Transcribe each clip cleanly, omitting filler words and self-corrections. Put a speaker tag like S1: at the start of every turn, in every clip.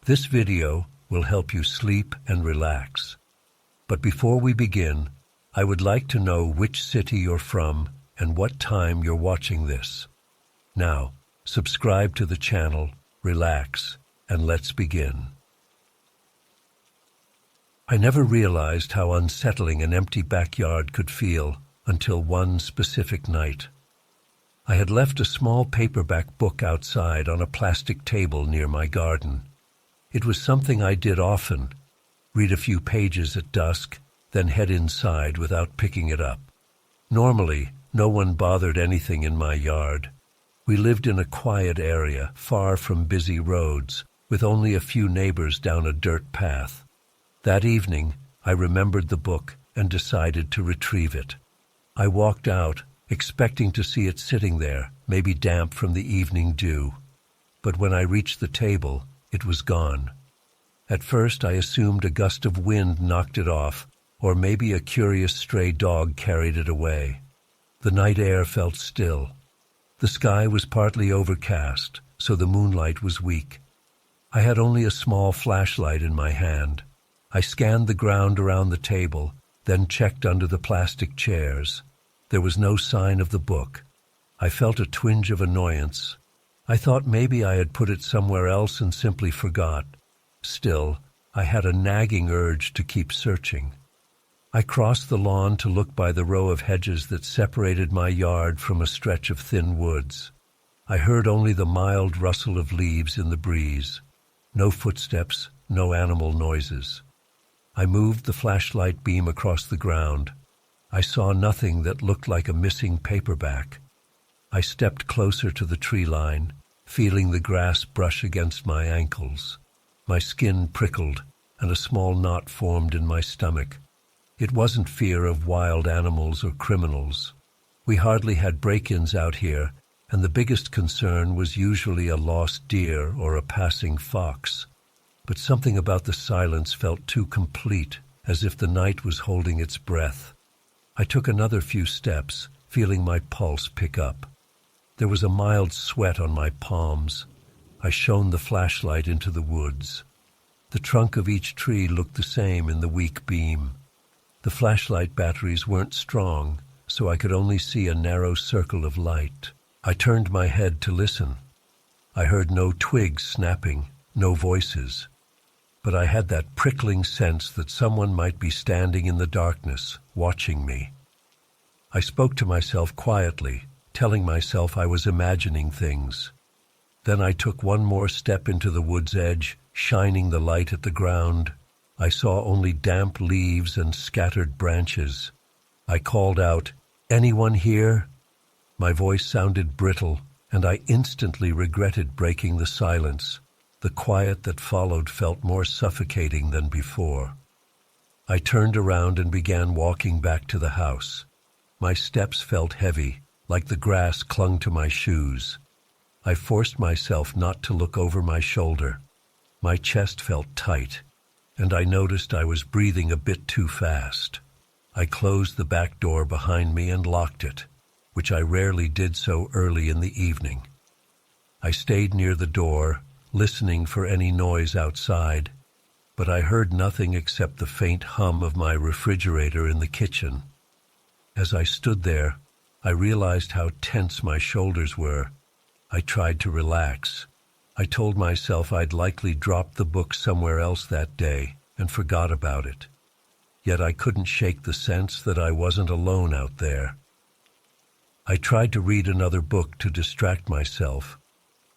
S1: This video will help you sleep and relax. But before we begin, I would like to know which city you're from and what time you're watching this. Now, subscribe to the channel, relax, and let's begin. I never realized how unsettling an empty backyard could feel until one specific night. I had left a small paperback book outside on a plastic table near my garden. It was something I did often, read a few pages at dusk, then head inside without picking it up. Normally, no one bothered anything in my yard. We lived in a quiet area, far from busy roads, with only a few neighbors down a dirt path. That evening, I remembered the book and decided to retrieve it. I walked out, expecting to see it sitting there, maybe damp from the evening dew. But when I reached the table, it was gone. At first, I assumed a gust of wind knocked it off, or maybe a curious stray dog carried it away. The night air felt still. The sky was partly overcast, so the moonlight was weak. I had only a small flashlight in my hand. I scanned the ground around the table, then checked under the plastic chairs. There was no sign of the book. I felt a twinge of annoyance. I thought maybe I had put it somewhere else and simply forgot. Still, I had a nagging urge to keep searching. I crossed the lawn to look by the row of hedges that separated my yard from a stretch of thin woods. I heard only the mild rustle of leaves in the breeze. No footsteps, no animal noises. I moved the flashlight beam across the ground. I saw nothing that looked like a missing paperback. I stepped closer to the tree line, feeling the grass brush against my ankles. My skin prickled, and a small knot formed in my stomach. It wasn't fear of wild animals or criminals. We hardly had break-ins out here, and the biggest concern was usually a lost deer or a passing fox. But something about the silence felt too complete, as if the night was holding its breath. I took another few steps, feeling my pulse pick up. There was a mild sweat on my palms. I shone the flashlight into the woods. The trunk of each tree looked the same in the weak beam. The flashlight batteries weren't strong, so I could only see a narrow circle of light. I turned my head to listen. I heard no twigs snapping, no voices. But I had that prickling sense that someone might be standing in the darkness, watching me. I spoke to myself quietly, telling myself I was imagining things. Then I took one more step into the wood's edge, shining the light at the ground. I saw only damp leaves and scattered branches. I called out, "Anyone here?" My voice sounded brittle, and I instantly regretted breaking the silence. The quiet that followed felt more suffocating than before. I turned around and began walking back to the house. My steps felt heavy, like the grass clung to my shoes. I forced myself not to look over my shoulder. My chest felt tight, and I noticed I was breathing a bit too fast. I closed the back door behind me and locked it, which I rarely did so early in the evening. I stayed near the door, listening for any noise outside, but I heard nothing except the faint hum of my refrigerator in the kitchen. As I stood there, I realized how tense my shoulders were. I tried to relax. I told myself I'd likely dropped the book somewhere else that day and forgot about it. Yet I couldn't shake the sense that I wasn't alone out there. I tried to read another book to distract myself,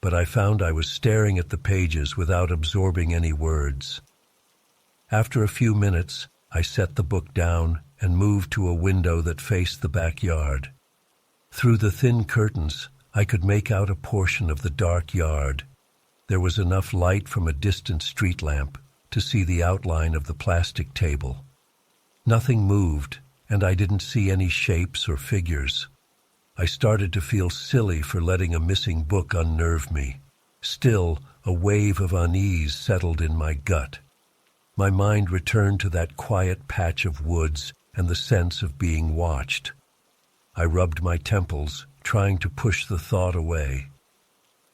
S1: but I found I was staring at the pages without absorbing any words. After a few minutes, I set the book down and moved to a window that faced the backyard. Through the thin curtains, I could make out a portion of the dark yard. There was enough light from a distant street lamp to see the outline of the plastic table. Nothing moved, and I didn't see any shapes or figures. I started to feel silly for letting a missing book unnerve me. Still, a wave of unease settled in my gut. My mind returned to that quiet patch of woods and the sense of being watched. I rubbed my temples, trying to push the thought away.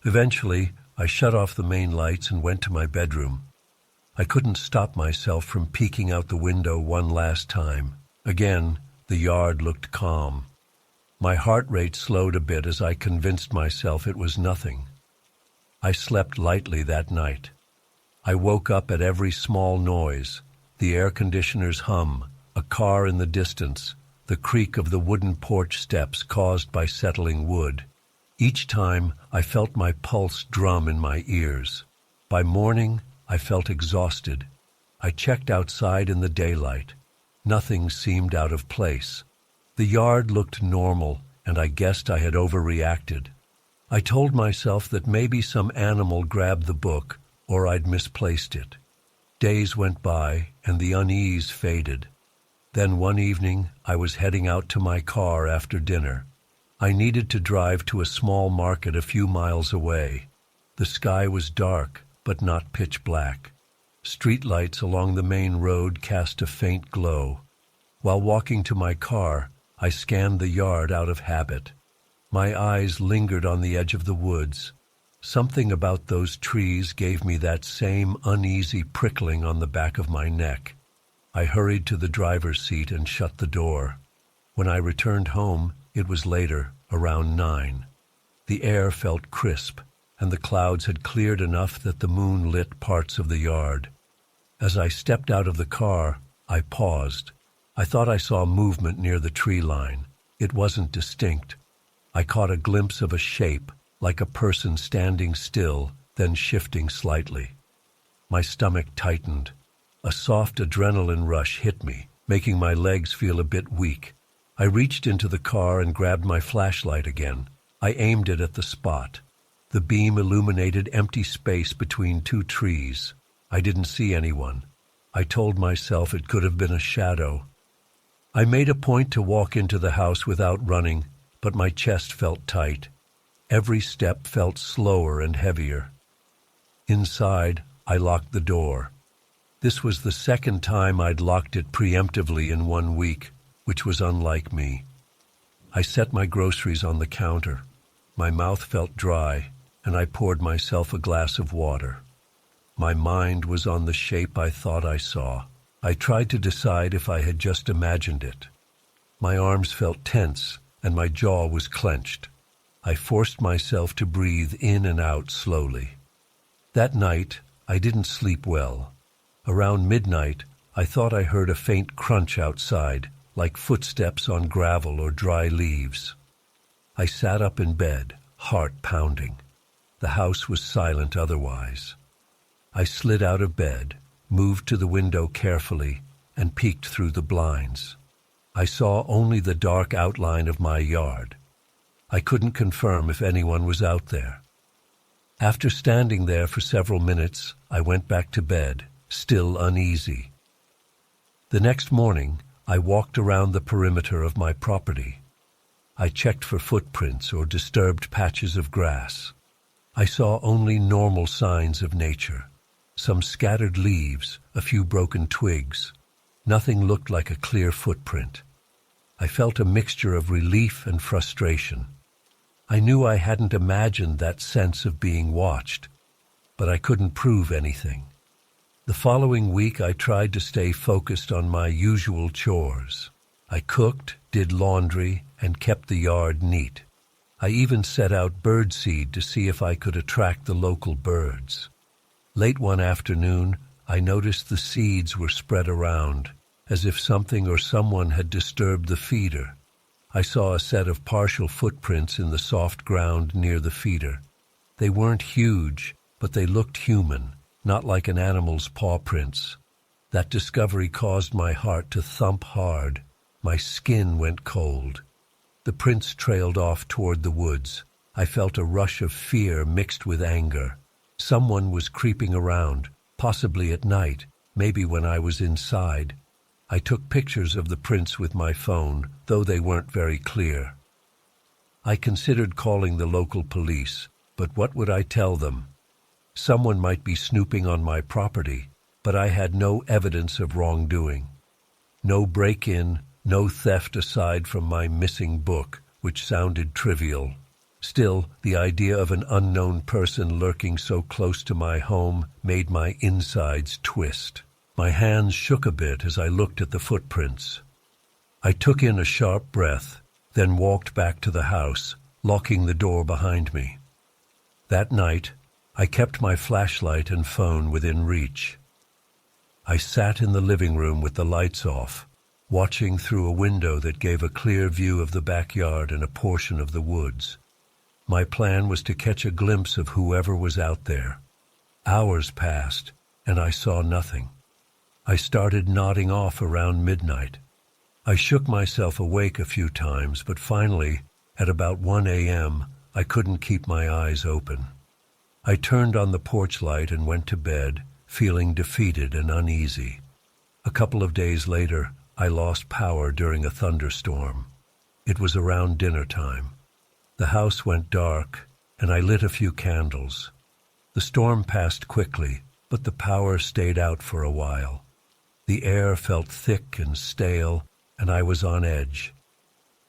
S1: Eventually, I shut off the main lights and went to my bedroom. I couldn't stop myself from peeking out the window one last time. Again, the yard looked calm. My heart rate slowed a bit as I convinced myself it was nothing. I slept lightly that night. I woke up at every small noise, the air conditioner's hum, a car in the distance, the creak of the wooden porch steps caused by settling wood. Each time, I felt my pulse drum in my ears. By morning, I felt exhausted. I checked outside in the daylight. Nothing seemed out of place. The yard looked normal, and I guessed I had overreacted. I told myself that maybe some animal grabbed the book, or I'd misplaced it. Days went by, and the unease faded. Then one evening, I was heading out to my car after dinner. I needed to drive to a small market a few miles away. The sky was dark, but not pitch black. Streetlights along the main road cast a faint glow. While walking to my car, I scanned the yard out of habit. My eyes lingered on the edge of the woods. Something about those trees gave me that same uneasy prickling on the back of my neck. I hurried to the driver's seat and shut the door. When I returned home, it was later, around 9. The air felt crisp, and the clouds had cleared enough that the moon lit parts of the yard. As I stepped out of the car, I paused. I thought I saw movement near the tree line. It wasn't distinct. I caught a glimpse of a shape, like a person standing still, then shifting slightly. My stomach tightened. A soft adrenaline rush hit me, making my legs feel a bit weak. I reached into the car and grabbed my flashlight again. I aimed it at the spot. The beam illuminated empty space between two trees. I didn't see anyone. I told myself it could have been a shadow. I made a point to walk into the house without running, but my chest felt tight. Every step felt slower and heavier. Inside, I locked the door. This was the second time I'd locked it preemptively in 1 week, which was unlike me. I set my groceries on the counter. My mouth felt dry, and I poured myself a glass of water. My mind was on the shape I thought I saw. I tried to decide if I had just imagined it. My arms felt tense, and my jaw was clenched. I forced myself to breathe in and out slowly. That night, I didn't sleep well. Around midnight, I thought I heard a faint crunch outside, like footsteps on gravel or dry leaves. I sat up in bed, heart pounding. The house was silent otherwise. I slid out of bed, moved to the window carefully, and peeked through the blinds. I saw only the dark outline of my yard. I couldn't confirm if anyone was out there. After standing there for several minutes, I went back to bed, still uneasy. The next morning, I walked around the perimeter of my property. I checked for footprints or disturbed patches of grass. I saw only normal signs of nature. Some scattered leaves, a few broken twigs. Nothing looked like a clear footprint. I felt a mixture of relief and frustration. I knew I hadn't imagined that sense of being watched, but I couldn't prove anything. The following week I tried to stay focused on my usual chores. I cooked, did laundry, and kept the yard neat. I even set out birdseed to see if I could attract the local birds. Late one afternoon, I noticed the seeds were spread around, as if something or someone had disturbed the feeder. I saw a set of partial footprints in the soft ground near the feeder. They weren't huge, but they looked human, not like an animal's paw prints. That discovery caused my heart to thump hard. My skin went cold. The prints trailed off toward the woods. I felt a rush of fear mixed with anger. Someone was creeping around, possibly at night, maybe when I was inside. I took pictures of the prints with my phone, though they weren't very clear. I considered calling the local police, but what would I tell them? Someone might be snooping on my property, but I had no evidence of wrongdoing. No break-in, no theft aside from my missing book, which sounded trivial. Still, the idea of an unknown person lurking so close to my home made my insides twist. My hands shook a bit as I looked at the footprints. I took in a sharp breath, then walked back to the house, locking the door behind me. That night, I kept my flashlight and phone within reach. I sat in the living room with the lights off, watching through a window that gave a clear view of the backyard and a portion of the woods. My plan was to catch a glimpse of whoever was out there. Hours passed, and I saw nothing. I started nodding off around midnight. I shook myself awake a few times, but finally, at about 1 a.m., I couldn't keep my eyes open. I turned on the porch light and went to bed, feeling defeated and uneasy. A couple of days later, I lost power during a thunderstorm. It was around dinner time. The house went dark, and I lit a few candles. The storm passed quickly, but the power stayed out for a while. The air felt thick and stale, and I was on edge.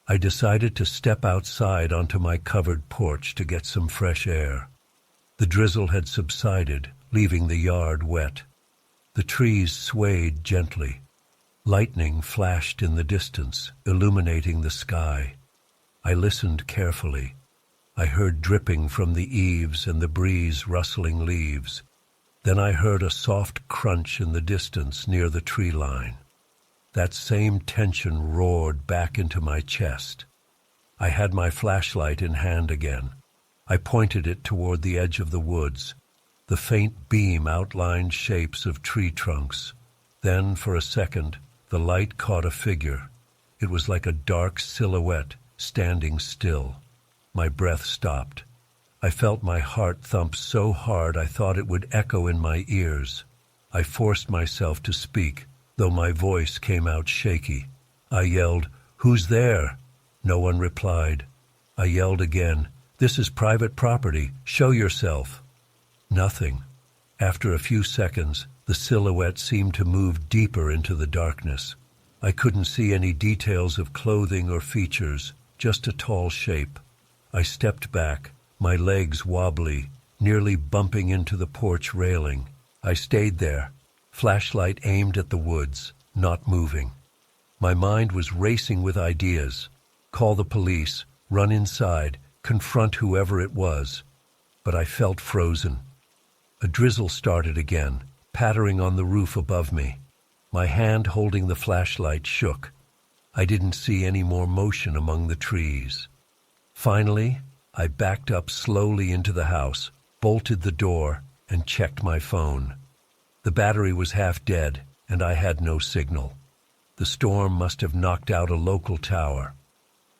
S1: I decided to step outside onto my covered porch to get some fresh air. The drizzle had subsided, leaving the yard wet. The trees swayed gently. Lightning flashed in the distance, illuminating the sky. I listened carefully. I heard dripping from the eaves and the breeze rustling leaves. Then I heard a soft crunch in the distance near the tree line. That same tension roared back into my chest. I had my flashlight in hand again. I pointed it toward the edge of the woods. The faint beam outlined shapes of tree trunks. Then, for a second, the light caught a figure. It was like a dark silhouette, standing still. My breath stopped. I felt my heart thump so hard I thought it would echo in my ears. I forced myself to speak, though my voice came out shaky. I yelled, "Who's there?" No one replied. I yelled again, "This is private property. Show yourself." Nothing. After a few seconds, the silhouette seemed to move deeper into the darkness. I couldn't see any details of clothing or features, just a tall shape. I stepped back, my legs wobbly, nearly bumping into the porch railing. I stayed there, flashlight aimed at the woods, not moving. My mind was racing with ideas. Call the police, run inside, confront whoever it was. But I felt frozen. A drizzle started again, pattering on the roof above me. My hand holding the flashlight shook. I didn't see any more motion among the trees. Finally, I backed up slowly into the house, bolted the door, and checked my phone. The battery was half dead, and I had no signal. The storm must have knocked out a local tower.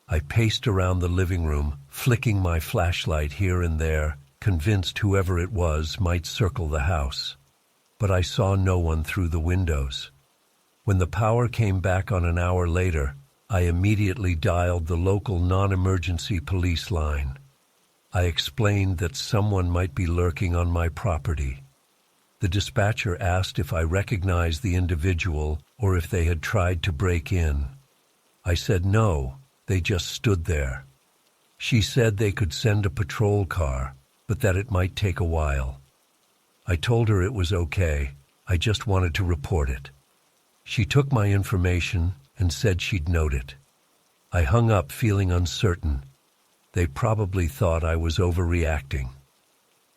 S1: I paced around the living room, flicking my flashlight here and there, convinced whoever it was might circle the house. But I saw no one through the windows. When the power came back on an hour later, I immediately dialed the local non-emergency police line. I explained that someone might be lurking on my property. The dispatcher asked if I recognized the individual or if they had tried to break in. I said no, they just stood there. She said they could send a patrol car, but that it might take a while. I told her it was okay, I just wanted to report it. She took my information and said she'd note it. I hung up feeling uncertain. They probably thought I was overreacting.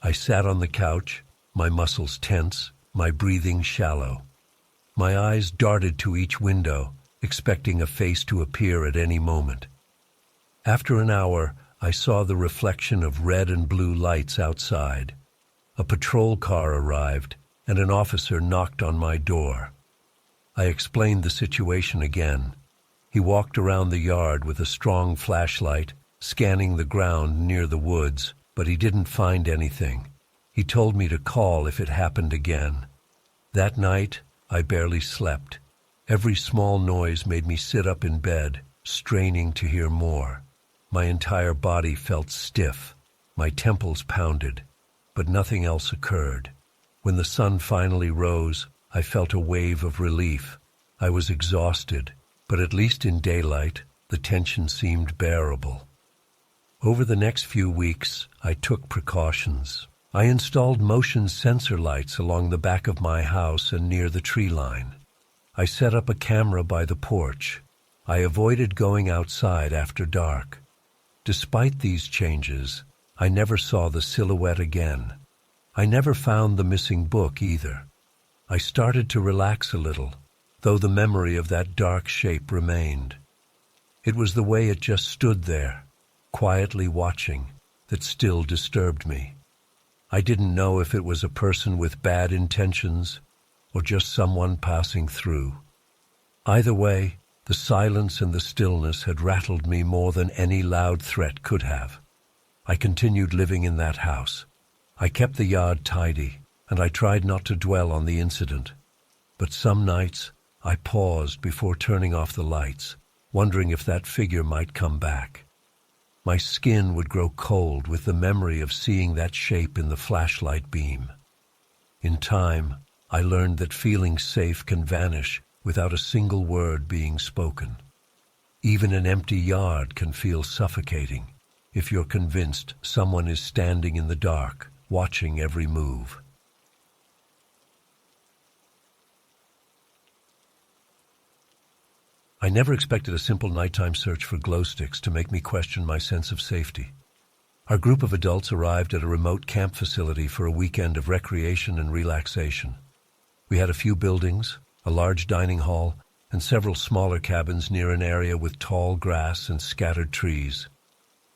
S1: I sat on the couch, my muscles tense, my breathing shallow. My eyes darted to each window, expecting a face to appear at any moment. After an hour, I saw the reflection of red and blue lights outside. A patrol car arrived, and an officer knocked on my door. I explained the situation again. He walked around the yard with a strong flashlight, scanning the ground near the woods, but he didn't find anything. He told me to call if it happened again. That night, I barely slept. Every small noise made me sit up in bed, straining to hear more. My entire body felt stiff. My temples pounded, but nothing else occurred. When the sun finally rose, I felt a wave of relief. I was exhausted, but at least in daylight, the tension seemed bearable. Over the next few weeks, I took precautions. I installed motion sensor lights along the back of my house and near the tree line. I set up a camera by the porch. I avoided going outside after dark. Despite these changes, I never saw the silhouette again. I never found the missing book either. I started to relax a little, though the memory of that dark shape remained. It was the way it just stood there, quietly watching, that still disturbed me. I didn't know if it was a person with bad intentions or just someone passing through. Either way, the silence and the stillness had rattled me more than any loud threat could have. I continued living in that house. I kept the yard tidy, and I tried not to dwell on the incident. But some nights, I paused before turning off the lights, wondering if that figure might come back. My skin would grow cold with the memory of seeing that shape in the flashlight beam. In time, I learned that feeling safe can vanish without a single word being spoken. Even an empty yard can feel suffocating if you're convinced someone is standing in the dark, watching every move. I never expected a simple nighttime search for glow sticks to make me question my sense of safety. Our group of adults arrived at a remote camp facility for a weekend of recreation and relaxation. We had a few buildings, a large dining hall, and several smaller cabins near an area with tall grass and scattered trees.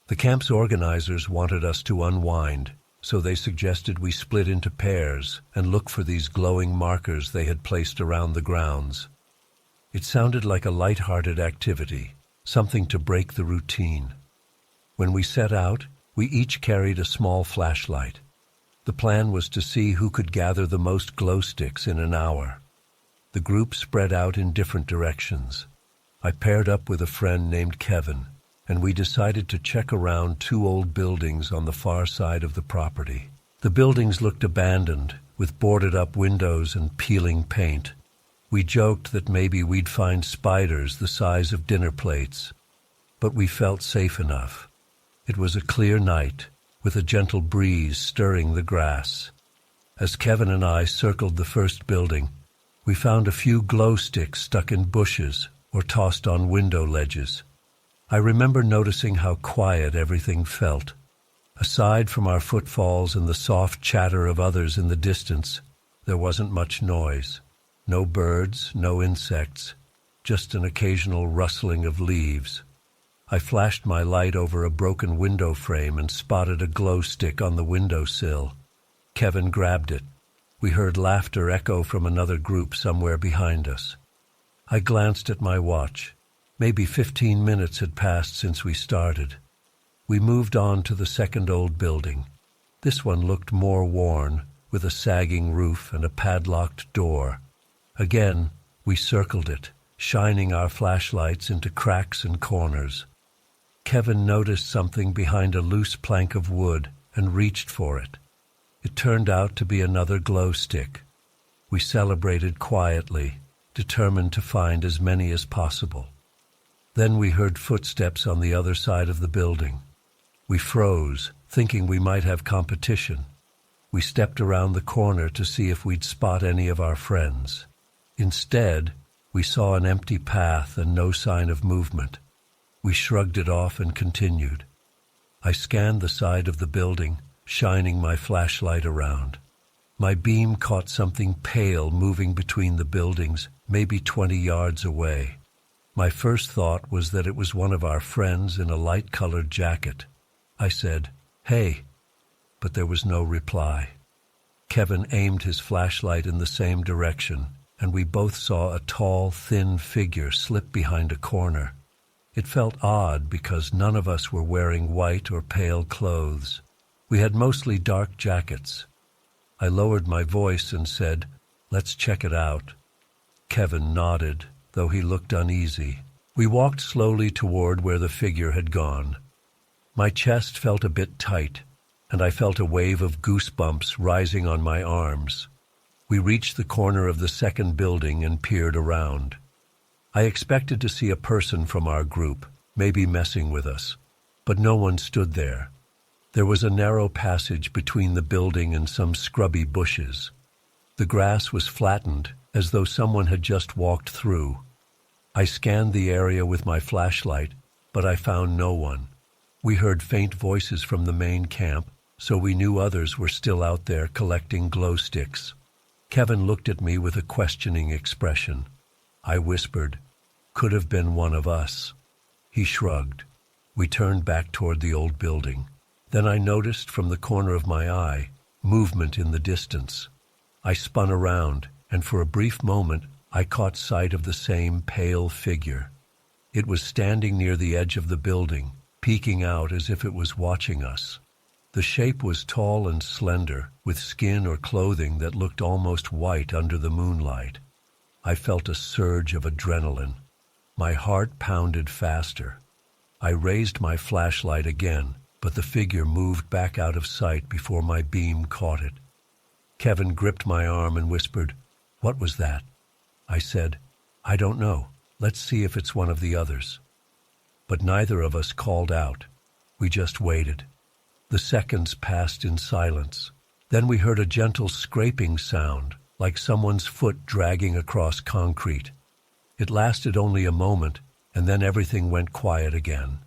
S1: The camp's organizers wanted us to unwind, so they suggested we split into pairs and look for these glowing markers they had placed around the grounds. It sounded like a light-hearted activity, something to break the routine. When we set out, we each carried a small flashlight. The plan was to see who could gather the most glow sticks in an hour. The group spread out in different directions. I paired up with a friend named Kevin, and we decided to check around 2 old buildings on the far side of the property. The buildings looked abandoned, with boarded-up windows and peeling paint. We joked that maybe we'd find spiders the size of dinner plates, but we felt safe enough. It was a clear night, with a gentle breeze stirring the grass. As Kevin and I circled the first building, we found a few glow sticks stuck in bushes or tossed on window ledges. I remember noticing how quiet everything felt. Aside from our footfalls and the soft chatter of others in the distance, there wasn't much noise. No birds, no insects, just an occasional rustling of leaves. I flashed my light over a broken window frame and spotted a glow stick on the windowsill. Kevin grabbed it. We heard laughter echo from another group somewhere behind us. I glanced at my watch. Maybe 15 minutes had passed since we started. We moved on to the second old building. This one looked more worn, with a sagging roof and a padlocked door. Again, we circled it, shining our flashlights into cracks and corners. Kevin noticed something behind a loose plank of wood and reached for it. It turned out to be another glow stick. We celebrated quietly, determined to find as many as possible. Then we heard footsteps on the other side of the building. We froze, thinking we might have competition. We stepped around the corner to see if we'd spot any of our friends. Instead, we saw an empty path and no sign of movement. We shrugged it off and continued. I scanned the side of the building, shining my flashlight around. My beam caught something pale moving between the buildings, maybe 20 yards away. My first thought was that it was one of our friends in a light-colored jacket. I said, "Hey," but there was no reply. Kevin aimed his flashlight in the same direction, and we both saw a tall, thin figure slip behind a corner. It felt odd because none of us were wearing white or pale clothes. We had mostly dark jackets. I lowered my voice and said, "Let's check it out." Kevin nodded, though he looked uneasy. We walked slowly toward where the figure had gone. My chest felt a bit tight, and I felt a wave of goosebumps rising on my arms. We reached the corner of the second building and peered around. I expected to see a person from our group, maybe messing with us. but no one stood there. There was a narrow passage between the building and some scrubby bushes. The grass was flattened, as though someone had just walked through. I scanned the area with my flashlight, but I found no one. We heard faint voices from the main camp, so we knew others were still out there collecting glow sticks. Kevin looked at me with a questioning expression. I whispered, "Could have been one of us." He shrugged. We turned back toward the old building. Then I noticed from the corner of my eye movement in the distance. I spun around, and for a brief moment I caught sight of the same pale figure. It was standing near the edge of the building, peeking out as if it was watching us. The shape was tall and slender, with skin or clothing that looked almost white under the moonlight. I felt a surge of adrenaline. My heart pounded faster. I raised my flashlight again, but the figure moved back out of sight before my beam caught it. Kevin gripped my arm and whispered, "What was that?" I said, "I don't know. Let's see if it's one of the others." But neither of us called out. We just waited. The seconds passed in silence. Then we heard a gentle scraping sound, like someone's foot dragging across concrete. It lasted only a moment, and then everything went quiet again.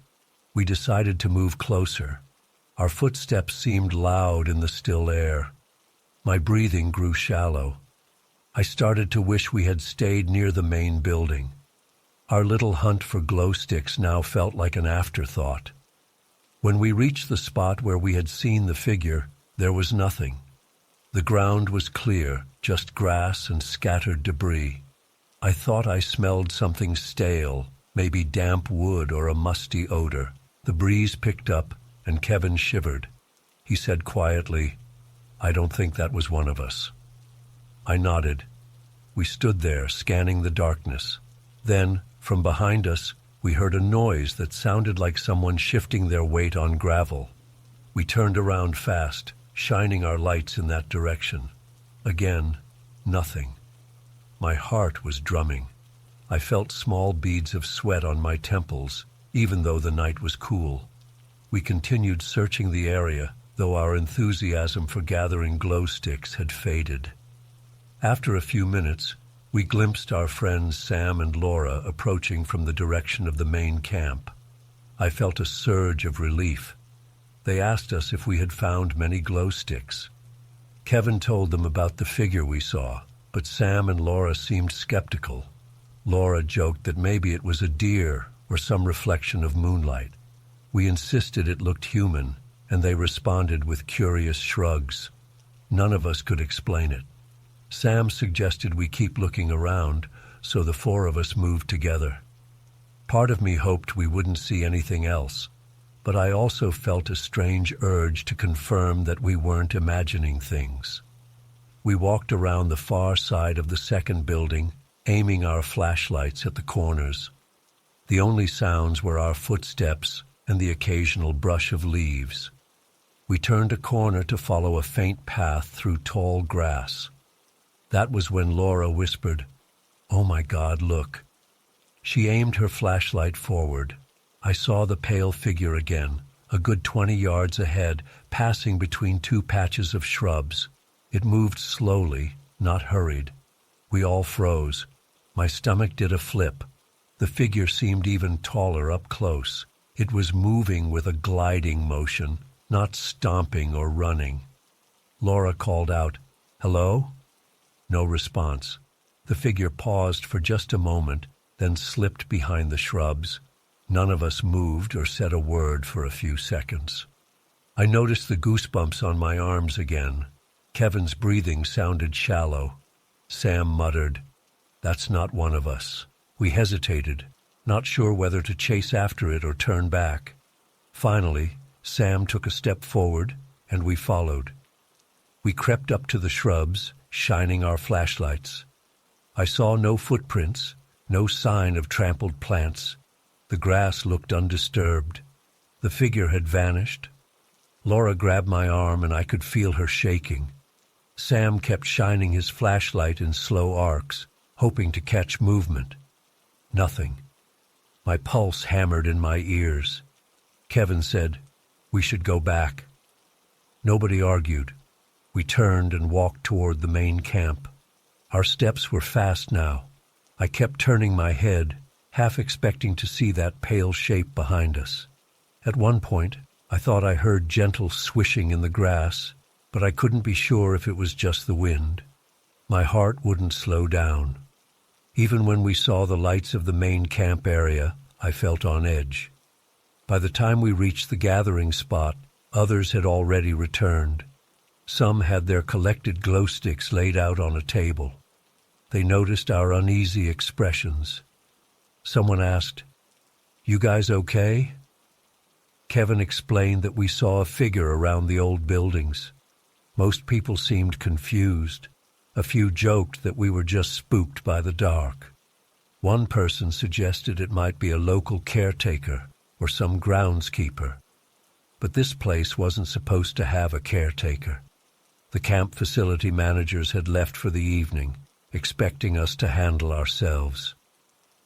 S1: We decided to move closer. Our footsteps seemed loud in the still air. My breathing grew shallow. I started to wish we had stayed near the main building. Our little hunt for glow sticks now felt like an afterthought. When we reached the spot where we had seen the figure, there was nothing. The ground was clear, just grass and scattered debris. I thought I smelled something stale, maybe damp wood or a musty odor. The breeze picked up, and Kevin shivered. He said quietly, "I don't think that was one of us." I nodded. We stood there, scanning the darkness. Then, from behind us, we heard a noise that sounded like someone shifting their weight on gravel. We turned around fast, shining our lights in that direction. Again, nothing. My heart was drumming. I felt small beads of sweat on my temples, even though the night was cool. We continued searching the area, though our enthusiasm for gathering glow sticks had faded. After a few minutes, we glimpsed our friends Sam and Laura approaching from the direction of the main camp. I felt a surge of relief. They asked us if we had found many glow sticks. Kevin told them about the figure we saw, but Sam and Laura seemed skeptical. Laura joked that maybe it was a deer or some reflection of moonlight. We insisted it looked human, and they responded with curious shrugs. None of us could explain it. Sam suggested we keep looking around, so the four of us moved together. Part of me hoped we wouldn't see anything else, but I also felt a strange urge to confirm that we weren't imagining things. We walked around the far side of the second building, aiming our flashlights at the corners. The only sounds were our footsteps and the occasional brush of leaves. We turned a corner to follow a faint path through tall grass. That was when Laura whispered, "Oh my God, look." She aimed her flashlight forward. I saw the pale figure again, a good 20 yards ahead, passing between two patches of shrubs. It moved slowly, not hurried. We all froze. My stomach did a flip. The figure seemed even taller up close. It was moving with a gliding motion, not stomping or running. Laura called out, "Hello?" No response. The figure paused for just a moment, then slipped behind the shrubs. None of us moved or said a word for a few seconds. I noticed the goosebumps on my arms again. Kevin's breathing sounded shallow. Sam muttered, "That's not one of us." We hesitated, not sure whether to chase after it or turn back. Finally, Sam took a step forward, and we followed. We crept up to the shrubs, shining our flashlights. I saw no footprints, no sign of trampled plants. The grass looked undisturbed. The figure had vanished. Laura grabbed my arm and I could feel her shaking. Sam kept shining his flashlight in slow arcs, hoping to catch movement. Nothing. My pulse hammered in my ears. Kevin said, "We should go back." Nobody argued. We turned and walked toward the main camp. Our steps were fast now. I kept turning my head, half expecting to see that pale shape behind us. At one point, I thought I heard gentle swishing in the grass, but I couldn't be sure if it was just the wind. My heart wouldn't slow down. Even when we saw the lights of the main camp area, I felt on edge. By the time we reached the gathering spot, others had already returned. Some had their collected glow sticks laid out on a table. They noticed our uneasy expressions. Someone asked, "You guys okay?" Kevin explained that we saw a figure around the old buildings. Most people seemed confused. A few joked that we were just spooked by the dark. One person suggested it might be a local caretaker or some groundskeeper. But this place wasn't supposed to have a caretaker. The camp facility managers had left for the evening, expecting us to handle ourselves.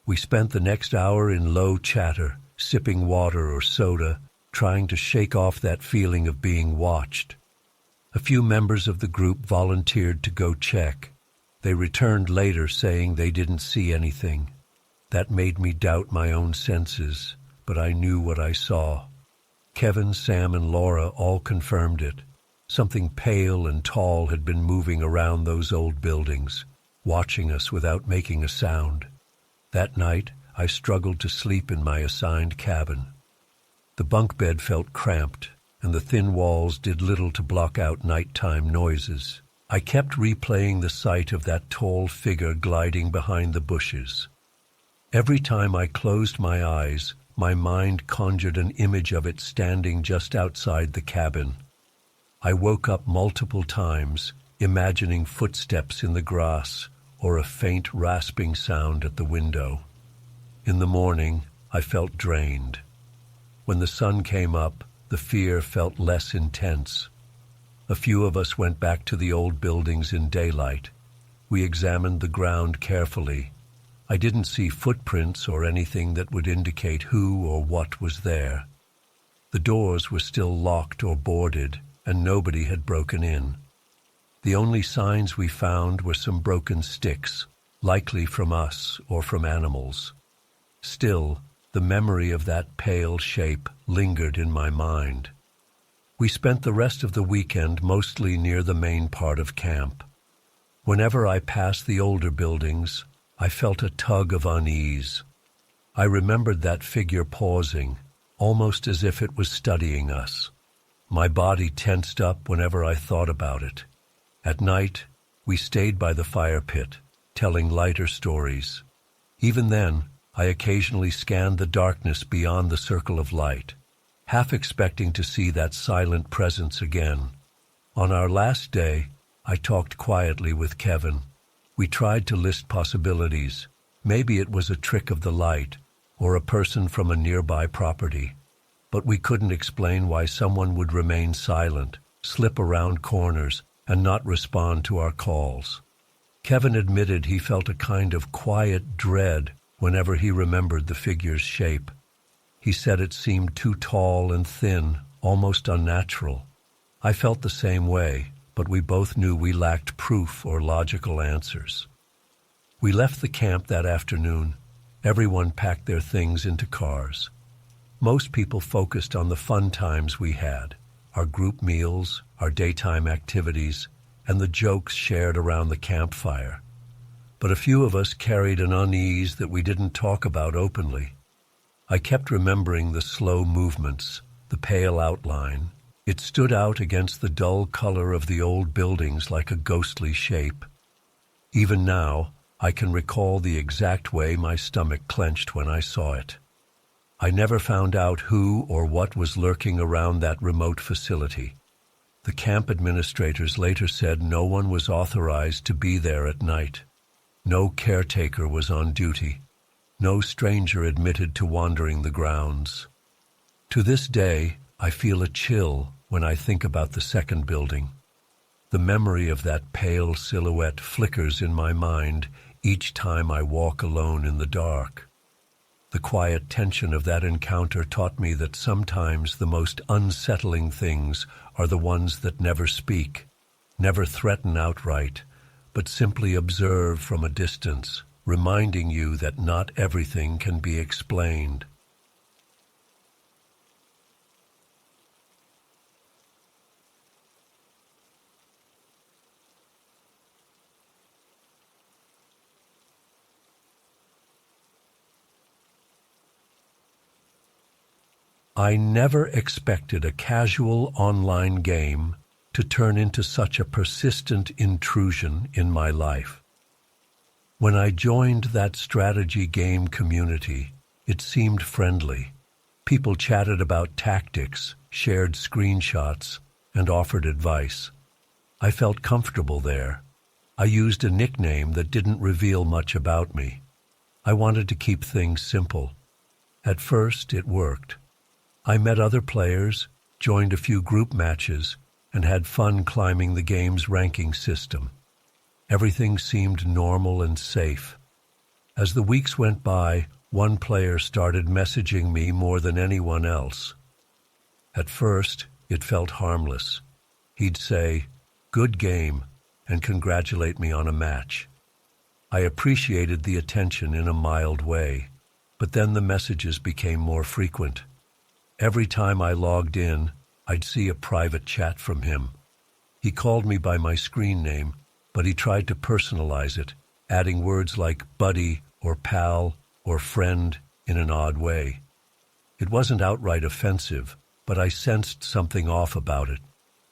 S1: We spent the next hour in low chatter, sipping water or soda, trying to shake off that feeling of being watched. A few members of the group volunteered to go check. They returned later saying they didn't see anything. That made me doubt my own senses, but I knew what I saw. Kevin, Sam, and Laura all confirmed it. Something pale and tall had been moving around those old buildings, watching us without making a sound. That night, I struggled to sleep in my assigned cabin. The bunk bed felt cramped, and the thin walls did little to block out nighttime noises. I kept replaying the sight of that tall figure gliding behind the bushes. Every time I closed my eyes, my mind conjured an image of it standing just outside the cabin. I woke up multiple times, imagining footsteps in the grass or a faint rasping sound at the window. In the morning, I felt drained. When the sun came up, the fear felt less intense. A few of us went back to the old buildings in daylight. We examined the ground carefully. I didn't see footprints or anything that would indicate who or what was there. The doors were still locked or boarded, and nobody had broken in. The only signs we found were some broken sticks, likely from us or from animals. Still, the memory of that pale shape lingered in my mind. We spent the rest of the weekend mostly near the main part of camp. Whenever I passed the older buildings, I felt a tug of unease. I remembered that figure pausing, almost as if it was studying us. My body tensed up whenever I thought about it. At night, we stayed by the fire pit, telling lighter stories. Even then, I occasionally scanned the darkness beyond the circle of light, half expecting to see that silent presence again. On our last day, I talked quietly with Kevin. We tried to list possibilities. Maybe it was a trick of the light, or a person from a nearby property. But we couldn't explain why someone would remain silent, slip around corners, and not respond to our calls. Kevin admitted he felt a kind of quiet dread whenever he remembered the figure's shape. He said it seemed too tall and thin, almost unnatural. I felt the same way, but we both knew we lacked proof or logical answers. We left the camp that afternoon. Everyone packed their things into cars. Most people focused on the fun times we had, our group meals, our daytime activities, and the jokes shared around the campfire. But a few of us carried an unease that we didn't talk about openly. I kept remembering the slow movements, the pale outline. It stood out against the dull color of the old buildings like a ghostly shape. Even now, I can recall the exact way my stomach clenched when I saw it. I never found out who or what was lurking around that remote facility. The camp administrators later said no one was authorized to be there at night. No caretaker was on duty. No stranger admitted to wandering the grounds. To this day, I feel a chill when I think about the second building. The memory of that pale silhouette flickers in my mind each time I walk alone in the dark. The quiet tension of that encounter taught me that sometimes the most unsettling things are the ones that never speak, never threaten outright, but simply observe from a distance, reminding you that not everything can be explained. I never expected a casual online game to turn into such a persistent intrusion in my life. When I joined that strategy game community, it seemed friendly. People chatted about tactics, shared screenshots, and offered advice. I felt comfortable there. I used a nickname that didn't reveal much about me. I wanted to keep things simple. At first, it worked. I met other players, joined a few group matches, and had fun climbing the game's ranking system. Everything seemed normal and safe. As the weeks went by, one player started messaging me more than anyone else. At first, it felt harmless. He'd say, "Good game," and congratulate me on a match. I appreciated the attention in a mild way, but then the messages became more frequent. Every time I logged in, I'd see a private chat from him. He called me by my screen name, but he tried to personalize it, adding words like buddy or pal or friend in an odd way. It wasn't outright offensive, but I sensed something off about it.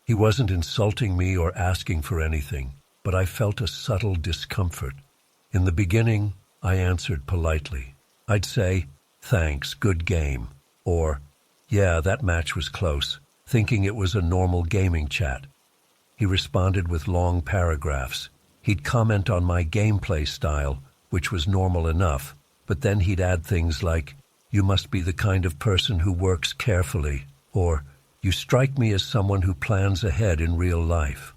S1: He wasn't insulting me or asking for anything, but I felt a subtle discomfort. In the beginning, I answered politely. I'd say, "Thanks, good game," or "Yeah, that match was close," thinking it was a normal gaming chat. He responded with long paragraphs. He'd comment on my gameplay style, which was normal enough, but then he'd add things like, "You must be the kind of person who works carefully," or "You strike me as someone who plans ahead in real life."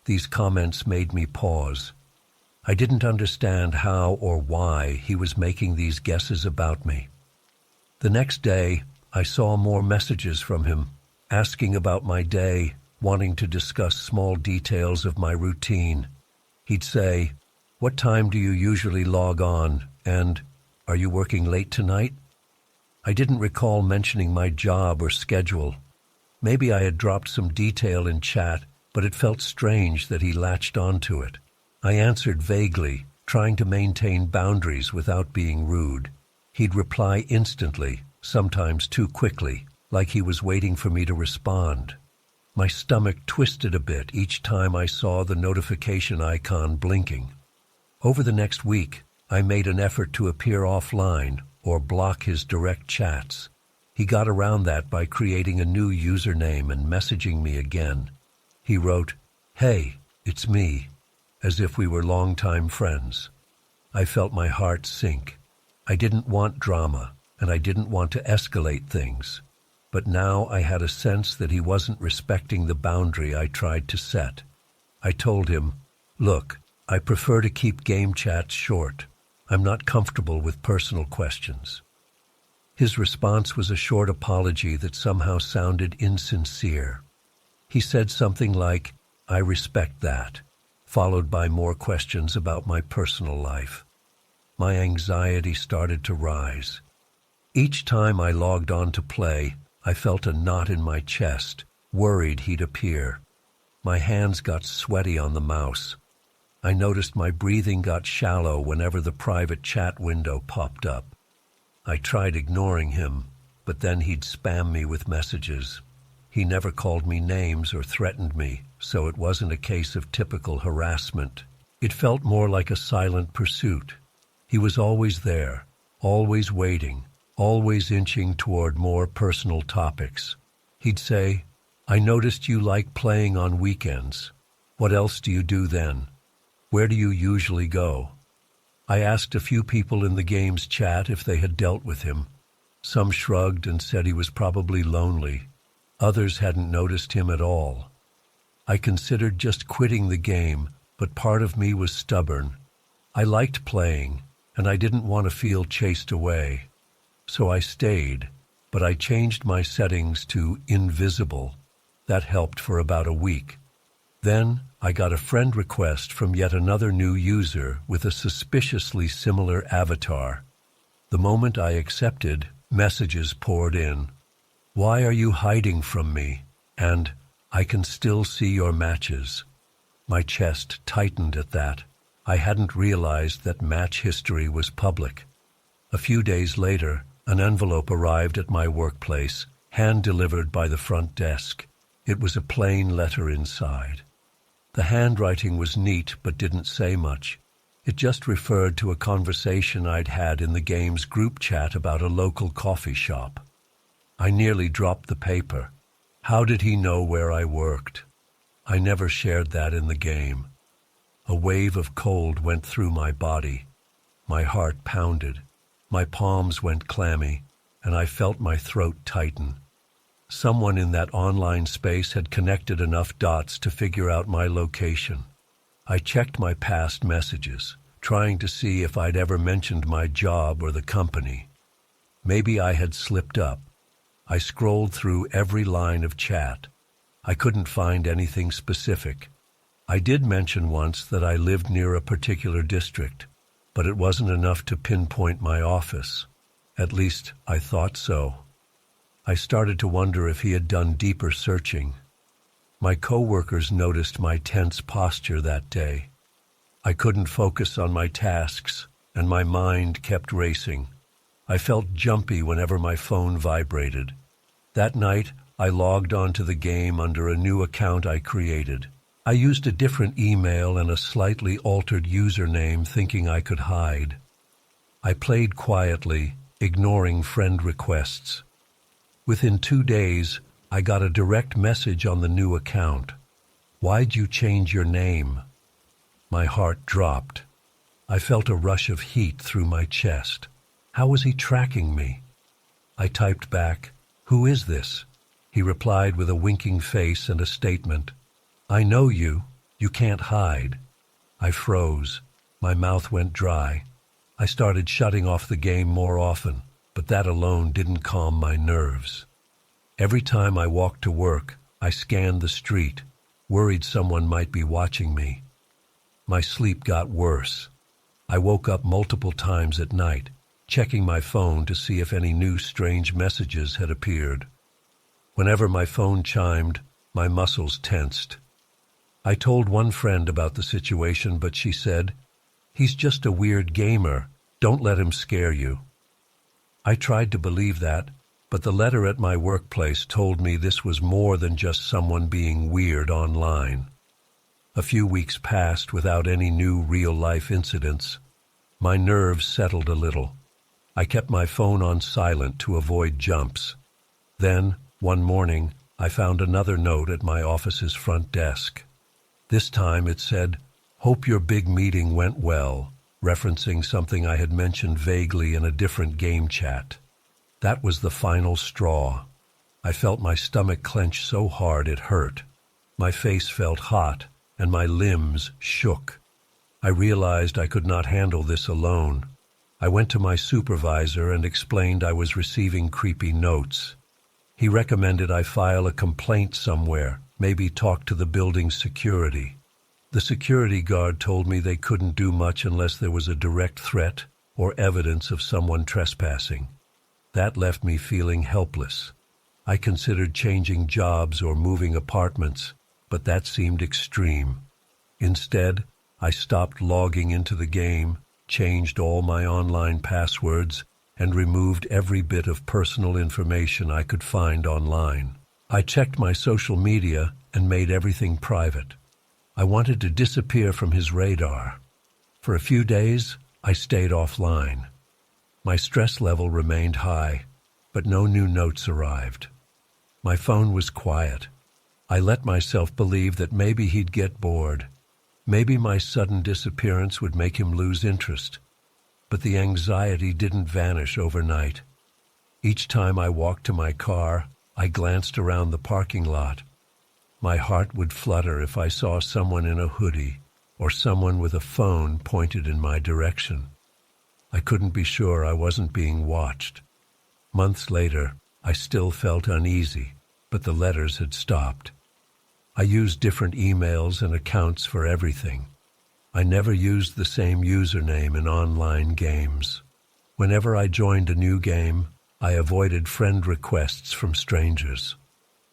S1: These comments made me pause. I didn't understand how or why he was making these guesses about me. The next day, I saw more messages from him, asking about my day, wanting to discuss small details of my routine. He'd say, "What time do you usually log on?" and "Are you working late tonight?" I didn't recall mentioning my job or schedule. Maybe I had dropped some detail in chat, but it felt strange that he latched onto it. I answered vaguely, trying to maintain boundaries without being rude. He'd reply instantly, sometimes too quickly, like he was waiting for me to respond. My stomach twisted a bit each time I saw the notification icon blinking. Over the next week, I made an effort to appear offline or block his direct chats. He got around that by creating a new username and messaging me again. He wrote, "Hey, it's me," as if we were longtime friends. I felt my heart sink. I didn't want drama, and I didn't want to escalate things. But now I had a sense that he wasn't respecting the boundary I tried to set. I told him, "Look, I prefer to keep game chats short. I'm not comfortable with personal questions." His response was a short apology that somehow sounded insincere. He said something like, "I respect that," followed by more questions about my personal life. My anxiety started to rise. Each time I logged on to play, I felt a knot in my chest, worried he'd appear. My hands got sweaty on the mouse. I noticed my breathing got shallow whenever the private chat window popped up. I tried ignoring him, but then he'd spam me with messages. He never called me names or threatened me, so it wasn't a case of typical harassment. It felt more like a silent pursuit. He was always there, always waiting, always inching toward more personal topics. He'd say, "I noticed you like playing on weekends. What else do you do then? Where do you usually go?" I asked a few people in the game's chat if they had dealt with him. Some shrugged and said he was probably lonely. Others hadn't noticed him at all. I considered just quitting the game, but part of me was stubborn. I liked playing, and I didn't want to feel chased away. So I stayed, but I changed my settings to invisible. That helped for about a week. Then I got a friend request from yet another new user with a suspiciously similar avatar. The moment I accepted, messages poured in. "Why are you hiding from me?" And "I can still see your matches." My chest tightened at that. I hadn't realized that match history was public. A few days later, an envelope arrived at my workplace, hand-delivered by the front desk. It was a plain letter inside. The handwriting was neat but didn't say much. It just referred to a conversation I'd had in the game's group chat about a local coffee shop. I nearly dropped the paper. How did he know where I worked? I never shared that in the game. A wave of cold went through my body. My heart pounded. My palms went clammy, and I felt my throat tighten. Someone in that online space had connected enough dots to figure out my location. I checked my past messages, trying to see if I'd ever mentioned my job or the company. Maybe I had slipped up. I scrolled through every line of chat. I couldn't find anything specific. I did mention once that I lived near a particular district, but it wasn't enough to pinpoint my office. At least, I thought so. I started to wonder if he had done deeper searching. My coworkers noticed my tense posture that day. I couldn't focus on my tasks, and my mind kept racing. I felt jumpy whenever my phone vibrated. That night, I logged onto the game under a new account I created. I used a different email and a slightly altered username, thinking I could hide. I played quietly, ignoring friend requests. Within 2 days, I got a direct message on the new account. "Why'd you change your name?" My heart dropped. I felt a rush of heat through my chest. How was he tracking me? I typed back, "Who is this?" He replied with a winking face and a statement. "I know you. You can't hide." I froze. My mouth went dry. I started shutting off the game more often, but that alone didn't calm my nerves. Every time I walked to work, I scanned the street, worried someone might be watching me. My sleep got worse. I woke up multiple times at night, checking my phone to see if any new strange messages had appeared. Whenever my phone chimed, my muscles tensed. I told one friend about the situation, but she said, "He's just a weird gamer. Don't let him scare you." I tried to believe that, but the letter at my workplace told me this was more than just someone being weird online. A few weeks passed without any new real-life incidents. My nerves settled a little. I kept my phone on silent to avoid jumps. Then, one morning, I found another note at my office's front desk. This time it said, "Hope your big meeting went well," referencing something I had mentioned vaguely in a different game chat. That was the final straw. I felt my stomach clench so hard it hurt. My face felt hot, and my limbs shook. I realized I could not handle this alone. I went to my supervisor and explained I was receiving creepy notes. He recommended I file a complaint somewhere, maybe talk to the building's security. The security guard told me they couldn't do much unless there was a direct threat or evidence of someone trespassing. That left me feeling helpless. I considered changing jobs or moving apartments, but that seemed extreme. Instead, I stopped logging into the game, changed all my online passwords, and removed every bit of personal information I could find online. I checked my social media and made everything private. I wanted to disappear from his radar. For a few days, I stayed offline. My stress level remained high, but no new notes arrived. My phone was quiet. I let myself believe that maybe he'd get bored. Maybe my sudden disappearance would make him lose interest. But the anxiety didn't vanish overnight. Each time I walked to my car, I glanced around the parking lot. My heart would flutter if I saw someone in a hoodie or someone with a phone pointed in my direction. I couldn't be sure I wasn't being watched. Months later, I still felt uneasy, but the letters had stopped. I used different emails and accounts for everything. I never used the same username in online games. Whenever I joined a new game, I avoided friend requests from strangers.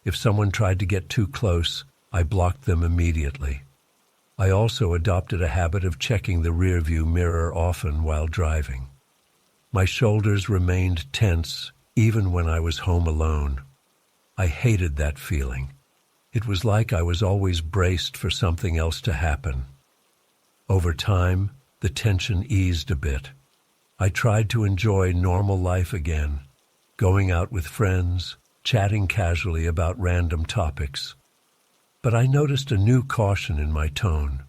S1: If someone tried to get too close, I blocked them immediately. I also adopted a habit of checking the rearview mirror often while driving. My shoulders remained tense even when I was home alone. I hated that feeling. It was like I was always braced for something else to happen. Over time, the tension eased a bit. I tried to enjoy normal life again, going out with friends, chatting casually about random topics. But I noticed a new caution in my tone.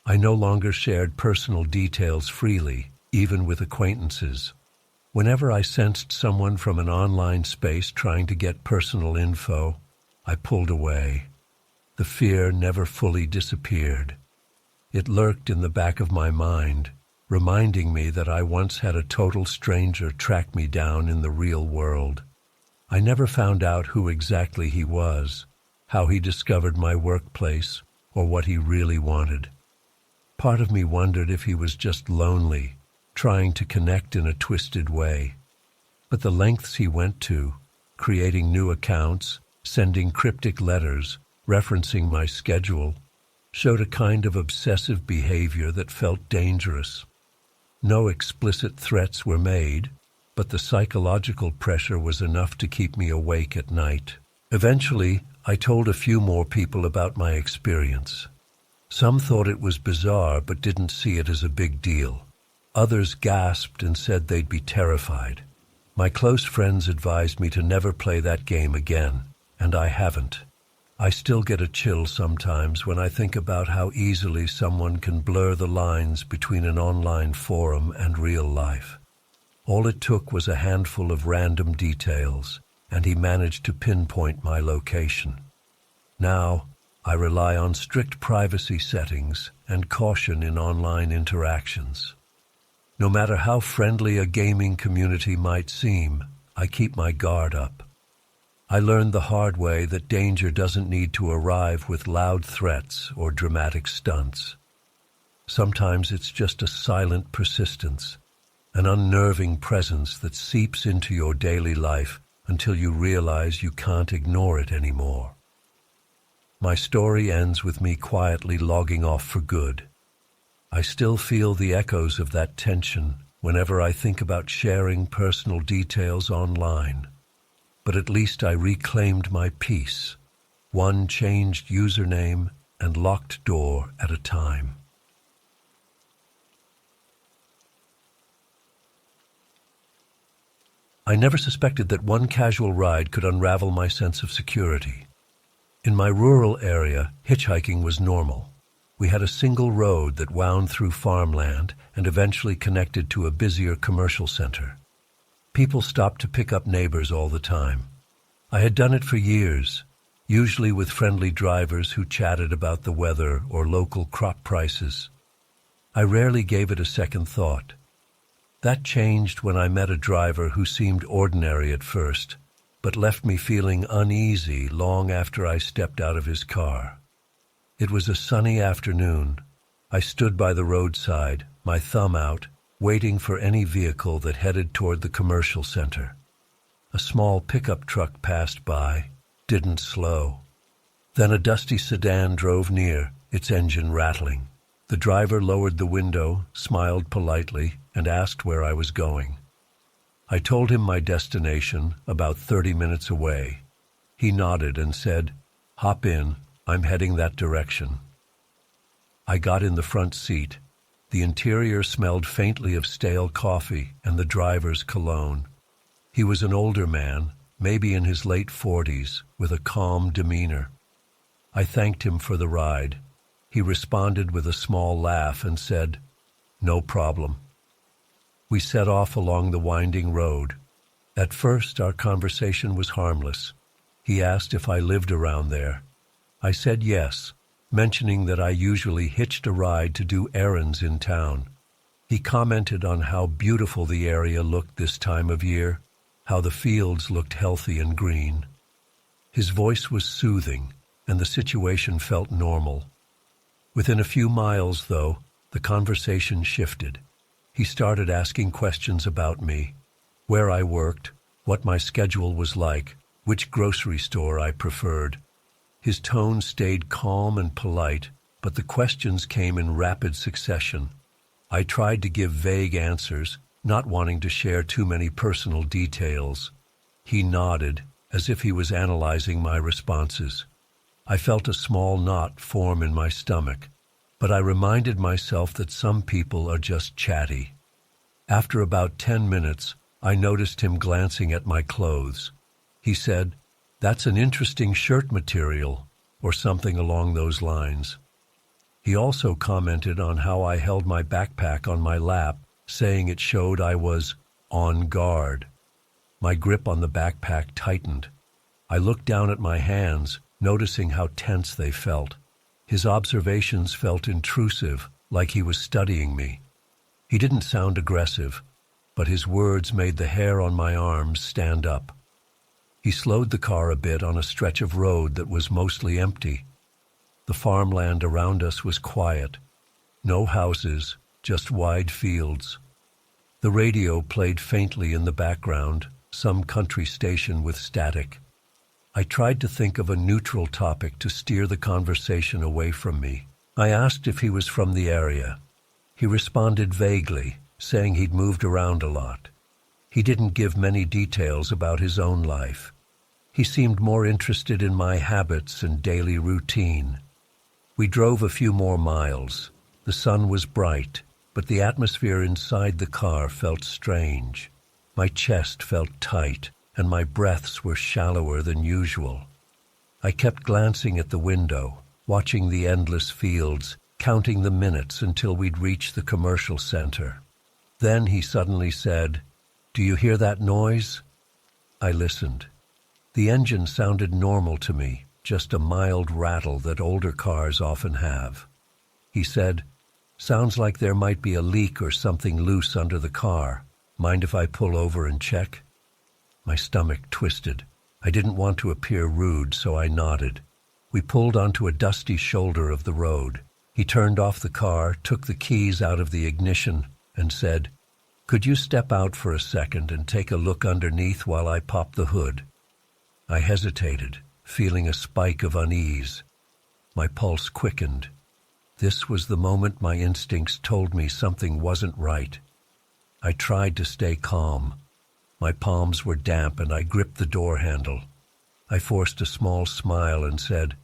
S1: I no longer shared personal details freely, even with acquaintances. Whenever I sensed someone from an online space trying to get personal info, I pulled away. The fear never fully disappeared. It lurked in the back of my mind, reminding me that I once had a total stranger track me down in the real world. I never found out who exactly he was, how he discovered my workplace, or what he really wanted. Part of me wondered if he was just lonely, trying to connect in a twisted way. But the lengths he went to, creating new accounts, sending cryptic letters, referencing my schedule, showed a kind of obsessive behavior that felt dangerous. No explicit threats were made, but the psychological pressure was enough to keep me awake at night. Eventually, I told a few more people about my experience. Some thought it was bizarre but didn't see it as a big deal. Others gasped and said they'd be terrified. My close friends advised me to never play that game again, and I haven't. I still get a chill sometimes when I think about how easily someone can blur the lines between an online forum and real life. All it took was a handful of random details, and he managed to pinpoint my location. Now, I rely on strict privacy settings and caution in online interactions. No matter how friendly a gaming community might seem, I keep my guard up. I learned the hard way that danger doesn't need to arrive with loud threats or dramatic stunts. Sometimes it's just a silent persistence, an unnerving presence that seeps into your daily life until you realize you can't ignore it anymore. My story ends with me quietly logging off for good. I still feel the echoes of that tension whenever I think about sharing personal details online. But at least I reclaimed my peace, one changed username and locked door at a time. I never suspected that one casual ride could unravel my sense of security. In my rural area, hitchhiking was normal. We had a single road that wound through farmland and eventually connected to a busier commercial center. People stopped to pick up neighbors all the time. I had done it for years, usually with friendly drivers who chatted about the weather or local crop prices. I rarely gave it a second thought. That changed when I met a driver who seemed ordinary at first, but left me feeling uneasy long after I stepped out of his car. It was a sunny afternoon. I stood by the roadside, my thumb out, waiting for any vehicle that headed toward the commercial center. A small pickup truck passed by, didn't slow. Then a dusty sedan drove near, its engine rattling. The driver lowered the window, smiled politely, and asked where I was going. I told him my destination, about 30 minutes away. He nodded and said, "Hop in, I'm heading that direction." I got in the front seat. The interior smelled faintly of stale coffee and the driver's cologne. He was an older man, maybe in his late 40s, with a calm demeanor. I thanked him for the ride. He responded with a small laugh and said, "No problem." We set off along the winding road. At first, our conversation was harmless. He asked if I lived around there. I said yes, mentioning that I usually hitched a ride to do errands in town. He commented on how beautiful the area looked this time of year, how the fields looked healthy and green. His voice was soothing, and the situation felt normal. Within a few miles, though, the conversation shifted. He started asking questions about me, where I worked, what my schedule was like, which grocery store I preferred. His tone stayed calm and polite, but the questions came in rapid succession. I tried to give vague answers, not wanting to share too many personal details. He nodded, as if he was analyzing my responses. I felt a small knot form in my stomach, but I reminded myself that some people are just chatty. After about 10 minutes, I noticed him glancing at my clothes. He said, "That's an interesting shirt material," or something along those lines. He also commented on how I held my backpack on my lap, saying it showed I was on guard. My grip on the backpack tightened. I looked down at my hands, noticing how tense they felt. His observations felt intrusive, like he was studying me. He didn't sound aggressive, but his words made the hair on my arms stand up. He slowed the car a bit on a stretch of road that was mostly empty. The farmland around us was quiet. No houses, just wide fields. The radio played faintly in the background, some country station with static. I tried to think of a neutral topic to steer the conversation away from me. I asked if he was from the area. He responded vaguely, saying he'd moved around a lot. He didn't give many details about his own life. He seemed more interested in my habits and daily routine. We drove a few more miles. The sun was bright, but the atmosphere inside the car felt strange. My chest felt tight, and my breaths were shallower than usual. I kept glancing at the window, watching the endless fields, counting the minutes until we'd reach the commercial center. Then he suddenly said, "Do you hear that noise?" I listened. The engine sounded normal to me, just a mild rattle that older cars often have. He said, "Sounds like there might be a leak or something loose under the car. Mind if I pull over and check?" My stomach twisted. I didn't want to appear rude, so I nodded. We pulled onto a dusty shoulder of the road. He turned off the car, took the keys out of the ignition, and said, "Could you step out for a second and take a look underneath while I pop the hood?" I hesitated, feeling a spike of unease. My pulse quickened. This was the moment my instincts told me something wasn't right. I tried to stay calm. My palms were damp and I gripped the door handle. I forced a small smile and said,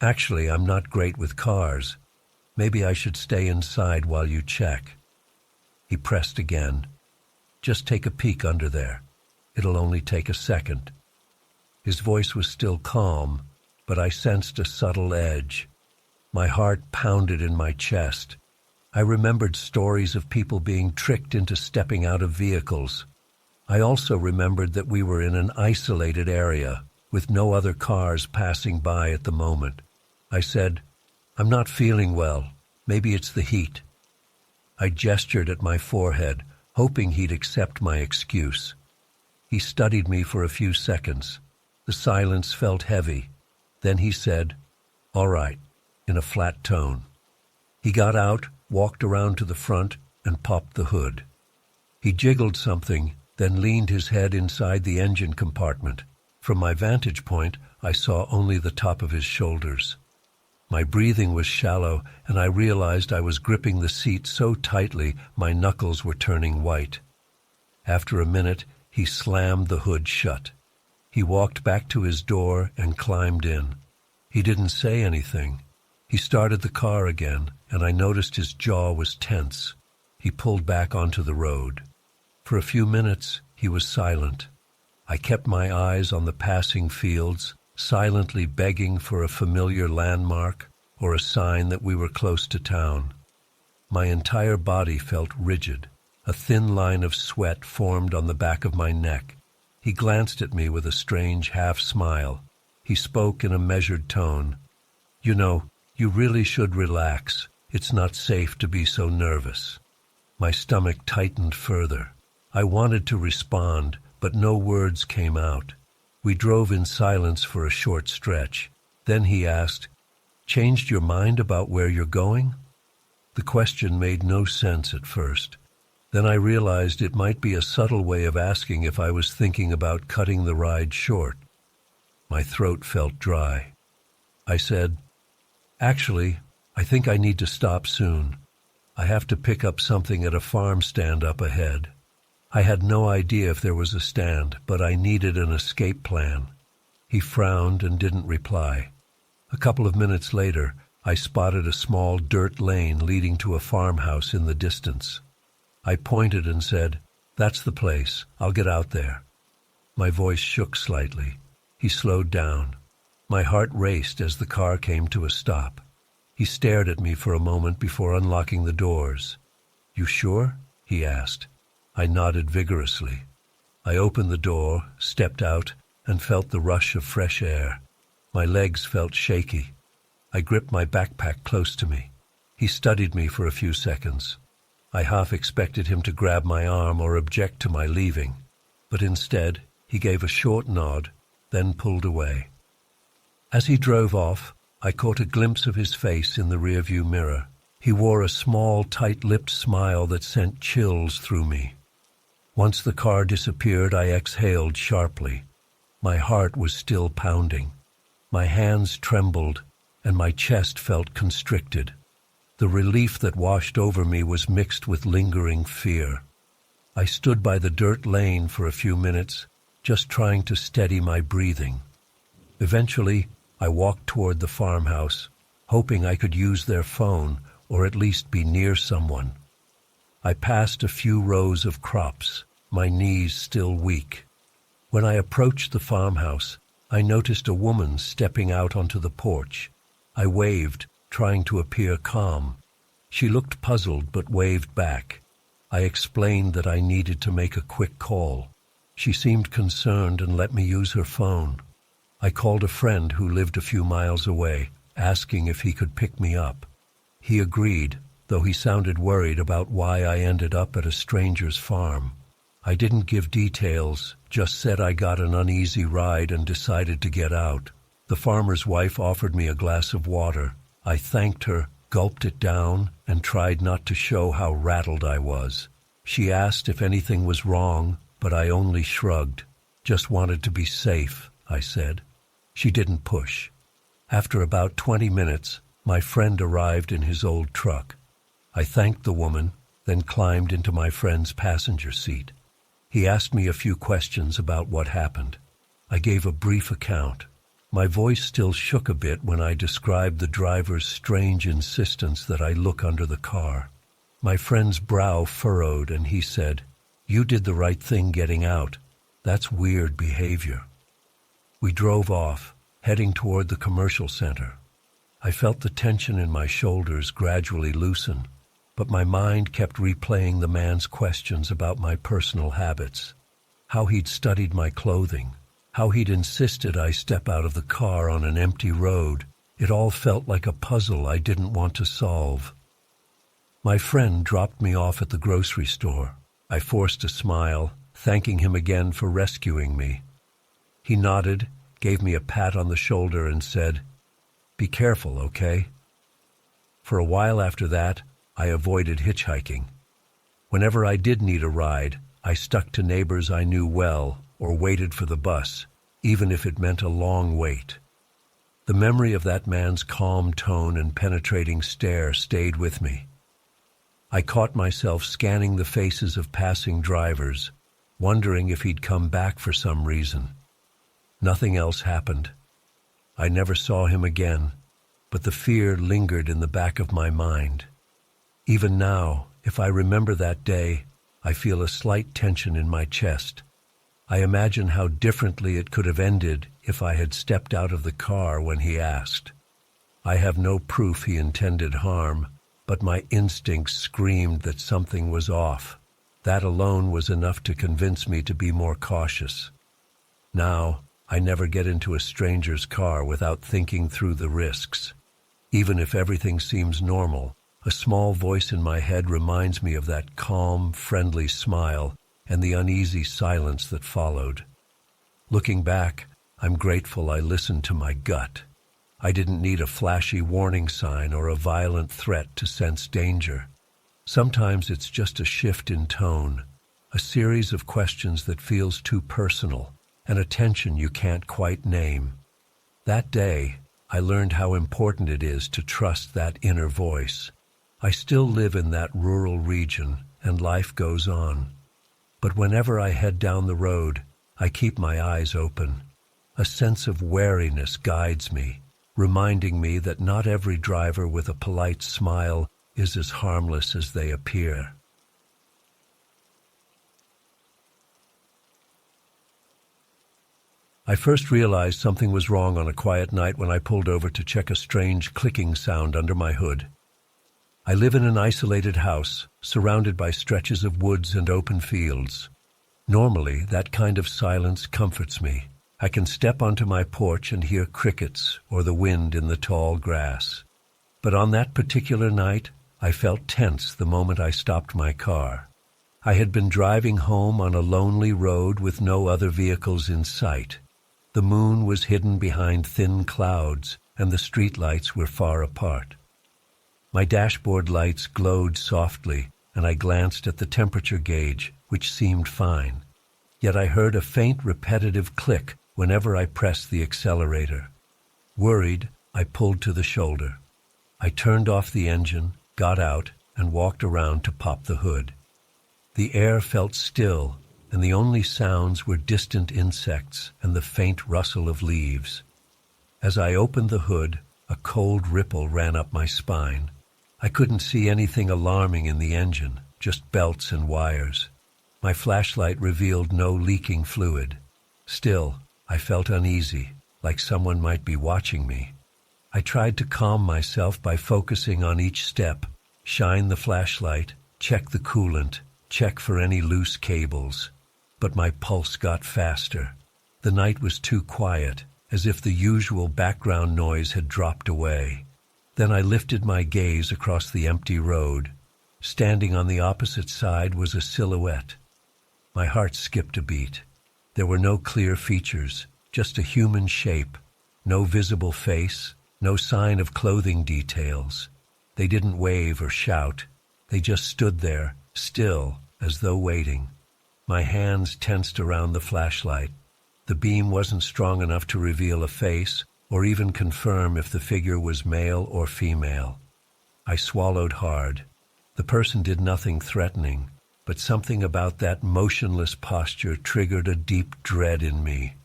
S1: "Actually, I'm not great with cars. Maybe I should stay inside while you check." He pressed again. "Just take a peek under there. It'll only take a second." His voice was still calm, but I sensed a subtle edge. My heart pounded in my chest. I remembered stories of people being tricked into stepping out of vehicles. I also remembered that we were in an isolated area, with no other cars passing by at the moment. I said, "I'm not feeling well. Maybe it's the heat." I gestured at my forehead, hoping he'd accept my excuse. He studied me for a few seconds. The silence felt heavy. Then he said, "All right," in a flat tone. He got out, walked around to the front, and popped the hood. He jiggled something, then leaned his head inside the engine compartment. From my vantage point, I saw only the top of his shoulders. My breathing was shallow, and I realized I was gripping the seat so tightly my knuckles were turning white. After a minute, he slammed the hood shut. He walked back to his door and climbed in. He didn't say anything. He started the car again, and I noticed his jaw was tense. He pulled back onto the road. For a few minutes, he was silent. I kept my eyes on the passing fields, silently begging for a familiar landmark or a sign that we were close to town. My entire body felt rigid. A thin line of sweat formed on the back of my neck. He glanced at me with a strange half-smile. He spoke in a measured tone. "You know, you really should relax. It's not safe to be so nervous." My stomach tightened further. I wanted to respond, but no words came out. We drove in silence for a short stretch. Then he asked, "Changed your mind about where you're going?" The question made no sense at first. Then I realized it might be a subtle way of asking if I was thinking about cutting the ride short. My throat felt dry. I said, "Actually, I think I need to stop soon. I have to pick up something at a farm stand up ahead." I had no idea if there was a stand, but I needed an escape plan. He frowned and didn't reply. A couple of minutes later, I spotted a small dirt lane leading to a farmhouse in the distance. I pointed and said, "That's the place. I'll get out there." My voice shook slightly. He slowed down. My heart raced as the car came to a stop. He stared at me for a moment before unlocking the doors. "You sure?" he asked. I nodded vigorously. I opened the door, stepped out, and felt the rush of fresh air. My legs felt shaky. I gripped my backpack close to me. He studied me for a few seconds. I half expected him to grab my arm or object to my leaving, but instead he gave a short nod, then pulled away. As he drove off, I caught a glimpse of his face in the rearview mirror. He wore a small, tight-lipped smile that sent chills through me. Once the car disappeared, I exhaled sharply. My heart was still pounding. My hands trembled, and my chest felt constricted. The relief that washed over me was mixed with lingering fear. I stood by the dirt lane for a few minutes, just trying to steady my breathing. Eventually, I walked toward the farmhouse, hoping I could use their phone or at least be near someone. I passed a few rows of crops, my knees still weak. When I approached the farmhouse, I noticed a woman stepping out onto the porch. I waved, trying to appear calm. She looked puzzled but waved back. I explained that I needed to make a quick call. She seemed concerned and let me use her phone. I called a friend who lived a few miles away, asking if he could pick me up. He agreed, though he sounded worried about why I ended up at a stranger's farm. I didn't give details, just said I got an uneasy ride and decided to get out. The farmer's wife offered me a glass of water. I thanked her, gulped it down, and tried not to show how rattled I was. She asked if anything was wrong, but I only shrugged. "Just wanted to be safe," I said. She didn't push. After about 20 minutes, my friend arrived in his old truck. I thanked the woman, then climbed into my friend's passenger seat. He asked me a few questions about what happened. I gave a brief account. My voice still shook a bit when I described the driver's strange insistence that I look under the car. My friend's brow furrowed and he said, "You did the right thing getting out. That's weird behavior." We drove off, heading toward the commercial center. I felt the tension in my shoulders gradually loosen, but my mind kept replaying the man's questions about my personal habits, how he'd studied my clothing, how he'd insisted I step out of the car on an empty road. It all felt like a puzzle I didn't want to solve. My friend dropped me off at the grocery store. I forced a smile, thanking him again for rescuing me. He nodded, gave me a pat on the shoulder and said, "Be careful, okay?" For a while after that, I avoided hitchhiking. Whenever I did need a ride, I stuck to neighbors I knew well or waited for the bus, even if it meant a long wait. The memory of that man's calm tone and penetrating stare stayed with me. I caught myself scanning the faces of passing drivers, wondering if he'd come back for some reason. Nothing else happened. I never saw him again, but the fear lingered in the back of my mind. Even now, if I remember that day, I feel a slight tension in my chest. I imagine how differently it could have ended if I had stepped out of the car when he asked. I have no proof he intended harm, but my instincts screamed that something was off. That alone was enough to convince me to be more cautious. Now, I never get into a stranger's car without thinking through the risks. Even if everything seems normal, a small voice in my head reminds me of that calm, friendly smile and the uneasy silence that followed. Looking back, I'm grateful I listened to my gut. I didn't need a flashy warning sign or a violent threat to sense danger. Sometimes it's just a shift in tone, a series of questions that feels too personal, and a tension you can't quite name. That day, I learned how important it is to trust that inner voice. I still live in that rural region, and life goes on. But whenever I head down the road, I keep my eyes open. A sense of wariness guides me, reminding me that not every driver with a polite smile is as harmless as they appear. I first realized something was wrong on a quiet night when I pulled over to check a strange clicking sound under my hood. I live in an isolated house, surrounded by stretches of woods and open fields. Normally, that kind of silence comforts me. I can step onto my porch and hear crickets or the wind in the tall grass. But on that particular night, I felt tense the moment I stopped my car. I had been driving home on a lonely road with no other vehicles in sight. The moon was hidden behind thin clouds, and the streetlights were far apart. My dashboard lights glowed softly, and I glanced at the temperature gauge, which seemed fine. Yet I heard a faint repetitive click whenever I pressed the accelerator. Worried, I pulled to the shoulder. I turned off the engine, got out, and walked around to pop the hood. The air felt still, and the only sounds were distant insects and the faint rustle of leaves. As I opened the hood, a cold ripple ran up my spine. I couldn't see anything alarming in the engine, just belts and wires. My flashlight revealed no leaking fluid. Still, I felt uneasy, like someone might be watching me. I tried to calm myself by focusing on each step, shine the flashlight, check the coolant, check for any loose cables. But my pulse got faster. The night was too quiet, as if the usual background noise had dropped away. Then I lifted my gaze across the empty road. Standing on the opposite side was a silhouette. My heart skipped a beat. There were no clear features, just a human shape. No visible face, no sign of clothing details. They didn't wave or shout. They just stood there, still, as though waiting. My hands tensed around the flashlight. The beam wasn't strong enough to reveal a face or even confirm if the figure was male or female. I swallowed hard. The person did nothing threatening, but something about that motionless posture triggered a deep dread in me.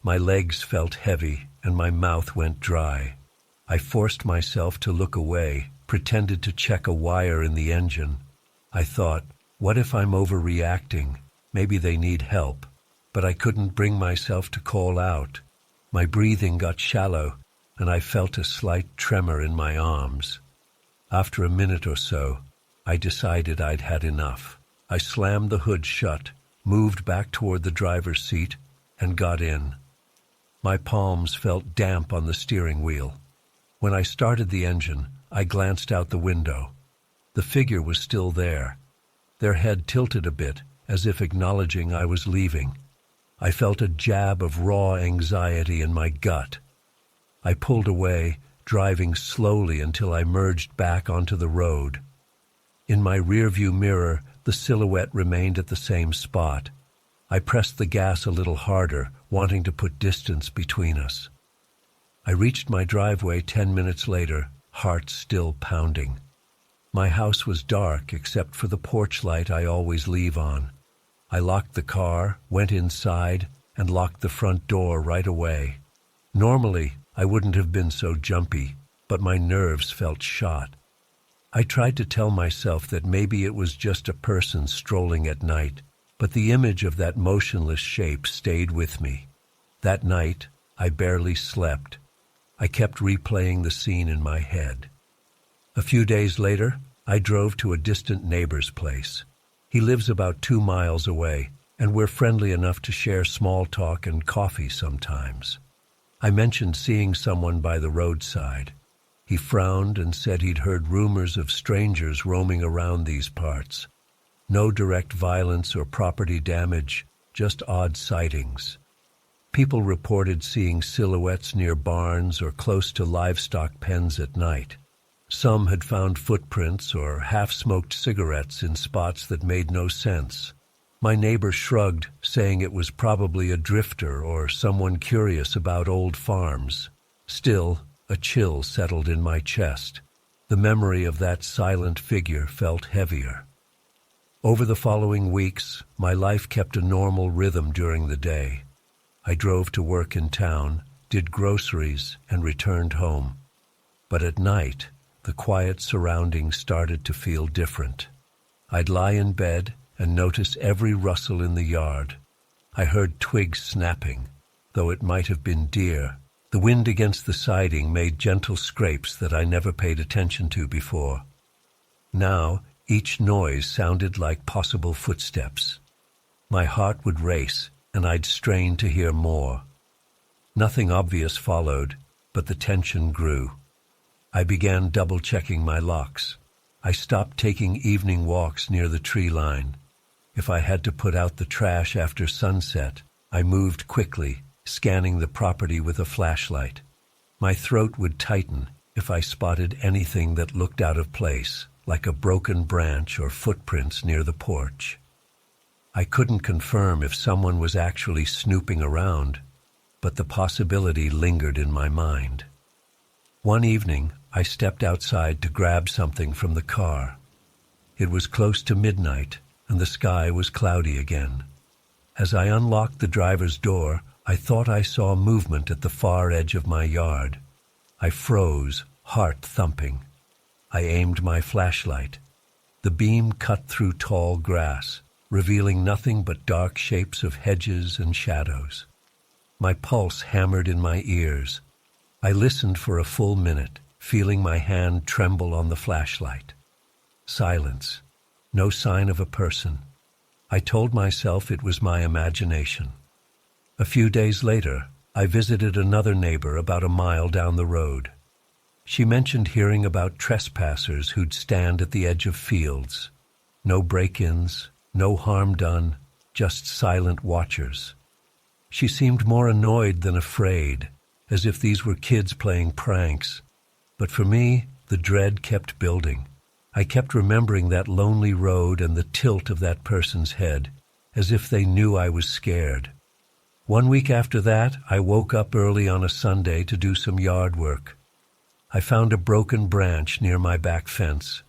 S1: My legs felt heavy and my mouth went dry. I forced myself to look away, pretended to check a wire in the engine. I thought, what if I'm overreacting? Maybe they need help. But I couldn't bring myself to call out. My breathing got shallow, and I felt a slight tremor in my arms. After a minute or so, I decided I'd had enough. I slammed the hood shut, moved back toward the driver's seat, and got in. My palms felt damp on the steering wheel. When I started the engine, I glanced out the window. The figure was still there. Their head tilted a bit, as if acknowledging I was leaving. I felt a jab of raw anxiety in my gut. I pulled away, driving slowly until I merged back onto the road. In my rearview mirror, the silhouette remained at the same spot. I pressed the gas a little harder, wanting to put distance between us. I reached my driveway 10 minutes later, heart still pounding. My house was dark except for the porch light I always leave on. I locked the car, went inside, and locked the front door right away. Normally, I wouldn't have been so jumpy, but my nerves felt shot. I tried to tell myself that maybe it was just a person strolling at night, but the image of that motionless shape stayed with me. That night, I barely slept. I kept replaying the scene in my head. A few days later, I drove to a distant neighbor's place. He lives about 2 miles away, and we're friendly enough to share small talk and coffee sometimes. I mentioned seeing someone by the roadside. He frowned and said he'd heard rumors of strangers roaming around these parts. No direct violence or property damage, just odd sightings. People reported seeing silhouettes near barns or close to livestock pens at night. Some had found footprints or half-smoked cigarettes in spots that made no sense. My neighbor shrugged, saying it was probably a drifter or someone curious about old farms. Still, a chill settled in my chest. The memory of that silent figure felt heavier. Over the following weeks, my life kept a normal rhythm during the day. I drove to work in town, did groceries, and returned home. But at night, the quiet surroundings started to feel different. I'd lie in bed and notice every rustle in the yard. I heard twigs snapping, though it might have been deer. The wind against the siding made gentle scrapes that I never paid attention to before. Now, each noise sounded like possible footsteps. My heart would race, and I'd strain to hear more. Nothing obvious followed, but the tension grew. I began double-checking my locks. I stopped taking evening walks near the tree line. If I had to put out the trash after sunset, I moved quickly, scanning the property with a flashlight. My throat would tighten if I spotted anything that looked out of place, like a broken branch or footprints near the porch. I couldn't confirm if someone was actually snooping around, but the possibility lingered in my mind. One evening, I stepped outside to grab something from the car. It was close to midnight, and the sky was cloudy again. As I unlocked the driver's door, I thought I saw movement at the far edge of my yard. I froze, heart thumping. I aimed my flashlight. The beam cut through tall grass, revealing nothing but dark shapes of hedges and shadows. My pulse hammered in my ears. I listened for a full minute, feeling my hand tremble on the flashlight. Silence. No sign of a person. I told myself it was my imagination. A few days later, I visited another neighbor about a mile down the road. She mentioned hearing about trespassers who'd stand at the edge of fields. No break-ins, no harm done, just silent watchers. She seemed more annoyed than afraid, as if these were kids playing pranks. But for me, the dread kept building. I kept remembering that lonely road and the tilt of that person's head, as if they knew I was scared. 1 week after that, I woke up early on a Sunday to do some yard work. I found a broken branch near my back fence.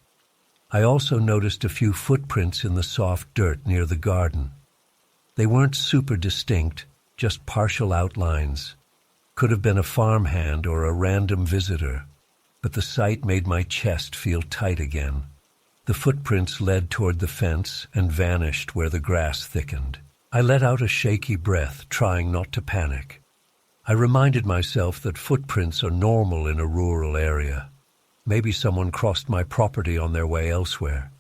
S1: I also noticed a few footprints in the soft dirt near the garden. They weren't super distinct, just partial outlines. Could have been a farmhand or a random visitor, but the sight made my chest feel tight again. The footprints led toward the fence and vanished where the grass thickened. I let out a shaky breath, trying not to panic. I reminded myself that footprints are normal in a rural area. Maybe someone crossed my property on their way elsewhere.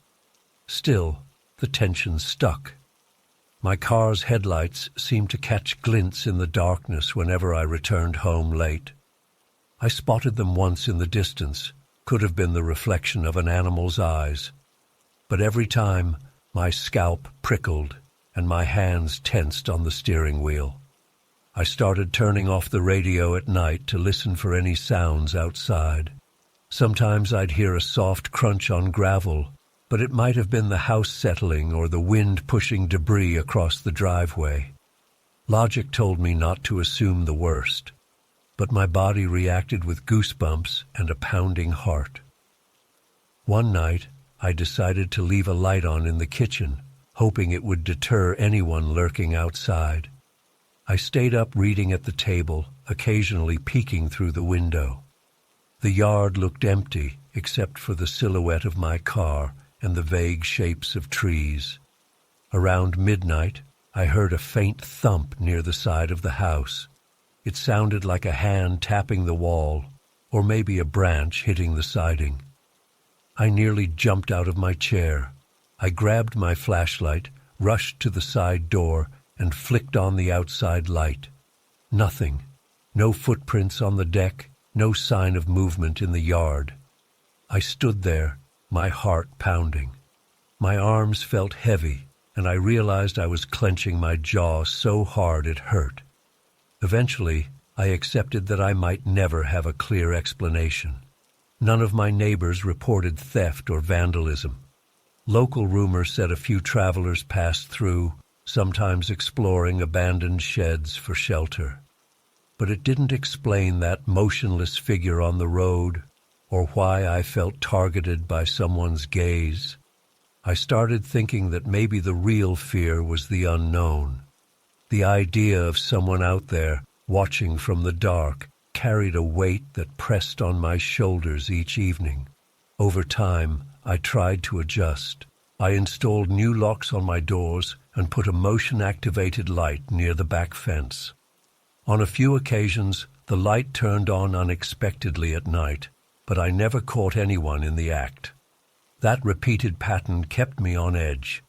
S1: Still, the tension stuck. My car's headlights seemed to catch glints in the darkness whenever I returned home late. I spotted them once in the distance, could have been the reflection of an animal's eyes. But every time, my scalp prickled and my hands tensed on the steering wheel. I started turning off the radio at night to listen for any sounds outside. Sometimes I'd hear a soft crunch on gravel, but it might have been the house settling or the wind pushing debris across the driveway. Logic told me not to assume the worst, but my body reacted with goosebumps and a pounding heart. One night, I decided to leave a light on in the kitchen, hoping it would deter anyone lurking outside. I stayed up reading at the table, occasionally peeking through the window. The yard looked empty, except for the silhouette of my car and the vague shapes of trees. Around midnight, I heard a faint thump near the side of the house. It sounded like a hand tapping the wall, or maybe a branch hitting the siding. I nearly jumped out of my chair. I grabbed my flashlight, rushed to the side door, and flicked on the outside light. Nothing. No footprints on the deck, no sign of movement in the yard. I stood there, my heart pounding. My arms felt heavy, and I realized I was clenching my jaw so hard it hurt. Eventually, I accepted that I might never have a clear explanation. None of my neighbors reported theft or vandalism. Local rumor said a few travelers passed through, sometimes exploring abandoned sheds for shelter. But it didn't explain that motionless figure on the road, or why I felt targeted by someone's gaze. I started thinking that maybe the real fear was the unknown. The idea of someone out there, watching from the dark, carried a weight that pressed on my shoulders each evening. Over time, I tried to adjust. I installed new locks on my doors and put a motion-activated light near the back fence. On a few occasions, the light turned on unexpectedly at night, but I never caught anyone in the act. That repeated pattern kept me on edge.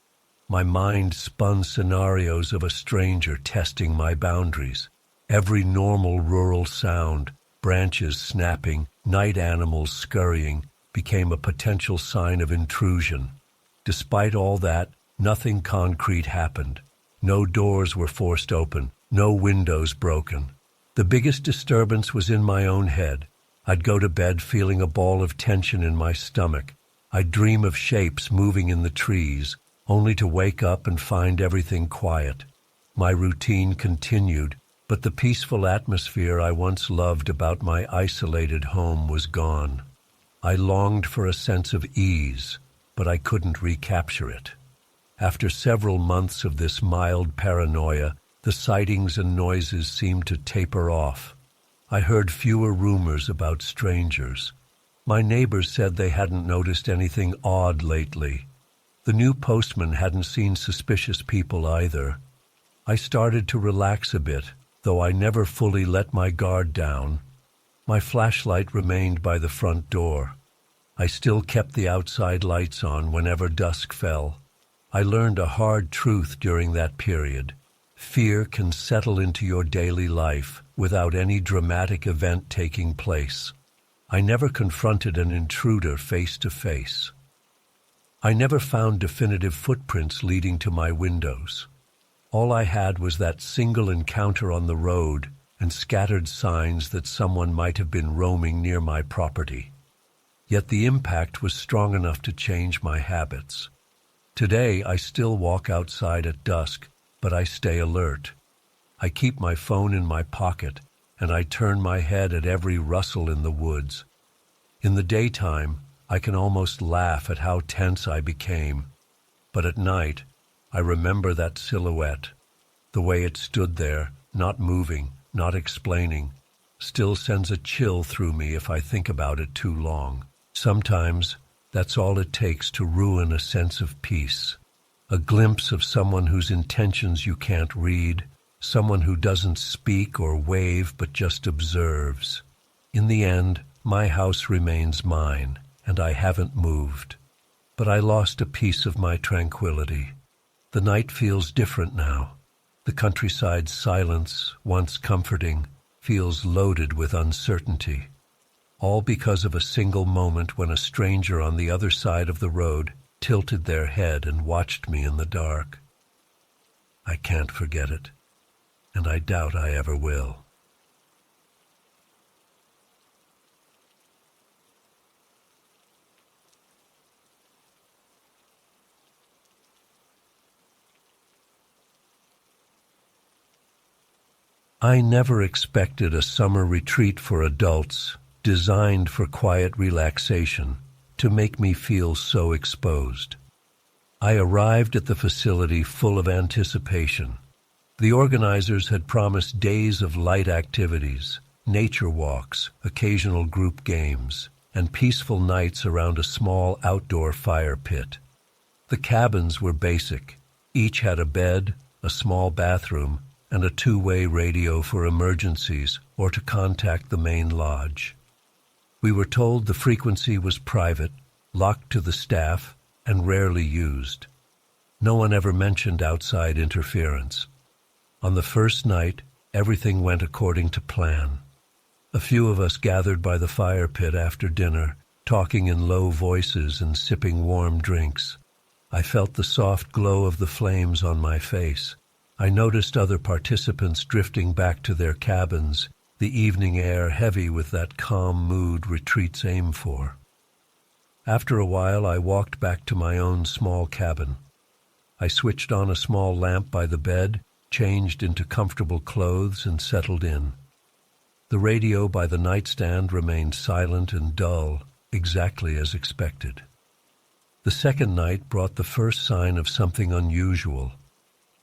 S1: My mind spun scenarios of a stranger testing my boundaries. Every normal rural sound, branches snapping, night animals scurrying, became a potential sign of intrusion. Despite all that, nothing concrete happened. No doors were forced open, no windows broken. The biggest disturbance was in my own head. I'd go to bed feeling a ball of tension in my stomach. I'd dream of shapes moving in the trees, only to wake up and find everything quiet. My routine continued, but the peaceful atmosphere I once loved about my isolated home was gone. I longed for a sense of ease, but I couldn't recapture it. After several months of this mild paranoia, the sightings and noises seemed to taper off. I heard fewer rumors about strangers. My neighbors said they hadn't noticed anything odd lately. The new postman hadn't seen suspicious people either. I started to relax a bit, though I never fully let my guard down. My flashlight remained by the front door. I still kept the outside lights on whenever dusk fell. I learned a hard truth during that period. Fear can settle into your daily life without any dramatic event taking place. I never confronted an intruder face to face. I never found definitive footprints leading to my windows. All I had was that single encounter on the road and scattered signs that someone might have been roaming near my property. Yet the impact was strong enough to change my habits. Today, I still walk outside at dusk, but I stay alert. I keep my phone in my pocket, and I turn my head at every rustle in the woods. In the daytime, I can almost laugh at how tense I became. But at night, I remember that silhouette. The way it stood there, not moving, not explaining, still sends a chill through me if I think about it too long. Sometimes, that's all it takes to ruin a sense of peace. A glimpse of someone whose intentions you can't read, someone who doesn't speak or wave but just observes. In the end, my house remains mine, and I haven't moved. But I lost a piece of my tranquility. The night feels different now. The countryside's silence, once comforting, feels loaded with uncertainty. All because of a single moment when a stranger on the other side of the road tilted their head and watched me in the dark. I can't forget it, and I doubt I ever will. I never expected a summer retreat for adults, designed for quiet relaxation, to make me feel so exposed. I arrived at the facility full of anticipation. The organizers had promised days of light activities, nature walks, occasional group games, and peaceful nights around a small outdoor fire pit. The cabins were basic. Each had a bed, a small bathroom, and a two-way radio for emergencies or to contact the main lodge. We were told the frequency was private, locked to the staff, and rarely used. No one ever mentioned outside interference. On the first night, everything went according to plan. A few of us gathered by the fire pit after dinner, talking in low voices and sipping warm drinks. I felt the soft glow of the flames on my face. I noticed other participants drifting back to their cabins, the evening air heavy with that calm mood retreats aim for. After a while, I walked back to my own small cabin. I switched on a small lamp by the bed, changed into comfortable clothes, and settled in. The radio by the nightstand remained silent and dull, exactly as expected. The second night brought the first sign of something unusual.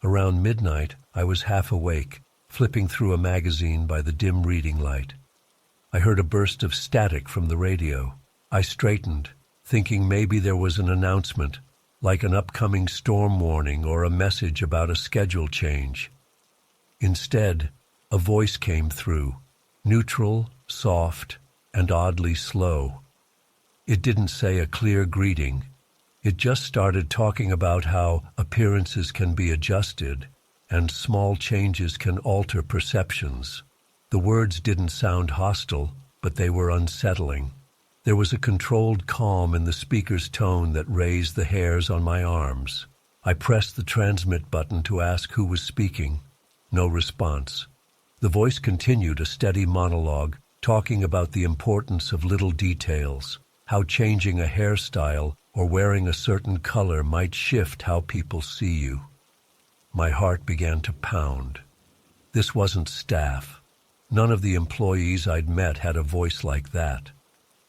S1: Around midnight, I was half awake, flipping through a magazine by the dim reading light. I heard a burst of static from the radio. I straightened, thinking maybe there was an announcement, like an upcoming storm warning or a message about a schedule change. Instead, a voice came through, neutral, soft, and oddly slow. It didn't say a clear greeting. It just started talking about how appearances can be adjusted and small changes can alter perceptions. The words didn't sound hostile, but they were unsettling. There was a controlled calm in the speaker's tone that raised the hairs on my arms. I pressed the transmit button to ask who was speaking. No response. The voice continued a steady monologue, talking about the importance of little details, how changing a hairstyle or wearing a certain color might shift how people see you. My heart began to pound. This wasn't staff. None of the employees I'd met had a voice like that.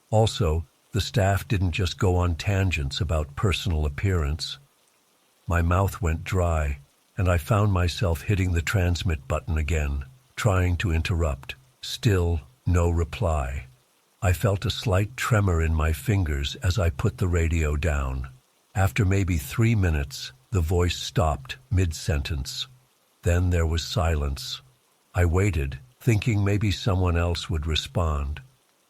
S1: Also, the staff didn't just go on tangents about personal appearance. My mouth went dry, and I found myself hitting the transmit button again, trying to interrupt. Still, no reply. I felt a slight tremor in my fingers as I put the radio down. After maybe 3 minutes, the voice stopped mid-sentence. Then there was silence. I waited, thinking maybe someone else would respond.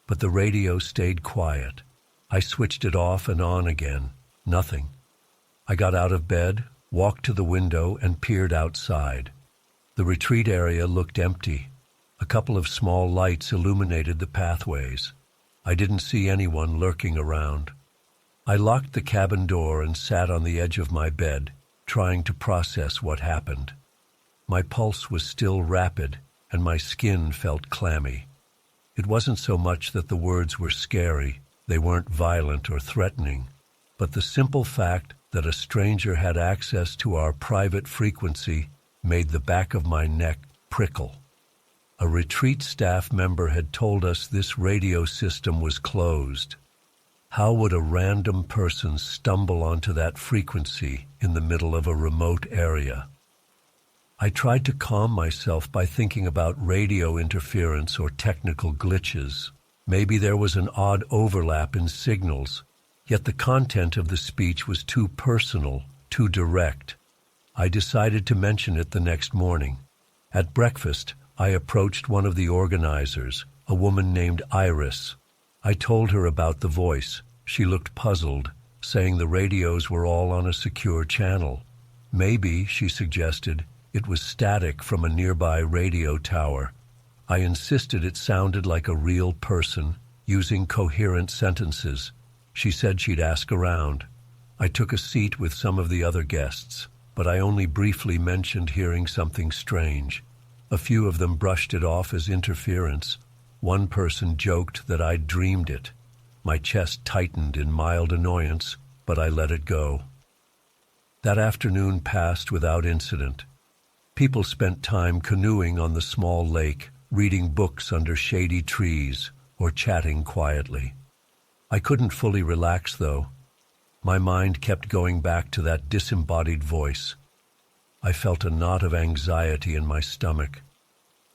S1: But the radio stayed quiet. I switched it off and on again. Nothing. I got out of bed, walked to the window, and peered outside. The retreat area looked empty. A couple of small lights illuminated the pathways. I didn't see anyone lurking around. I locked the cabin door and sat on the edge of my bed, trying to process what happened. My pulse was still rapid, and my skin felt clammy. It wasn't so much that the words were scary, they weren't violent or threatening, but the simple fact that a stranger had access to our private frequency made the back of my neck prickle. A retreat staff member had told us this radio system was closed. How would a random person stumble onto that frequency in the middle of a remote area? I tried to calm myself by thinking about radio interference or technical glitches. Maybe there was an odd overlap in signals, yet the content of the speech was too personal, too direct. I decided to mention it the next morning. At breakfast, I approached one of the organizers, a woman named Iris. I told her about the voice. She looked puzzled, saying the radios were all on a secure channel. Maybe, she suggested, it was static from a nearby radio tower. I insisted it sounded like a real person, using coherent sentences. She said she'd ask around. I took a seat with some of the other guests, but I only briefly mentioned hearing something strange. A few of them brushed it off as interference. One person joked that I'd dreamed it. My chest tightened in mild annoyance, but I let it go. That afternoon passed without incident. People spent time canoeing on the small lake, reading books under shady trees, or chatting quietly. I couldn't fully relax, though. My mind kept going back to that disembodied voice. I felt a knot of anxiety in my stomach.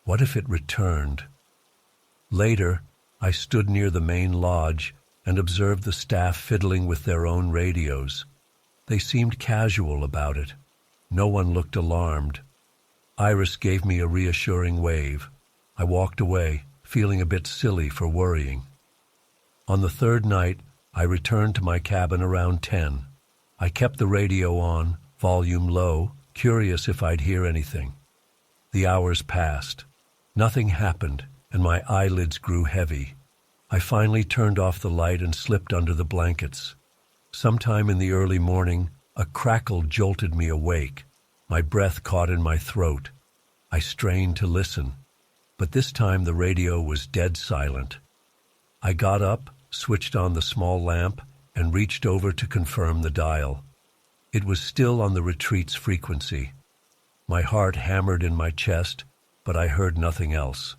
S1: What if it returned? Later, I stood near the main lodge and observed the staff fiddling with their own radios. They seemed casual about it. No one looked alarmed. Iris gave me a reassuring wave. I walked away, feeling a bit silly for worrying. On the third night, I returned to my cabin around 10. I kept the radio on, volume low, curious if I'd hear anything. The hours passed. Nothing happened, and my eyelids grew heavy. I finally turned off the light and slipped under the blankets. Sometime in the early morning, A crackle jolted me awake. My breath caught in my throat. I strained to listen, but this time the radio was dead silent. I got up, switched on the small lamp, and reached over to confirm the dial. It was still on the retreat's frequency. My heart hammered in my chest, but I heard nothing else.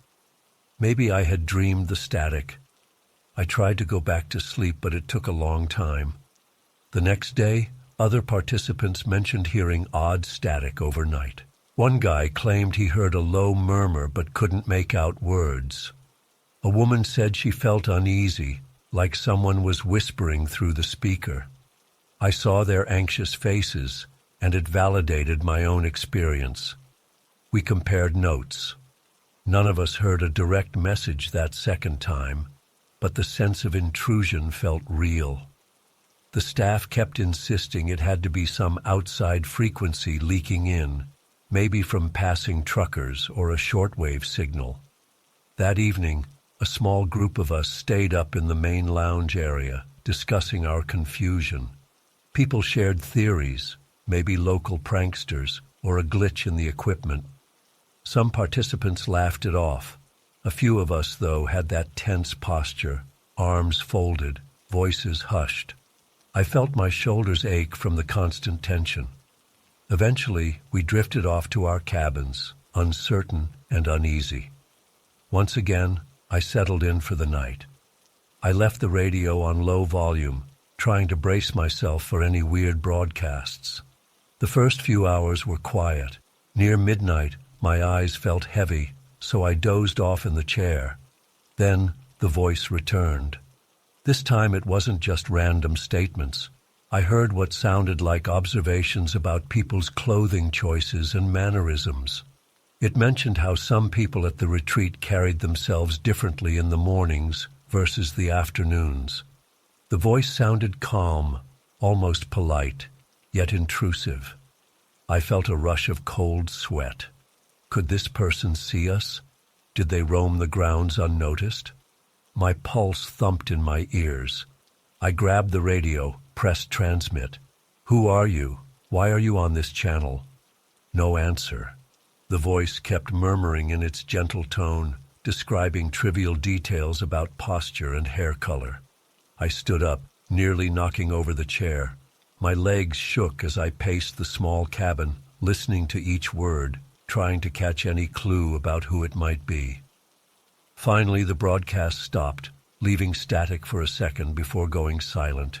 S1: Maybe I had dreamed the static. I tried to go back to sleep, but it took a long time. The next day, other participants mentioned hearing odd static overnight. One guy claimed he heard a low murmur but couldn't make out words. A woman said she felt uneasy, like someone was whispering through the speaker. I saw their anxious faces, and it validated my own experience. We compared notes. None of us heard a direct message that second time, but the sense of intrusion felt real. The staff kept insisting it had to be some outside frequency leaking in, maybe from passing truckers or a shortwave signal. That evening, a small group of us stayed up in the main lounge area, discussing our confusion. People shared theories, maybe local pranksters, or a glitch in the equipment. Some participants laughed it off. A few of us, though, had that tense posture, arms folded, voices hushed. I felt my shoulders ache from the constant tension. Eventually, we drifted off to our cabins, uncertain and uneasy. Once again, I settled in for the night. I left the radio on low volume, trying to brace myself for any weird broadcasts. The first few hours were quiet. Near midnight, my eyes felt heavy, so I dozed off in the chair. Then the voice returned. This time it wasn't just random statements. I heard what sounded like observations about people's clothing choices and mannerisms. It mentioned how some people at the retreat carried themselves differently in the mornings versus the afternoons. The voice sounded calm, almost polite, yet intrusive. I felt a rush of cold sweat. Could this person see us? Did they roam the grounds unnoticed? My pulse thumped in my ears. I grabbed the radio, pressed transmit. "Who are you? Why are you on this channel?" No answer. The voice kept murmuring in its gentle tone, describing trivial details about posture and hair color. I stood up, nearly knocking over the chair. My legs shook as I paced the small cabin, listening to each word, trying to catch any clue about who it might be. Finally, the broadcast stopped, leaving static for a second before going silent.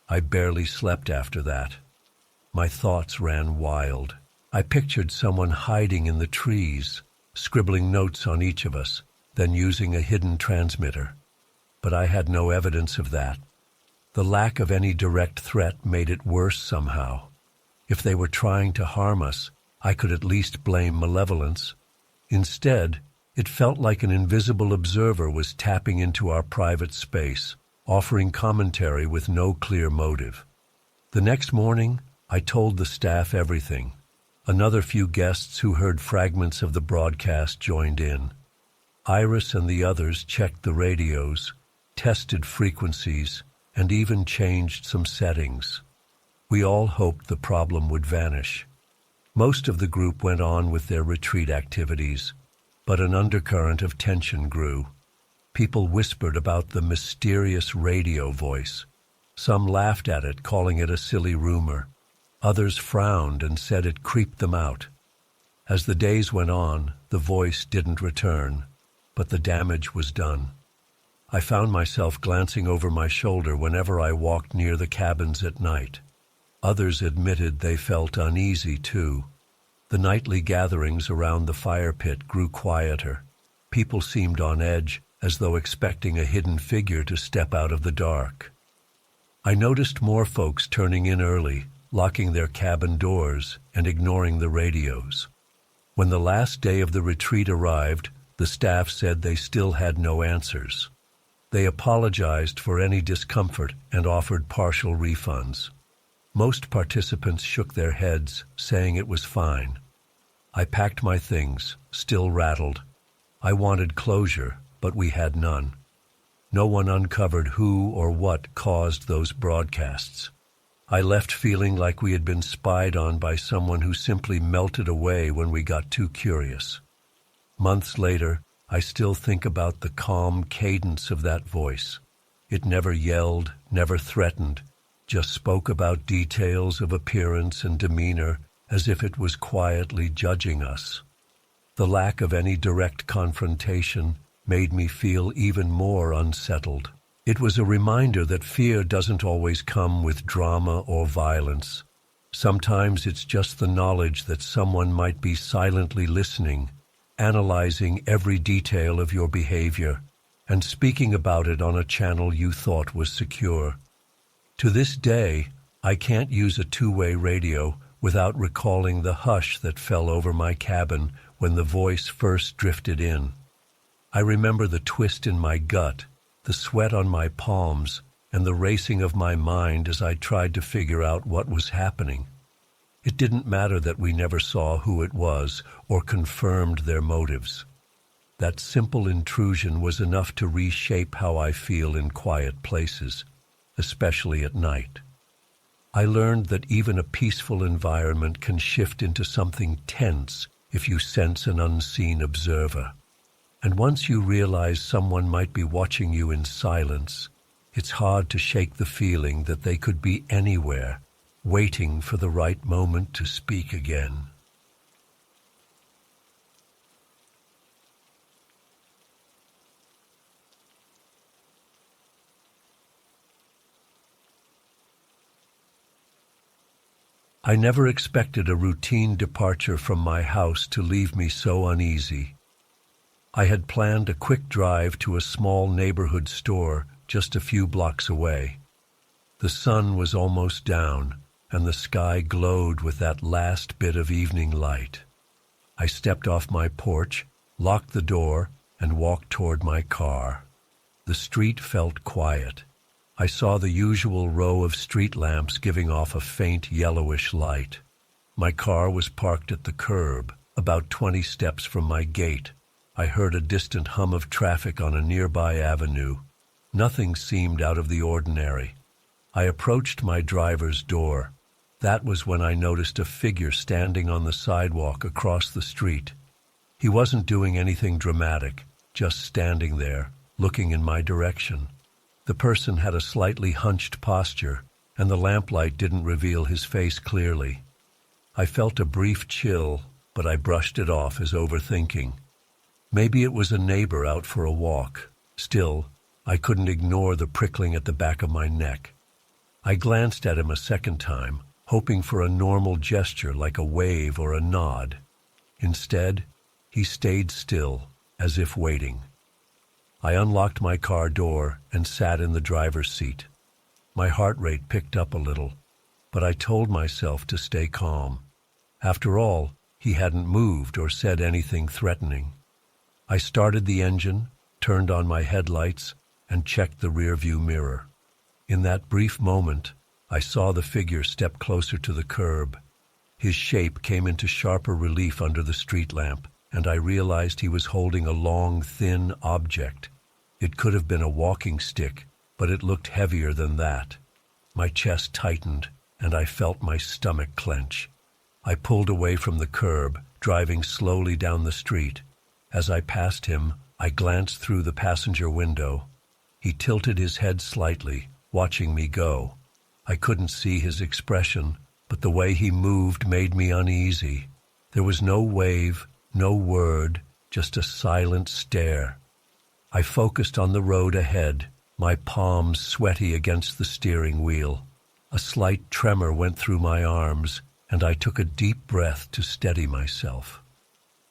S1: I barely slept after that. My thoughts ran wild. I pictured someone hiding in the trees, scribbling notes on each of us, then using a hidden transmitter. But I had no evidence of that. The lack of any direct threat made it worse somehow. If they were trying to harm us, I could at least blame malevolence. Instead, it felt like an invisible observer was tapping into our private space, offering commentary with no clear motive. The next morning, I told the staff everything. Another few guests who heard fragments of the broadcast joined in. Iris and the others checked the radios, tested frequencies, and even changed some settings. We all hoped the problem would vanish. Most of the group went on with their retreat activities, but an undercurrent of tension grew. People whispered about the mysterious radio voice. Some laughed at it, calling it a silly rumor. Others frowned and said it creeped them out. As the days went on, the voice didn't return, but the damage was done. I found myself glancing over my shoulder whenever I walked near the cabins at night. Others admitted they felt uneasy too. The nightly gatherings around the fire pit grew quieter. People seemed on edge, as though expecting a hidden figure to step out of the dark. I noticed more folks turning in early, locking their cabin doors and ignoring the radios. When the last day of the retreat arrived, the staff said they still had no answers. They apologized for any discomfort and offered partial refunds. Most participants shook their heads, saying it was fine. I packed my things, still rattled. I wanted closure, but we had none. No one uncovered who or what caused those broadcasts. I left feeling like we had been spied on by someone who simply melted away when we got too curious. Months later, I still think about the calm cadence of that voice. It never yelled, never threatened, just spoke about details of appearance and demeanor as if it was quietly judging us. The lack of any direct confrontation made me feel even more unsettled. It was a reminder that fear doesn't always come with drama or violence. Sometimes it's just the knowledge that someone might be silently listening, analyzing every detail of your behavior, and speaking about it on a channel you thought was secure. To this day, I can't use a two-way radio without recalling the hush that fell over my cabin when the voice first drifted in. I remember the twist in my gut, the sweat on my palms, and the racing of my mind as I tried to figure out what was happening. It didn't matter that we never saw who it was or confirmed their motives. That simple intrusion was enough to reshape how I feel in quiet places, especially at night. I learned that even a peaceful environment can shift into something tense if you sense an unseen observer. And once you realize someone might be watching you in silence, it's hard to shake the feeling that they could be anywhere, waiting for the right moment to speak again. I never expected a routine departure from my house to leave me so uneasy. I had planned a quick drive to a small neighborhood store just a few blocks away. The sun was almost down, and the sky glowed with that last bit of evening light. I stepped off my porch, locked the door, and walked toward my car. The street felt quiet. I saw the usual row of street lamps giving off a faint yellowish light. My car was parked at the curb, about 20 steps from my gate. I heard a distant hum of traffic on a nearby avenue. Nothing seemed out of the ordinary. I approached my driver's door. That was when I noticed a figure standing on the sidewalk across the street. He wasn't doing anything dramatic, just standing there, looking in my direction. The person had a slightly hunched posture, and the lamplight didn't reveal his face clearly. I felt a brief chill, but I brushed it off as overthinking. Maybe it was a neighbor out for a walk. Still, I couldn't ignore the prickling at the back of my neck. I glanced at him a second time, hoping for a normal gesture like a wave or a nod. Instead, he stayed still, as if waiting. I unlocked my car door and sat in the driver's seat. My heart rate picked up a little, but I told myself to stay calm. After all, he hadn't moved or said anything threatening. I started the engine, turned on my headlights, and checked the rearview mirror. In that brief moment, I saw the figure step closer to the curb. His shape came into sharper relief under the street lamp, and I realized he was holding a long, thin object. It could have been a walking stick, but it looked heavier than that. My chest tightened, and I felt my stomach clench. I pulled away from the curb, driving slowly down the street. As I passed him, I glanced through the passenger window. He tilted his head slightly, watching me go. I couldn't see his expression, but the way he moved made me uneasy. There was no wave, no word, just a silent stare. I focused on the road ahead, my palms sweaty against the steering wheel. A slight tremor went through my arms, and I took a deep breath to steady myself.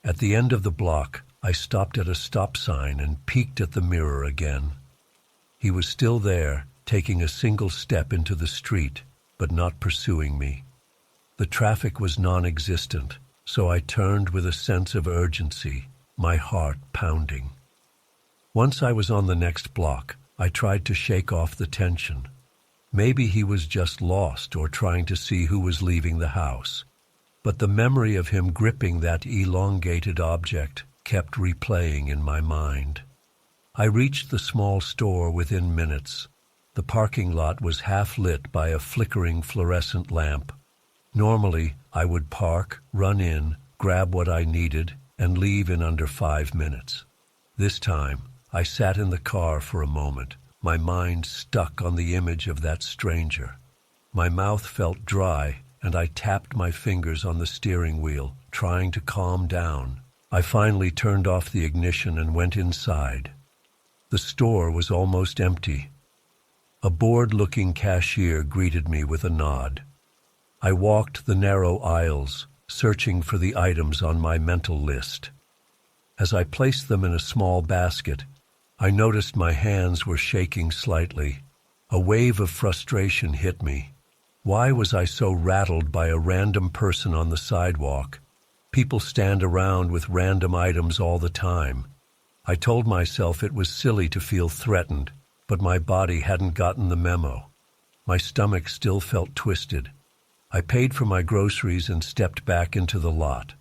S1: At the end of the block, I stopped at a stop sign and peeked at the mirror again. He was still there, taking a single step into the street, but not pursuing me. The traffic was non-existent, so I turned with a sense of urgency, my heart pounding. Once I was on the next block, I tried to shake off the tension. Maybe he was just lost or trying to see who was leaving the house. But the memory of him gripping that elongated object kept replaying in my mind. I reached the small store within minutes. The parking lot was half lit by a flickering fluorescent lamp. Normally, I would park, run in, grab what I needed, and leave in under 5 minutes. This time, I sat in the car for a moment, my mind stuck on the image of that stranger. My mouth felt dry, and I tapped my fingers on the steering wheel, trying to calm down. I finally turned off the ignition and went inside. The store was almost empty. A bored-looking cashier greeted me with a nod. I walked the narrow aisles, searching for the items on my mental list. As I placed them in a small basket, I noticed my hands were shaking slightly. A wave of frustration hit me. Why was I so rattled by a random person on the sidewalk? People stand around with random items all the time. I told myself it was silly to feel threatened, but my body hadn't gotten the memo. My stomach still felt twisted. I paid for my groceries and stepped back into the lot.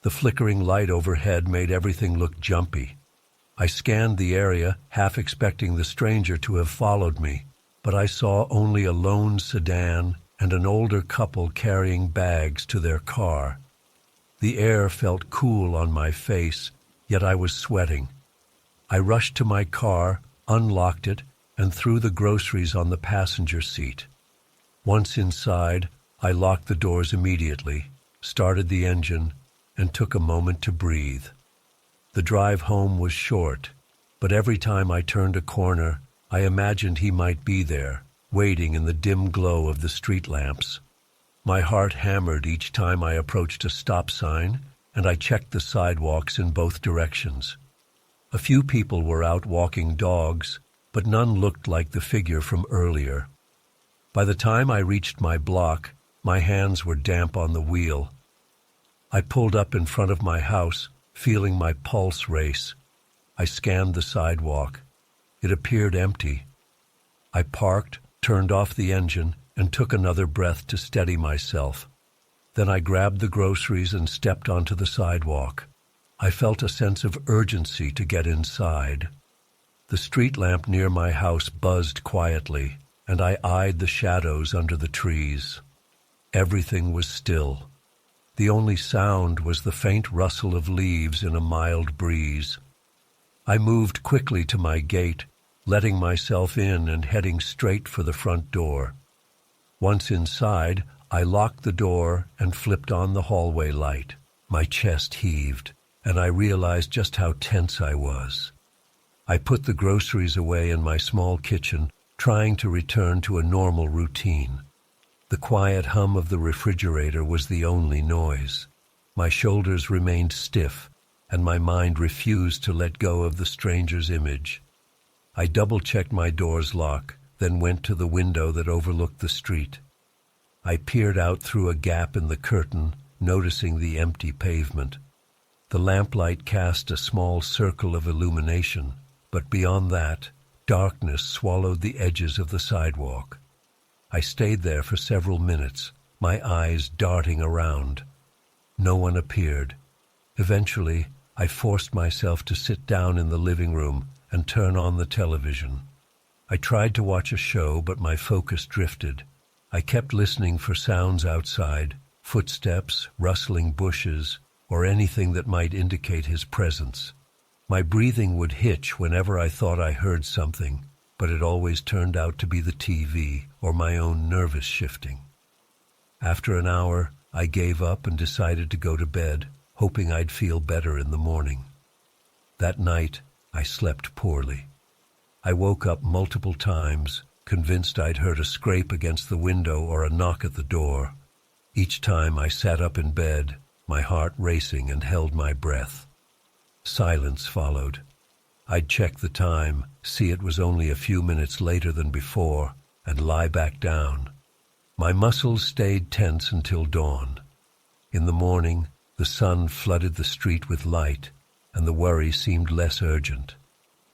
S1: The flickering light overhead made everything look jumpy. I scanned the area, half expecting the stranger to have followed me, but I saw only a lone sedan and an older couple carrying bags to their car. The air felt cool on my face, yet I was sweating. I rushed to my car, unlocked it, and threw the groceries on the passenger seat. Once inside, I locked the doors immediately, started the engine, and took a moment to breathe. The drive home was short, but every time I turned a corner, I imagined he might be there, waiting in the dim glow of the street lamps. My heart hammered each time I approached a stop sign, and I checked the sidewalks in both directions. A few people were out walking dogs, but none looked like the figure from earlier. By the time I reached my block, my hands were damp on the wheel. I pulled up in front of my house, feeling my pulse race. I scanned the sidewalk. It appeared empty. I parked, turned off the engine, and took another breath to steady myself. Then I grabbed the groceries and stepped onto the sidewalk. I felt a sense of urgency to get inside. The street lamp near my house buzzed quietly, and I eyed the shadows under the trees. Everything was still. The only sound was the faint rustle of leaves in a mild breeze. I moved quickly to my gate, letting myself in and heading straight for the front door. Once inside, I locked the door and flipped on the hallway light. My chest heaved, and I realized just how tense I was. I put the groceries away in my small kitchen, trying to return to a normal routine. The quiet hum of the refrigerator was the only noise. My shoulders remained stiff, and my mind refused to let go of the stranger's image. I double-checked my door's lock, then went to the window that overlooked the street. I peered out through a gap in the curtain, noticing the empty pavement. The lamplight cast a small circle of illumination, but beyond that, darkness swallowed the edges of the sidewalk. I stayed there for several minutes, my eyes darting around. No one appeared. Eventually, I forced myself to sit down in the living room and turn on the television. I tried to watch a show, but my focus drifted. I kept listening for sounds outside, footsteps, rustling bushes, or anything that might indicate his presence. My breathing would hitch whenever I thought I heard something, but it always turned out to be the TV or my own nervous shifting. After an hour, I gave up and decided to go to bed, hoping I'd feel better in the morning. That night, I slept poorly. I woke up multiple times, convinced I'd heard a scrape against the window or a knock at the door. Each time I sat up in bed, my heart racing, and held my breath. Silence followed. I'd check the time, see it was only a few minutes later than before, and lie back down. My muscles stayed tense until dawn. In the morning, the sun flooded the street with light, and the worry seemed less urgent.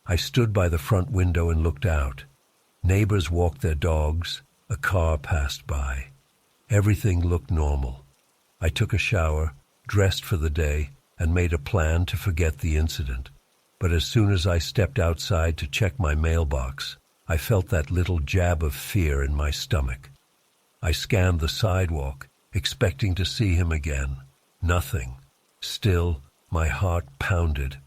S1: I stood by the front window and looked out. Neighbors walked their dogs, a car passed by. Everything looked normal. I took a shower, dressed for the day, and made a plan to forget the incident. But as soon as I stepped outside to check my mailbox, I felt that little jab of fear in my stomach. I scanned the sidewalk, expecting to see him again. Nothing. Still, my heart pounded.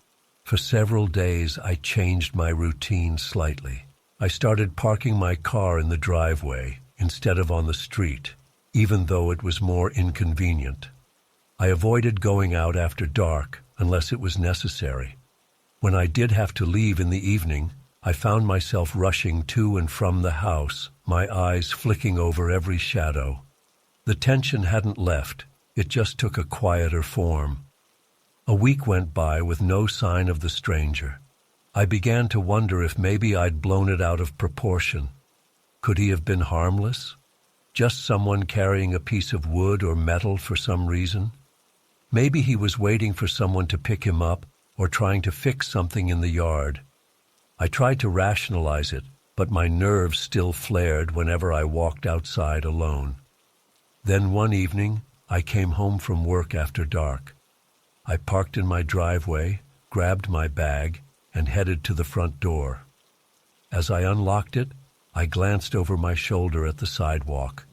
S1: For several days, I changed my routine slightly. I started parking my car in the driveway instead of on the street, even though it was more inconvenient. I avoided going out after dark unless it was necessary. When I did have to leave in the evening, I found myself rushing to and from the house, my eyes flicking over every shadow. The tension hadn't left, it just took a quieter form. A week went by with no sign of the stranger. I began to wonder if maybe I'd blown it out of proportion. Could he have been harmless? Just someone carrying a piece of wood or metal for some reason? Maybe he was waiting for someone to pick him up or trying to fix something in the yard. I tried to rationalize it, but my nerves still flared whenever I walked outside alone. Then one evening, I came home from work after dark. I parked in my driveway, grabbed my bag, and headed to the front door. As I unlocked it, I glanced over my shoulder at the sidewalk.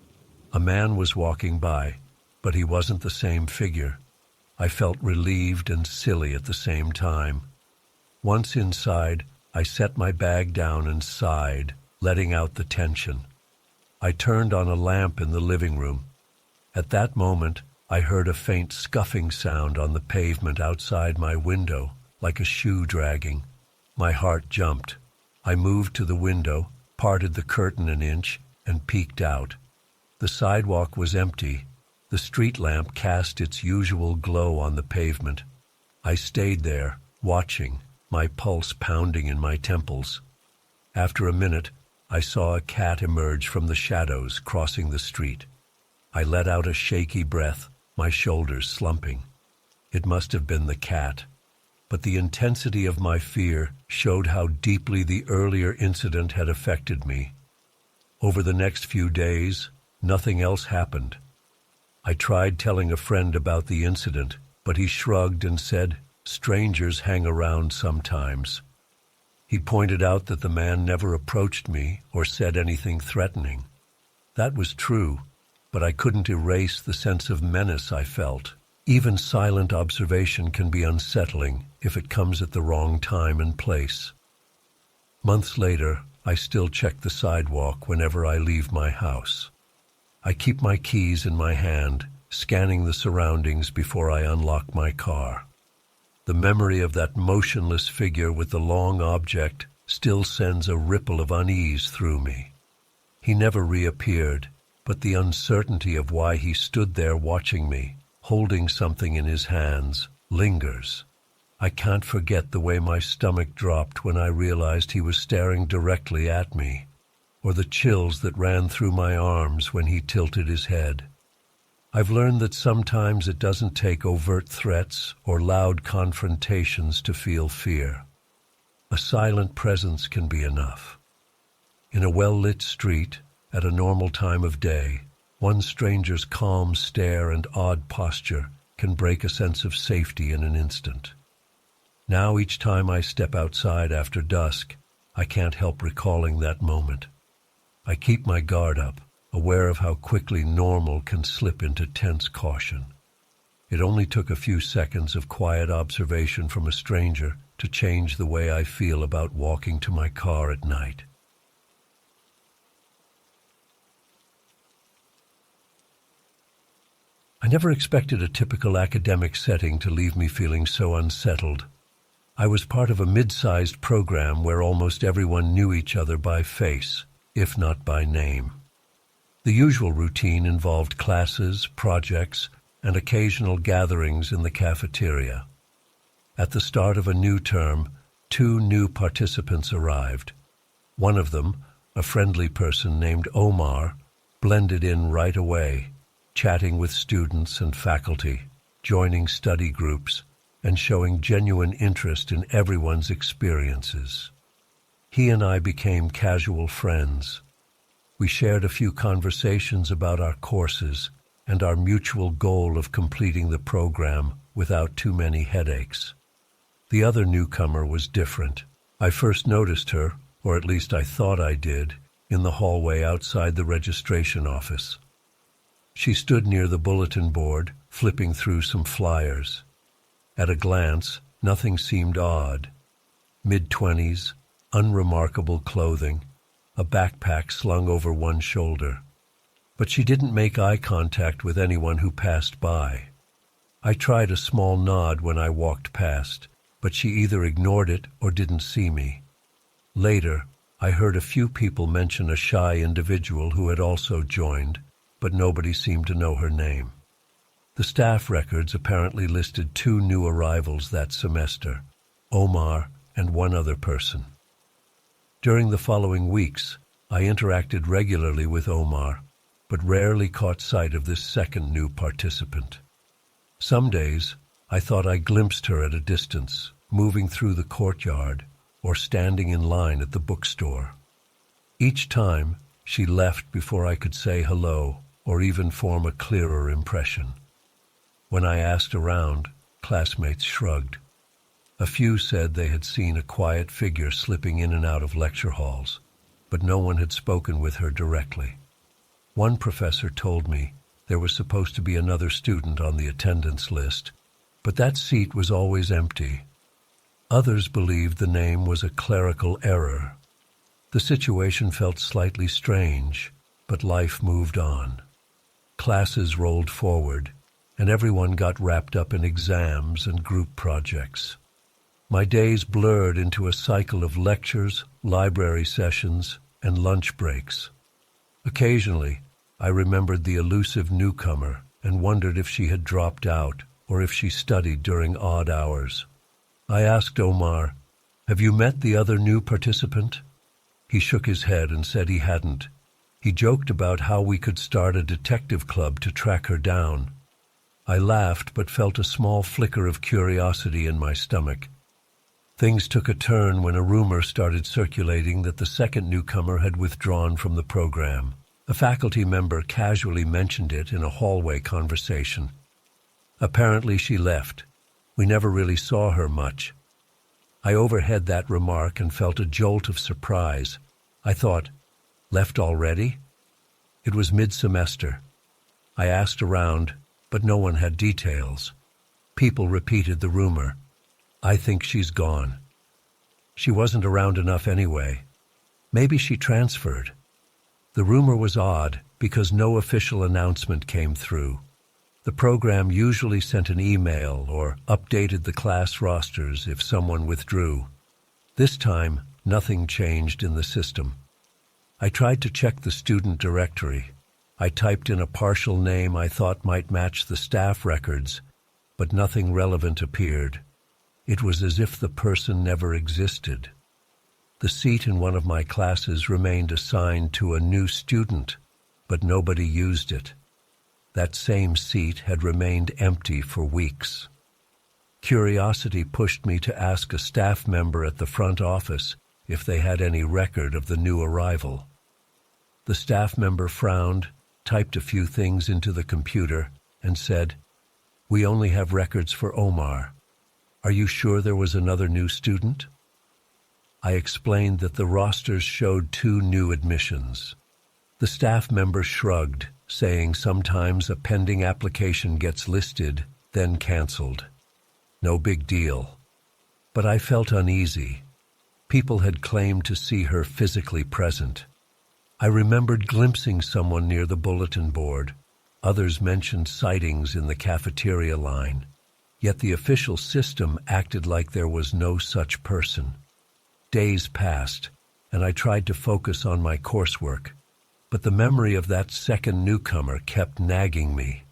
S1: A man was walking by, but he wasn't the same figure. I felt relieved and silly at the same time. Once inside, I set my bag down and sighed, letting out the tension. I turned on a lamp in the living room. At that moment, I heard a faint scuffing sound on the pavement outside my window, like a shoe dragging. My heart jumped. I moved to the window, parted the curtain an inch, and peeked out. The sidewalk was empty. The street lamp cast its usual glow on the pavement. I stayed there, watching, my pulse pounding in my temples. After a minute, I saw a cat emerge from the shadows crossing the street. I let out a shaky breath, my shoulders slumping. It must have been the cat, but the intensity of my fear showed how deeply the earlier incident had affected me. Over the next few days, nothing else happened. I tried telling a friend about the incident, but he shrugged and said, "Strangers hang around sometimes." He pointed out that the man never approached me or said anything threatening. That was true, but I couldn't erase the sense of menace I felt. Even silent observation can be unsettling if it comes at the wrong time and place. Months later, I still check the sidewalk whenever I leave my house. I keep my keys in my hand, scanning the surroundings before I unlock my car. The memory of that motionless figure with the long object still sends a ripple of unease through me. He never reappeared, but the uncertainty of why he stood there watching me, holding something in his hands, lingers. I can't forget the way my stomach dropped when I realized he was staring directly at me, or the chills that ran through my arms when he tilted his head. I've learned that sometimes it doesn't take overt threats or loud confrontations to feel fear. A silent presence can be enough. In a well-lit street, at a normal time of day, one stranger's calm stare and odd posture can break a sense of safety in an instant. Now each time I step outside after dusk, I can't help recalling that moment. I keep my guard up, aware of how quickly normal can slip into tense caution. It only took a few seconds of quiet observation from a stranger to change the way I feel about walking to my car at night. I never expected a typical academic setting to leave me feeling so unsettled. I was part of a mid-sized program where almost everyone knew each other by face, if not by name. The usual routine involved classes, projects, and occasional gatherings in the cafeteria. At the start of a new term, 2 new participants arrived. One of them, a friendly person named Omar, blended in right away, chatting with students and faculty, joining study groups, and showing genuine interest in everyone's experiences. He and I became casual friends. We shared a few conversations about our courses and our mutual goal of completing the program without too many headaches. The other newcomer was different. I first noticed her or at least I thought I did, in the hallway outside the registration office. She stood near the bulletin board, flipping through some flyers. At a glance, nothing seemed odd. Mid-20s, unremarkable clothing, a backpack slung over one shoulder. But she didn't make eye contact with anyone who passed by. I tried a small nod when I walked past, but she either ignored it or didn't see me. Later, I heard a few people mention a shy individual who had also joined, but nobody seemed to know her name. The staff records apparently listed 2 new arrivals that semester, Omar and one other person. During the following weeks, I interacted regularly with Omar, but rarely caught sight of this second new participant. Some days, I thought I glimpsed her at a distance, moving through the courtyard or standing in line at the bookstore. Each time, she left before I could say hello or even form a clearer impression. When I asked around, classmates shrugged. A few said they had seen a quiet figure slipping in and out of lecture halls, but no one had spoken with her directly. One professor told me there was supposed to be another student on the attendance list, but that seat was always empty. Others believed the name was a clerical error. The situation felt slightly strange, but life moved on. Classes rolled forward, and everyone got wrapped up in exams and group projects. My days blurred into a cycle of lectures, library sessions, and lunch breaks. Occasionally, I remembered the elusive newcomer and wondered if she had dropped out or if she studied during odd hours. I asked Omar, "Have you met the other new participant?" He shook his head and said he hadn't. He joked about how we could start a detective club to track her down. I laughed but felt a small flicker of curiosity in my stomach. Things took a turn when a rumor started circulating that the second newcomer had withdrawn from the program. A faculty member casually mentioned it in a hallway conversation. Apparently she left. We never really saw her much. I overheard that remark and felt a jolt of surprise. I thought, left already? It was mid-semester. I asked around, but no one had details. People repeated the rumor. I think she's gone. She wasn't around enough anyway. Maybe she transferred. The rumor was odd because no official announcement came through. The program usually sent an email or updated the class rosters if someone withdrew. This time, nothing changed in the system. I tried to check the student directory. I typed in a partial name I thought might match the staff records, but nothing relevant appeared. It was as if the person never existed. The seat in one of my classes remained assigned to a new student, but nobody used it. That same seat had remained empty for weeks. Curiosity pushed me to ask a staff member at the front office if they had any record of the new arrival. The staff member frowned, typed a few things into the computer, and said, "We only have records for Omar. Are you sure there was another new student?" I explained that the rosters showed 2 new admissions. The staff member shrugged, saying sometimes a pending application gets listed, then canceled. No big deal. But I felt uneasy. People had claimed to see her physically present. I remembered glimpsing someone near the bulletin board. Others mentioned sightings in the cafeteria line. Yet the official system acted like there was no such person. Days passed, and I tried to focus on my coursework, but the memory of that second newcomer kept nagging me.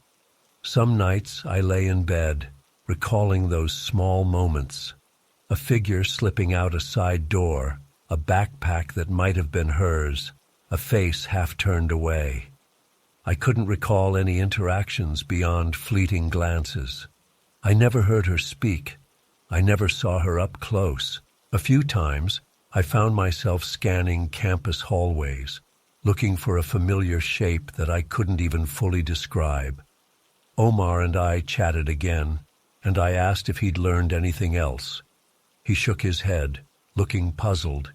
S1: Some nights I lay in bed, recalling those small moments. A figure slipping out a side door, a backpack that might have been hers, a face half turned away. I couldn't recall any interactions beyond fleeting glances. I never heard her speak. I never saw her up close. A few times, I found myself scanning campus hallways, looking for a familiar shape that I couldn't even fully describe. Omar and I chatted again, and I asked if he'd learned anything else. He shook his head, looking puzzled.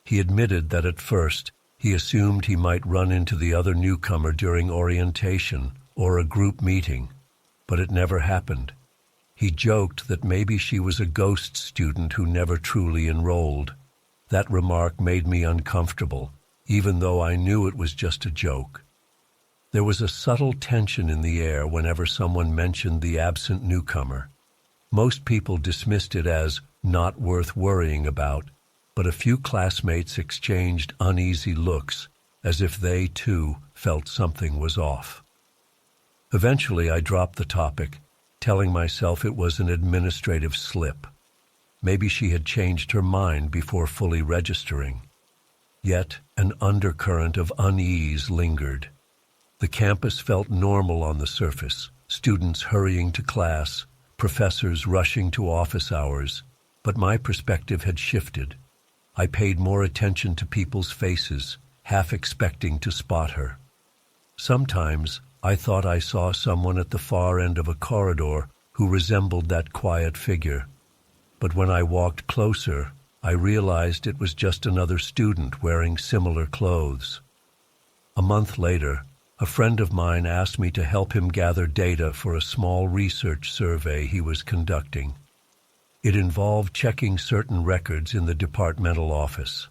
S1: He admitted that at first he assumed he might run into the other newcomer during orientation or a group meeting, but it never happened. He joked that maybe she was a ghost student who never truly enrolled. That remark made me uncomfortable, even though I knew it was just a joke. There was a subtle tension in the air whenever someone mentioned the absent newcomer. Most people dismissed it as not worth worrying about, but a few classmates exchanged uneasy looks, as if they, too, felt something was off. Eventually, I dropped the topic, telling myself it was an administrative slip. Maybe she had changed her mind before fully registering. Yet, an undercurrent of unease lingered. The campus felt normal on the surface, students hurrying to class, professors rushing to office hours, but my perspective had shifted. I paid more attention to people's faces, half expecting to spot her. Sometimes I thought I saw someone at the far end of a corridor who resembled that quiet figure. But when I walked closer, I realized it was just another student wearing similar clothes. A month later, a friend of mine asked me to help him gather data for a small research survey he was conducting. It involved checking certain records in the departmental office.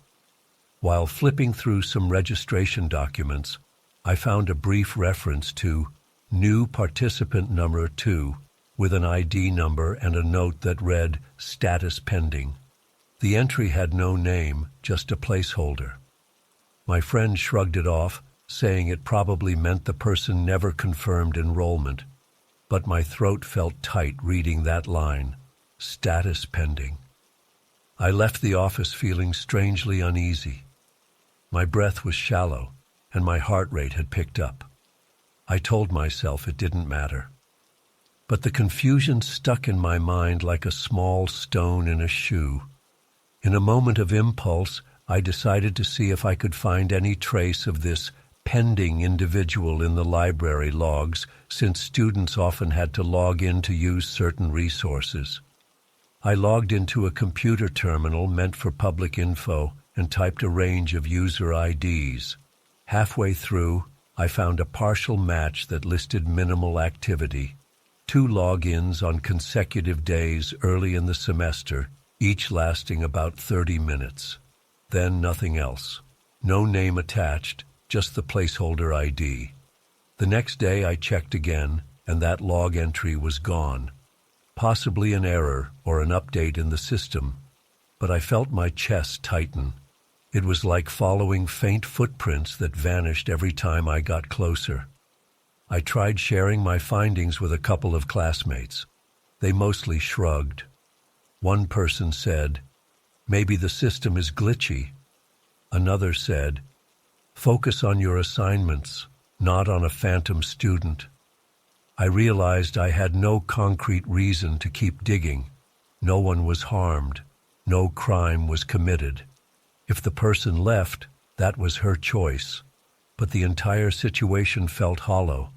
S1: While flipping through some registration documents, I found a brief reference to new participant number 2 with an ID number and a note that read status pending. The entry had no name, just a placeholder. My friend shrugged it off, saying it probably meant the person never confirmed enrollment, but my throat felt tight reading that line, status pending. I left the office feeling strangely uneasy. My breath was shallow, and my heart rate had picked up. I told myself it didn't matter. But the confusion stuck in my mind like a small stone in a shoe. In a moment of impulse, I decided to see if I could find any trace of this pending individual in the library logs, since students often had to log in to use certain resources. I logged into a computer terminal meant for public info and typed a range of user IDs. Halfway through, I found a partial match that listed minimal activity. 2 logins on consecutive days early in the semester, each lasting about 30 minutes. Then nothing else. No name attached, just the placeholder ID. The next day I checked again, and that log entry was gone. Possibly an error or an update in the system, but I felt my chest tighten. It was like following faint footprints that vanished every time I got closer. I tried sharing my findings with a couple of classmates. They mostly shrugged. One person said, "Maybe the system is glitchy." Another said, "Focus on your assignments, not on a phantom student." I realized I had no concrete reason to keep digging. No one was harmed. No crime was committed. If the person left, that was her choice. But the entire situation felt hollow,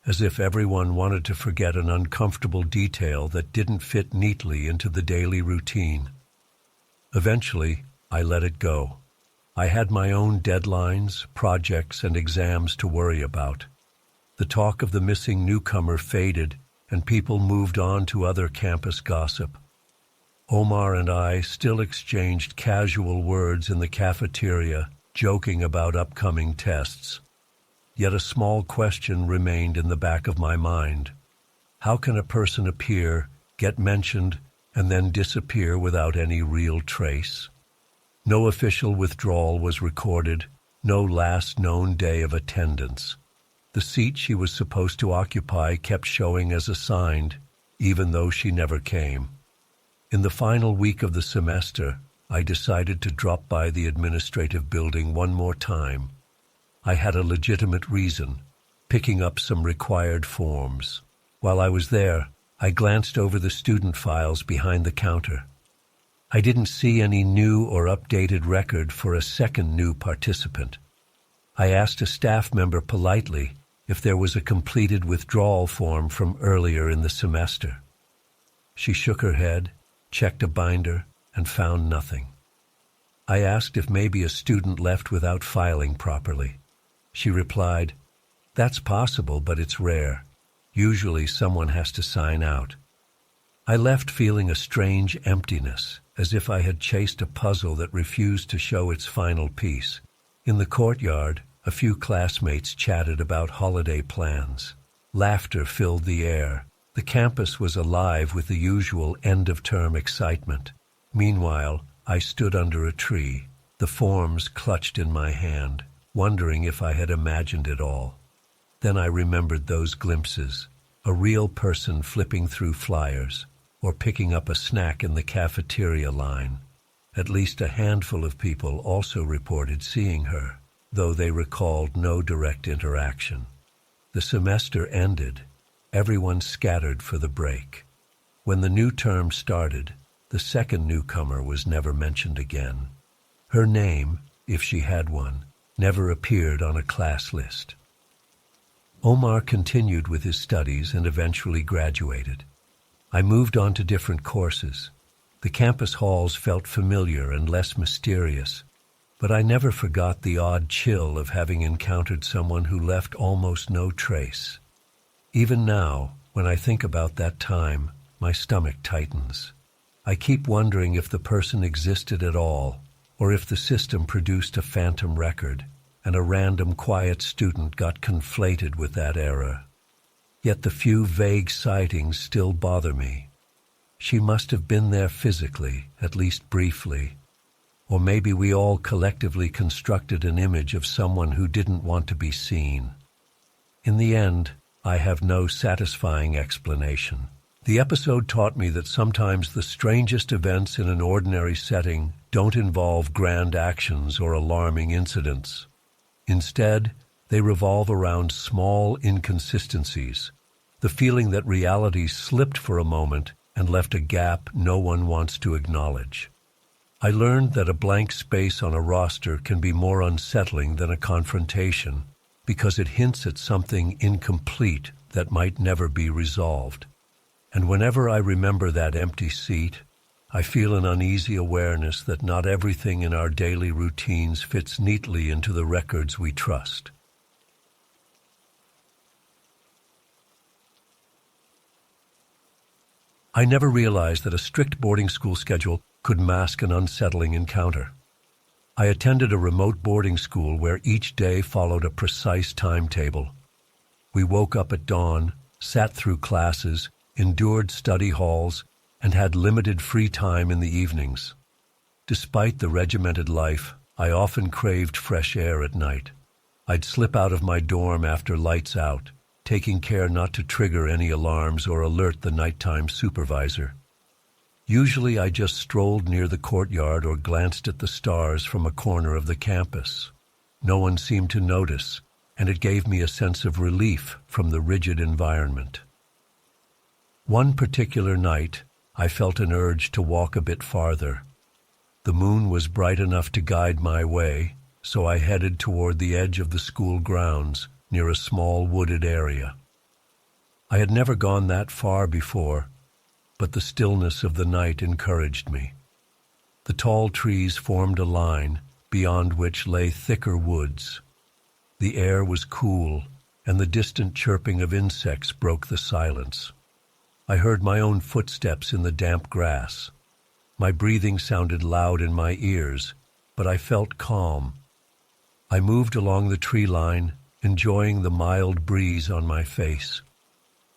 S1: as if everyone wanted to forget an uncomfortable detail that didn't fit neatly into the daily routine. Eventually, I let it go. I had my own deadlines, projects, and exams to worry about. The talk of the missing newcomer faded, and people moved on to other campus gossip. Omar and I still exchanged casual words in the cafeteria, joking about upcoming tests. Yet a small question remained in the back of my mind. How can a person appear, get mentioned, and then disappear without any real trace? No official withdrawal was recorded, no last known day of attendance. The seat she was supposed to occupy kept showing as assigned, even though she never came. In the final week of the semester, I decided to drop by the administrative building one more time. I had a legitimate reason, picking up some required forms. While I was there, I glanced over the student files behind the counter. I didn't see any new or updated record for a second new participant. I asked a staff member politely if there was a completed withdrawal form from earlier in the semester. She shook her head, checked a binder, and found nothing. I asked if maybe a student left without filing properly. She replied, "That's possible, but it's rare. Usually someone has to sign out." I left feeling a strange emptiness, as if I had chased a puzzle that refused to show its final piece. In the courtyard, a few classmates chatted about holiday plans. Laughter filled the air. The campus was alive with the usual end-of-term excitement. Meanwhile, I stood under a tree, the forms clutched in my hand, wondering if I had imagined it all. Then I remembered those glimpses, a real person flipping through flyers, or picking up a snack in the cafeteria line. At least a handful of people also reported seeing her, though they recalled no direct interaction. The semester ended. Everyone scattered for the break. When the new term started, the second newcomer was never mentioned again. Her name, if she had one, never appeared on a class list. Omar continued with his studies and eventually graduated. I moved on to different courses. The campus halls felt familiar and less mysterious, but I never forgot the odd chill of having encountered someone who left almost no trace. Even now, when I think about that time, my stomach tightens. I keep wondering if the person existed at all, or if the system produced a phantom record, and a random quiet student got conflated with that era. Yet the few vague sightings still bother me. She must have been there physically, at least briefly. Or maybe we all collectively constructed an image of someone who didn't want to be seen. In the end, I have no satisfying explanation. The episode taught me that sometimes the strangest events in an ordinary setting don't involve grand actions or alarming incidents. Instead, they revolve around small inconsistencies, the feeling that reality slipped for a moment and left a gap no one wants to acknowledge. I learned that a blank space on a roster can be more unsettling than a confrontation because it hints at something incomplete that might never be resolved. And whenever I remember that empty seat, I feel an uneasy awareness that not everything in our daily routines fits neatly into the records we trust. I never realized that a strict boarding school schedule could mask an unsettling encounter. I attended a remote boarding school where each day followed a precise timetable. We woke up at dawn, sat through classes, endured study halls, and had limited free time in the evenings. Despite the regimented life, I often craved fresh air at night. I'd slip out of my dorm after lights out, taking care not to trigger any alarms or alert the nighttime supervisor. Usually I just strolled near the courtyard or glanced at the stars from a corner of the campus. No one seemed to notice, and it gave me a sense of relief from the rigid environment. One particular night, I felt an urge to walk a bit farther. The moon was bright enough to guide my way, so I headed toward the edge of the school grounds, near a small wooded area. I had never gone that far before, but the stillness of the night encouraged me. The tall trees formed a line, beyond which lay thicker woods. The air was cool, and the distant chirping of insects broke the silence. I heard my own footsteps in the damp grass. My breathing sounded loud in my ears, but I felt calm. I moved along the tree line, enjoying the mild breeze on my face.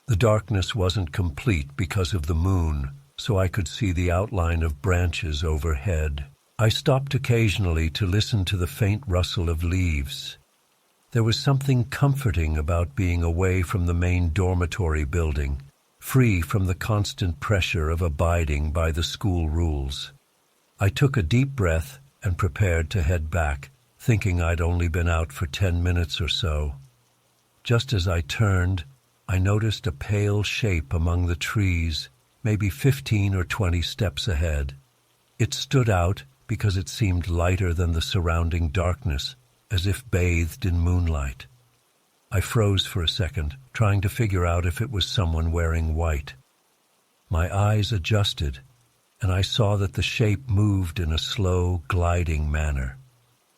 S1: The darkness wasn't complete because of the moon, so I could see the outline of branches overhead. I stopped occasionally to listen to the faint rustle of leaves. There was something comforting about being away from the main dormitory building, free from the constant pressure of abiding by the school rules. I took a deep breath and prepared to head back, thinking I'd only been out for 10 minutes or so. Just as I turned, I noticed a pale shape among the trees, maybe 15 or 20 steps ahead. It stood out because it seemed lighter than the surrounding darkness, as if bathed in moonlight. I froze for a second, trying to figure out if it was someone wearing white. My eyes adjusted, and I saw that the shape moved in a slow, gliding manner.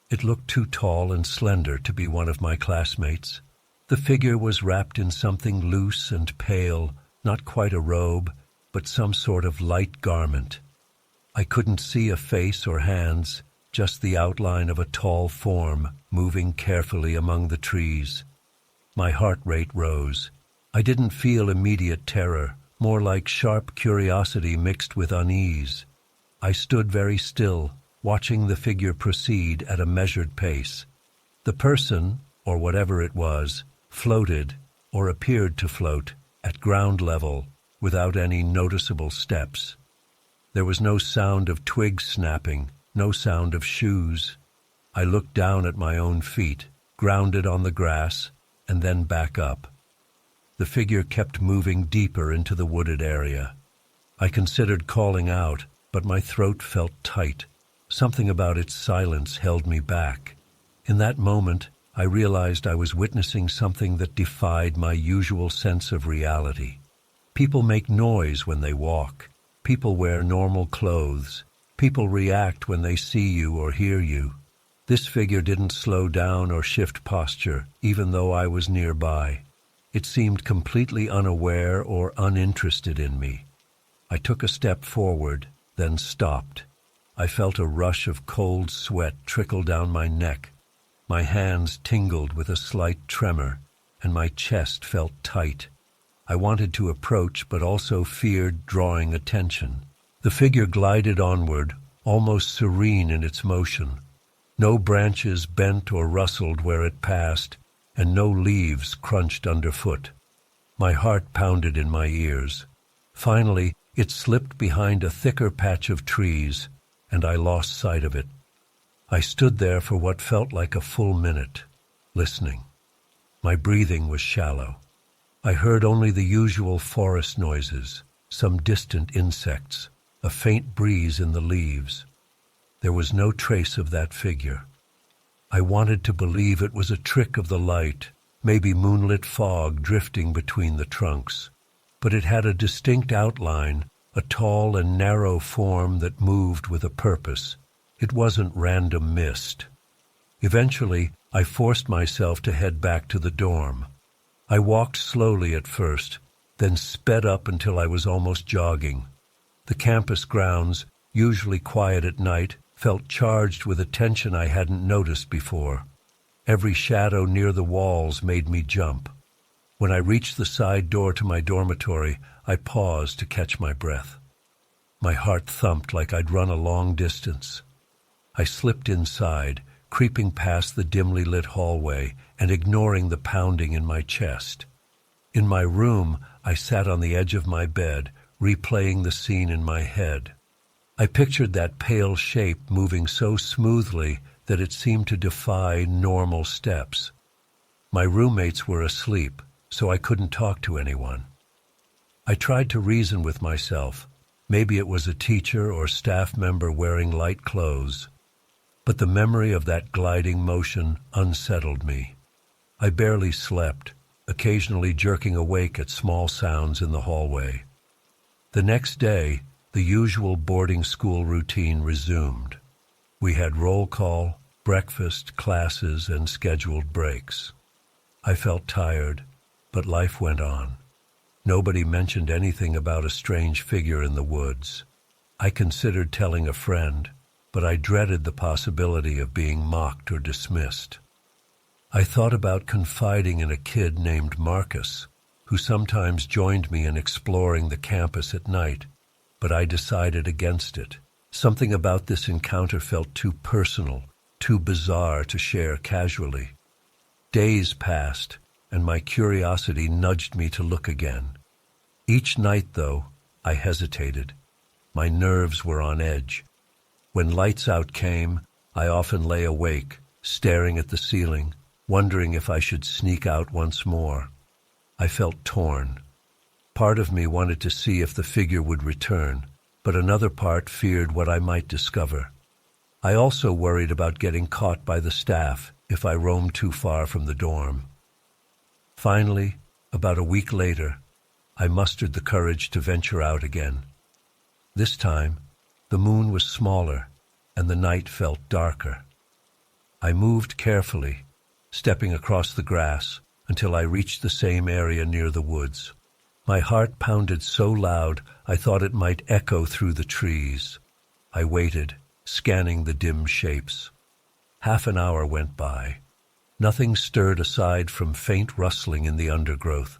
S1: It looked too tall and slender to be one of my classmates. The figure was wrapped in something loose and pale, not quite a robe, but some sort of light garment. I couldn't see a face or hands, just the outline of a tall form moving carefully among the trees. My heart rate rose. I didn't feel immediate terror, more like sharp curiosity mixed with unease. I stood very still, watching the figure proceed at a measured pace. The person, or whatever it was, floated, or appeared to float, at ground level, without any noticeable steps. There was no sound of twigs snapping, no sound of shoes. I looked down at my own feet, grounded on the grass, and then back up. The figure kept moving deeper into the wooded area. I considered calling out, but my throat felt tight. Something about its silence held me back. In that moment, I realized I was witnessing something that defied my usual sense of reality. People make noise when they walk. People wear normal clothes. People react when they see you or hear you. This figure didn't slow down or shift posture, even though I was nearby. It seemed completely unaware or uninterested in me. I took a step forward, then stopped. I felt a rush of cold sweat trickle down my neck. My hands tingled with a slight tremor, and my chest felt tight. I wanted to approach, but also feared drawing attention. The figure glided onward, almost serene in its motion. No branches bent or rustled where it passed, and no leaves crunched underfoot. My heart pounded in my ears. Finally, it slipped behind a thicker patch of trees, and I lost sight of it. I stood there for what felt like a full minute, listening. My breathing was shallow. I heard only the usual forest noises, some distant insects, a faint breeze in the leaves. There was no trace of that figure. I wanted to believe it was a trick of the light, maybe moonlit fog drifting between the trunks. But it had a distinct outline, a tall and narrow form that moved with a purpose. It wasn't random mist. Eventually, I forced myself to head back to the dorm. I walked slowly at first, then sped up until I was almost jogging. The campus grounds, usually quiet at night, felt charged with a tension I hadn't noticed before. Every shadow near the walls made me jump. When I reached the side door to my dormitory, I paused to catch my breath. My heart thumped like I'd run a long distance. I slipped inside, creeping past the dimly lit hallway and ignoring the pounding in my chest. In my room, I sat on the edge of my bed, replaying the scene in my head. I pictured that pale shape moving so smoothly that it seemed to defy normal steps. My roommates were asleep, so I couldn't talk to anyone. I tried to reason with myself. Maybe it was a teacher or staff member wearing light clothes. But the memory of that gliding motion unsettled me. I barely slept, occasionally jerking awake at small sounds in the hallway. The next day, the usual boarding school routine resumed. We had roll call, breakfast, classes, and scheduled breaks. I felt tired, but life went on. Nobody mentioned anything about a strange figure in the woods. I considered telling a friend, but I dreaded the possibility of being mocked or dismissed. I thought about confiding in a kid named Marcus, who sometimes joined me in exploring the campus at night, but I decided against it. Something about this encounter felt too personal, too bizarre to share casually. Days passed, and my curiosity nudged me to look again. Each night, though, I hesitated. My nerves were on edge. When lights out came, I often lay awake, staring at the ceiling, wondering if I should sneak out once more. I felt torn. Part of me wanted to see if the figure would return, but another part feared what I might discover. I also worried about getting caught by the staff if I roamed too far from the dorm. Finally, about a week later, I mustered the courage to venture out again. This time, The moon was smaller, and the night felt darker. I moved carefully, stepping across the grass until I reached the same area near the woods. My heart pounded so loud I thought it might echo through the trees. I waited, scanning the dim shapes. Half an hour went by. Nothing stirred aside from faint rustling in the undergrowth.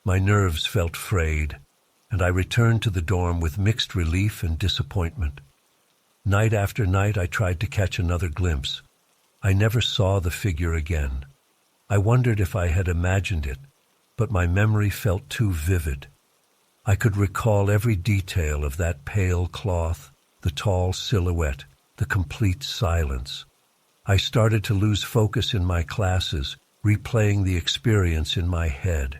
S1: My nerves felt frayed, and I returned to the dorm with mixed relief and disappointment. Night after night I tried to catch another glimpse. I never saw the figure again. I wondered if I had imagined it, but my memory felt too vivid. I could recall every detail of that pale cloth, the tall silhouette, the complete silence. I started to lose focus in my classes, replaying the experience in my head.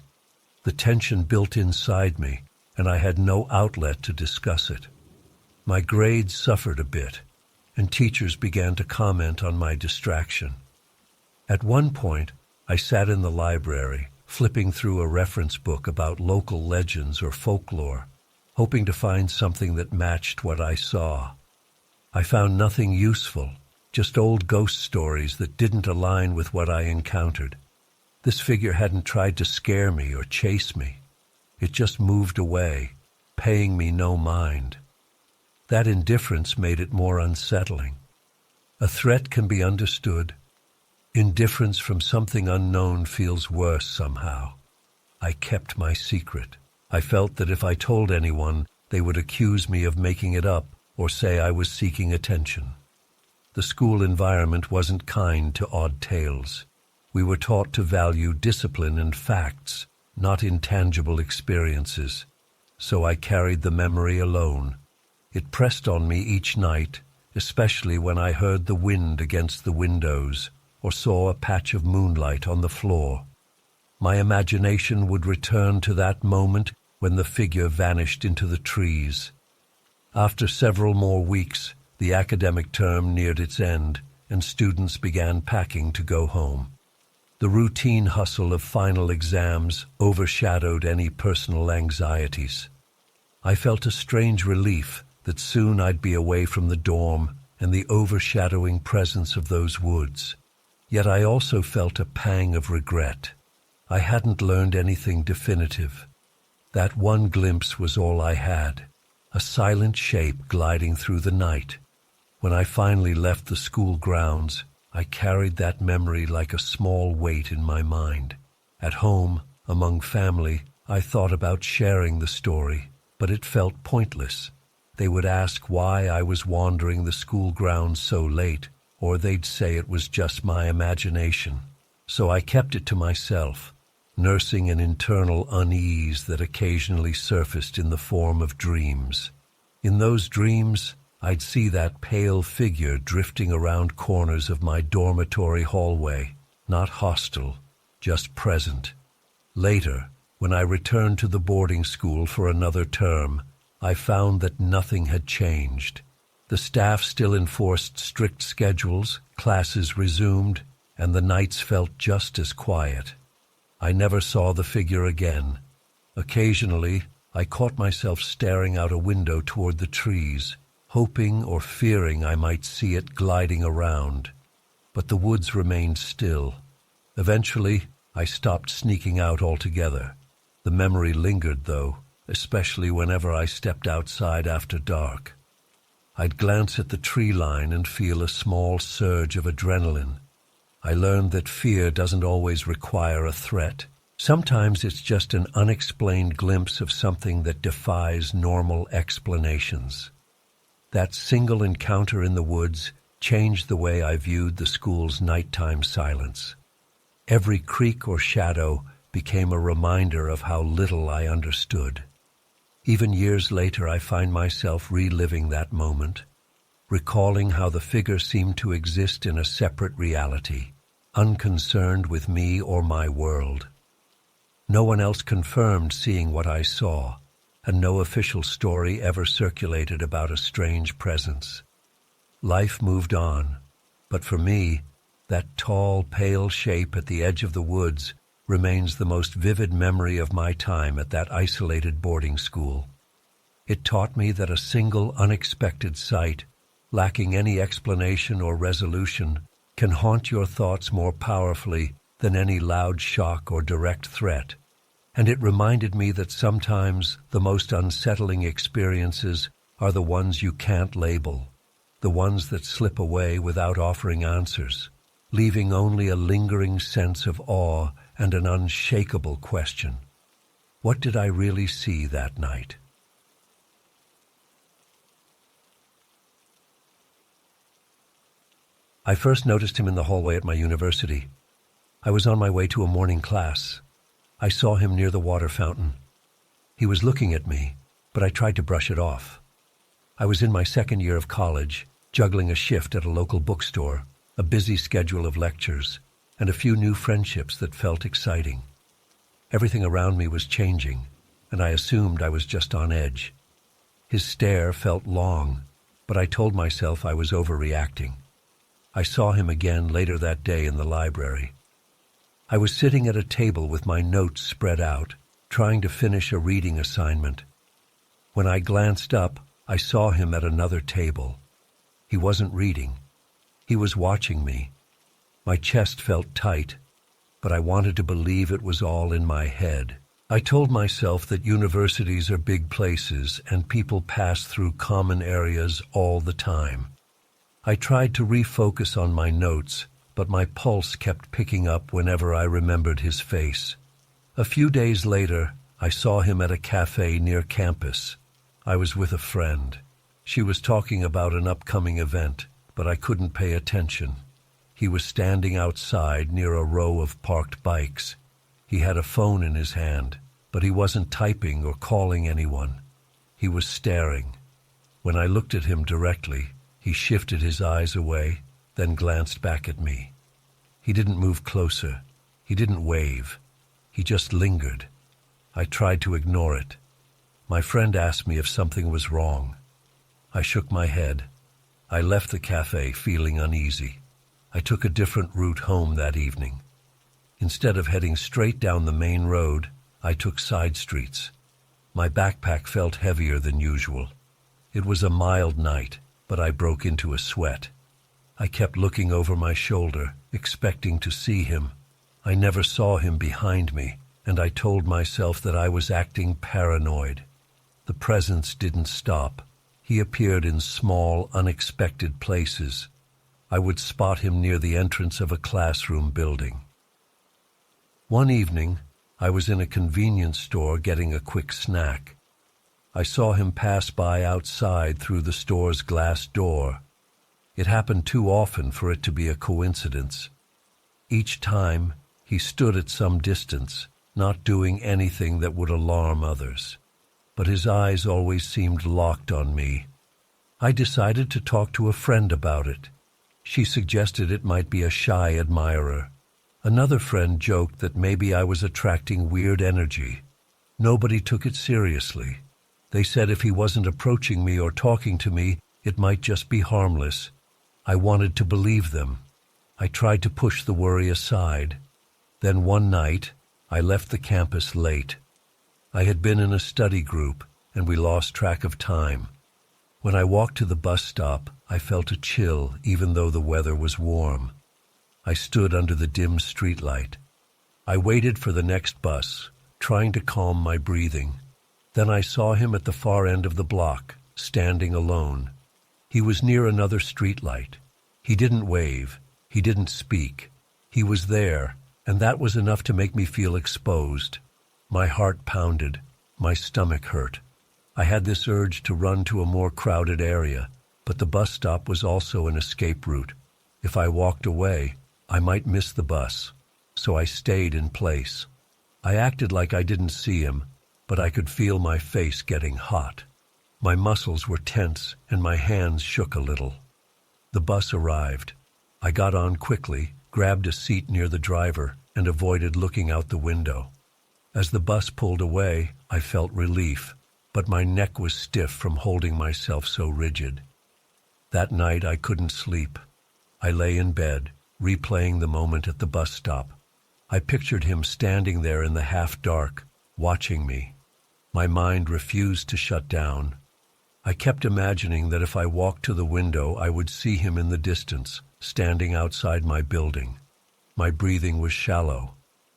S1: The tension built inside me, and I had no outlet to discuss it. My grades suffered a bit, and teachers began to comment on my distraction. At one point, I sat in the library, flipping through a reference book about local legends or folklore, hoping to find something that matched what I saw. I found nothing useful, just old ghost stories that didn't align with what I encountered. This figure hadn't tried to scare me or chase me. It just moved away, paying me no mind. That indifference made it more unsettling. A threat can be understood. Indifference from something unknown feels worse somehow. I kept my secret. I felt that if I told anyone, they would accuse me of making it up or say I was seeking attention. The school environment wasn't kind to odd tales. We were taught to value discipline and facts, not intangible experiences. So I carried the memory alone. It pressed on me each night, especially when I heard the wind against the windows or saw a patch of moonlight on the floor. My imagination would return to that moment when the figure vanished into the trees. After several more weeks, the academic term neared its end, and students began packing to go home. The routine hustle of final exams overshadowed any personal anxieties. I felt a strange relief that soon I'd be away from the dorm and the overshadowing presence of those woods. Yet I also felt a pang of regret. I hadn't learned anything definitive. That one glimpse was all I had, a silent shape gliding through the night. When I finally left the school grounds, I carried that memory like a small weight in my mind. At home, among family, I thought about sharing the story, but it felt pointless. They would ask why I was wandering the school grounds so late, or they'd say it was just my imagination. So I kept it to myself, nursing an internal unease that occasionally surfaced in the form of dreams. In those dreams, I'd see that pale figure drifting around corners of my dormitory hallway, not hostile, just present. Later, when I returned to the boarding school for another term, I found that nothing had changed. The staff still enforced strict schedules, classes resumed, and the nights felt just as quiet. I never saw the figure again. Occasionally, I caught myself staring out a window toward the trees, hoping or fearing I might see it gliding around. But the woods remained still. Eventually, I stopped sneaking out altogether. The memory lingered, though, especially whenever I stepped outside after dark. I'd glance at the tree line and feel a small surge of adrenaline. I learned that fear doesn't always require a threat. Sometimes it's just an unexplained glimpse of something that defies normal explanations. That single encounter in the woods changed the way I viewed the school's nighttime silence. Every creak or shadow became a reminder of how little I understood. Even years later, I find myself reliving that moment, recalling how the figure seemed to exist in a separate reality, unconcerned with me or my world. No one else confirmed seeing what I saw, and no official story ever circulated about a strange presence. Life moved on, but for me, that tall, pale shape at the edge of the woods remains the most vivid memory of my time at that isolated boarding school. It taught me that a single unexpected sight, lacking any explanation or resolution, can haunt your thoughts more powerfully than any loud shock or direct threat. And it reminded me that sometimes the most unsettling experiences are the ones you can't label, the ones that slip away without offering answers, leaving only a lingering sense of awe and an unshakable question. What did I really see that night? I first noticed him in the hallway at my university. I was on my way to a morning class. I saw him near the water fountain. He was looking at me, but I tried to brush it off. I was in my second year of college, juggling a shift at a local bookstore, a busy schedule of lectures, and a few new friendships that felt exciting. Everything around me was changing, and I assumed I was just on edge. His stare felt long, but I told myself I was overreacting. I saw him again later that day in the library. I was sitting at a table with my notes spread out, trying to finish a reading assignment. When I glanced up, I saw him at another table. He wasn't reading. He was watching me. My chest felt tight, but I wanted to believe it was all in my head. I told myself that universities are big places and people pass through common areas all the time. I tried to refocus on my notes, but my pulse kept picking up whenever I remembered his face. A few days later, I saw him at a cafe near campus. I was with a friend. She was talking about an upcoming event, but I couldn't pay attention. He was standing outside near a row of parked bikes. He had a phone in his hand, but he wasn't typing or calling anyone. He was staring. When I looked at him directly, he shifted his eyes away, then glanced back at me. He didn't move closer. He didn't wave. He just lingered. I tried to ignore it. My friend asked me if something was wrong. I shook my head. I left the cafe feeling uneasy. I took a different route home that evening. Instead of heading straight down the main road, I took side streets. My backpack felt heavier than usual. It was a mild night, but I broke into a sweat. I kept looking over my shoulder, expecting to see him. I never saw him behind me, and I told myself that I was acting paranoid. The presence didn't stop. He appeared in small, unexpected places. I would spot him near the entrance of a classroom building. One evening, I was in a convenience store getting a quick snack. I saw him pass by outside through the store's glass door. It happened too often for it to be a coincidence. Each time, he stood at some distance, not doing anything that would alarm others. But his eyes always seemed locked on me. I decided to talk to a friend about it. She suggested it might be a shy admirer. Another friend joked that maybe I was attracting weird energy. Nobody took it seriously. They said if he wasn't approaching me or talking to me, it might just be harmless. I wanted to believe them. I tried to push the worry aside. Then one night, I left the campus late. I had been in a study group, and we lost track of time. When I walked to the bus stop, I felt a chill even though the weather was warm. I stood under the dim streetlight. I waited for the next bus, trying to calm my breathing. Then I saw him at the far end of the block, standing alone. He was near another streetlight. He didn't wave. He didn't speak. He was there, and that was enough to make me feel exposed. My heart pounded. My stomach hurt. I had this urge to run to a more crowded area, but the bus stop was also an escape route. If I walked away, I might miss the bus, so I stayed in place. I acted like I didn't see him, but I could feel my face getting hot. My muscles were tense and my hands shook a little. The bus arrived. I got on quickly, grabbed a seat near the driver, and avoided looking out the window. As the bus pulled away, I felt relief, but my neck was stiff from holding myself so rigid. That night I couldn't sleep. I lay in bed, replaying the moment at the bus stop. I pictured him standing there in the half-dark, watching me. My mind refused to shut down. I kept imagining that if I walked to the window, I would see him in the distance, standing outside my building. My breathing was shallow.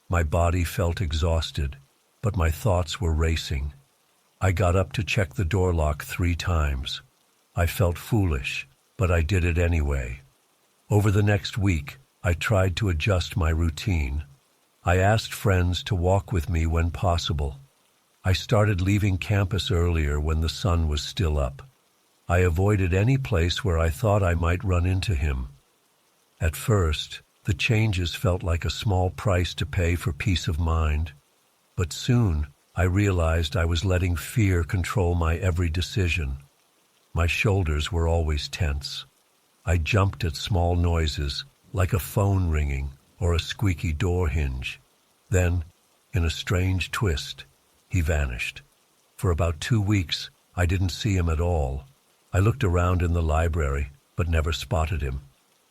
S1: My body felt exhausted, but my thoughts were racing. I got up to check the door lock 3 times. I felt foolish, but I did it anyway. Over the next week, I tried to adjust my routine. I asked friends to walk with me when possible. I started leaving campus earlier when the sun was still up. I avoided any place where I thought I might run into him. At first, the changes felt like a small price to pay for peace of mind. But soon, I realized I was letting fear control my every decision. My shoulders were always tense. I jumped at small noises, like a phone ringing or a squeaky door hinge. Then, in a strange twist, he vanished. For about 2 weeks, I didn't see him at all. I looked around in the library, but never spotted him.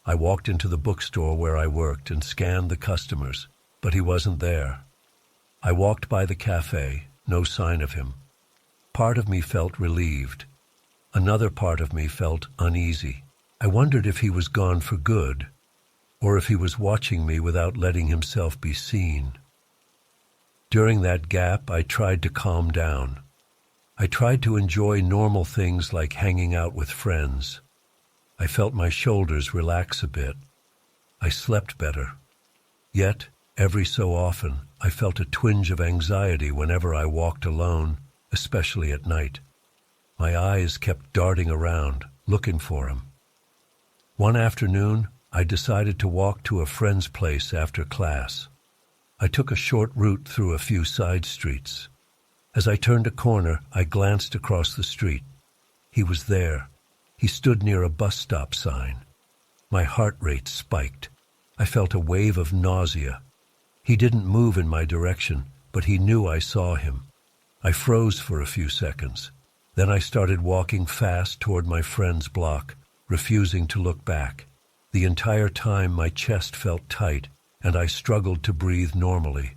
S1: I walked into the bookstore where I worked and scanned the customers, but he wasn't there. I walked by the cafe, no sign of him. Part of me felt relieved. Another part of me felt uneasy. I wondered if he was gone for good, or if he was watching me without letting himself be seen. During that gap, I tried to calm down. I tried to enjoy normal things like hanging out with friends. I felt my shoulders relax a bit. I slept better. Yet, every so often, I felt a twinge of anxiety whenever I walked alone, especially at night. My eyes kept darting around, looking for him. One afternoon, I decided to walk to a friend's place after class. I took a short route through a few side streets. As I turned a corner, I glanced across the street. He was there. He stood near a bus stop sign. My heart rate spiked. I felt a wave of nausea. He didn't move in my direction, but he knew I saw him. I froze for a few seconds. Then I started walking fast toward my friend's block, refusing to look back. The entire time my chest felt tight, and I struggled to breathe normally.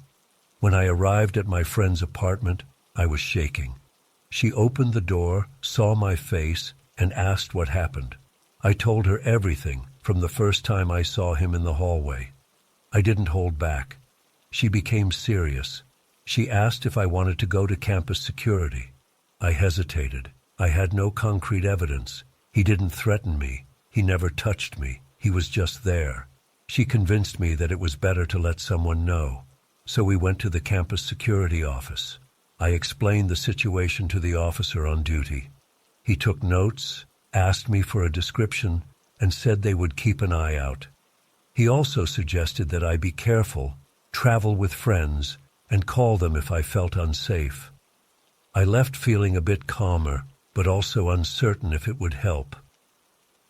S1: When I arrived at my friend's apartment, I was shaking. She opened the door, saw my face, and asked what happened. I told her everything from the first time I saw him in the hallway. I didn't hold back. She became serious. She asked if I wanted to go to campus security. I hesitated. I had no concrete evidence. He didn't threaten me. He never touched me. He was just there. She convinced me that it was better to let someone know. So we went to the campus security office. I explained the situation to the officer on duty. He took notes, asked me for a description, and said they would keep an eye out. He also suggested that I be careful, travel with friends, and call them if I felt unsafe. I left feeling a bit calmer, but also uncertain if it would help.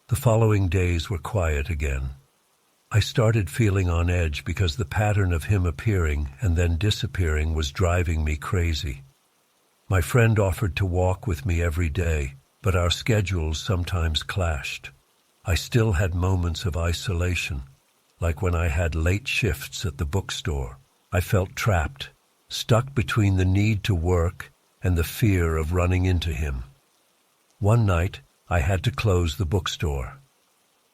S1: The following days were quiet again. I started feeling on edge because the pattern of him appearing and then disappearing was driving me crazy. My friend offered to walk with me every day, but our schedules sometimes clashed. I still had moments of isolation, like when I had late shifts at the bookstore. I felt trapped, stuck between the need to work and the fear of running into him. One night, I had to close the bookstore.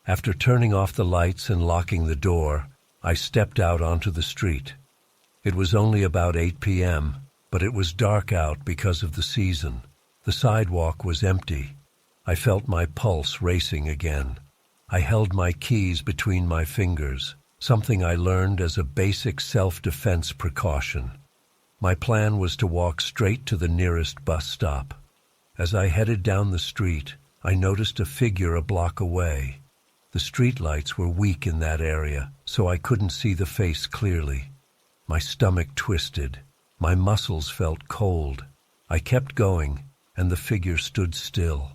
S1: After turning off the lights and locking the door, I stepped out onto the street. It was only about 8 p.m., but it was dark out because of the season. The sidewalk was empty. I felt my pulse racing again. I held my keys between my fingers, something I learned as a basic self-defense precaution. My plan was to walk straight to the nearest bus stop. As I headed down the street, I noticed a figure a block away. The streetlights were weak in that area, so I couldn't see the face clearly. My stomach twisted. My muscles felt cold. I kept going, and the figure stood still.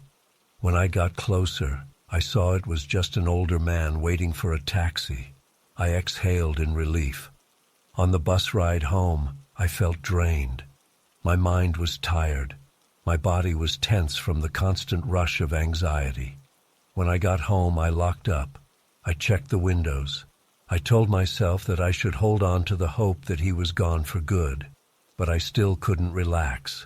S1: When I got closer, I saw it was just an older man waiting for a taxi. I exhaled in relief. On the bus ride home, I felt drained. My mind was tired. My body was tense from the constant rush of anxiety. When I got home, I locked up. I checked the windows. I told myself that I should hold on to the hope that he was gone for good, but I still couldn't relax.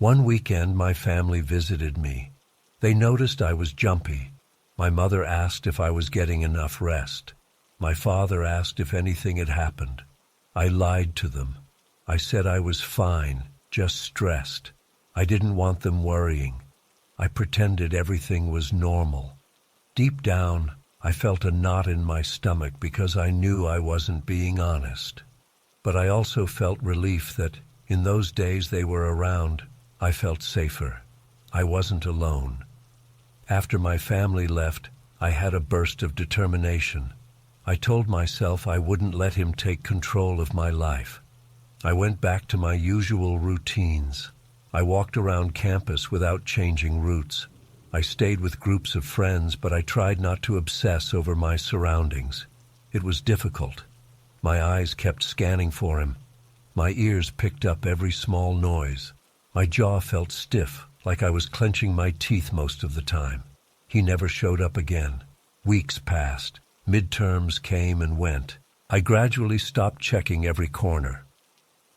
S1: One weekend, my family visited me. They noticed I was jumpy. My mother asked if I was getting enough rest. My father asked if anything had happened. I lied to them. I said I was fine, just stressed. I didn't want them worrying. I pretended everything was normal. Deep down, I felt a knot in my stomach because I knew I wasn't being honest. But I also felt relief that, in those days they were around, I felt safer. I wasn't alone. After my family left, I had a burst of determination. I told myself I wouldn't let him take control of my life. I went back to my usual routines. I walked around campus without changing routes. I stayed with groups of friends, but I tried not to obsess over my surroundings. It was difficult. My eyes kept scanning for him. My ears picked up every small noise. My jaw felt stiff, like I was clenching my teeth most of the time. He never showed up again. Weeks passed. Midterms came and went. I gradually stopped checking every corner.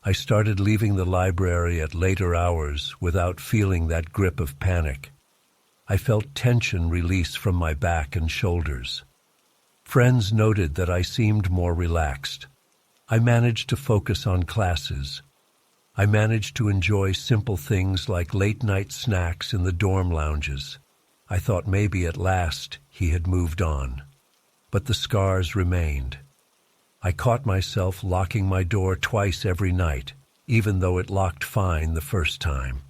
S1: I started leaving the library at later hours without feeling that grip of panic. I felt tension release from my back and shoulders. Friends noted that I seemed more relaxed. I managed to focus on classes. I managed to enjoy simple things like late-night snacks in the dorm lounges. I thought maybe at last he had moved on. But the scars remained. I caught myself locking my door twice every night, even though it locked fine the first time.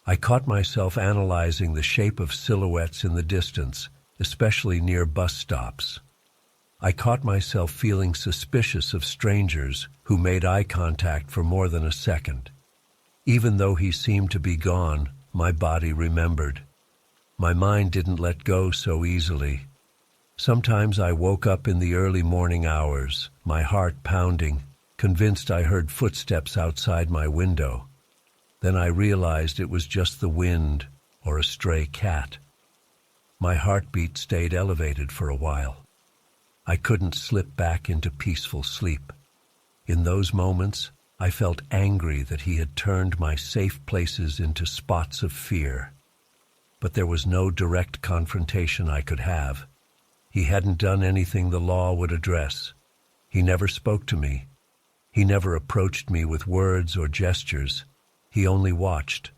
S1: I caught myself analyzing the shape of silhouettes in the distance, especially near bus stops. I caught myself feeling suspicious of strangers who made eye contact for more than a second. Even though he seemed to be gone, my body remembered. My mind didn't let go so easily. Sometimes I woke up in the early morning hours, my heart pounding, convinced I heard footsteps outside my window. Then I realized it was just the wind or a stray cat. My heartbeat stayed elevated for a while. I couldn't slip back into peaceful sleep. In those moments, I felt angry that he had turned my safe places into spots of fear. But there was no direct confrontation I could have. He hadn't done anything the law would address. He never spoke to me. He never approached me with words or gestures. He only watched.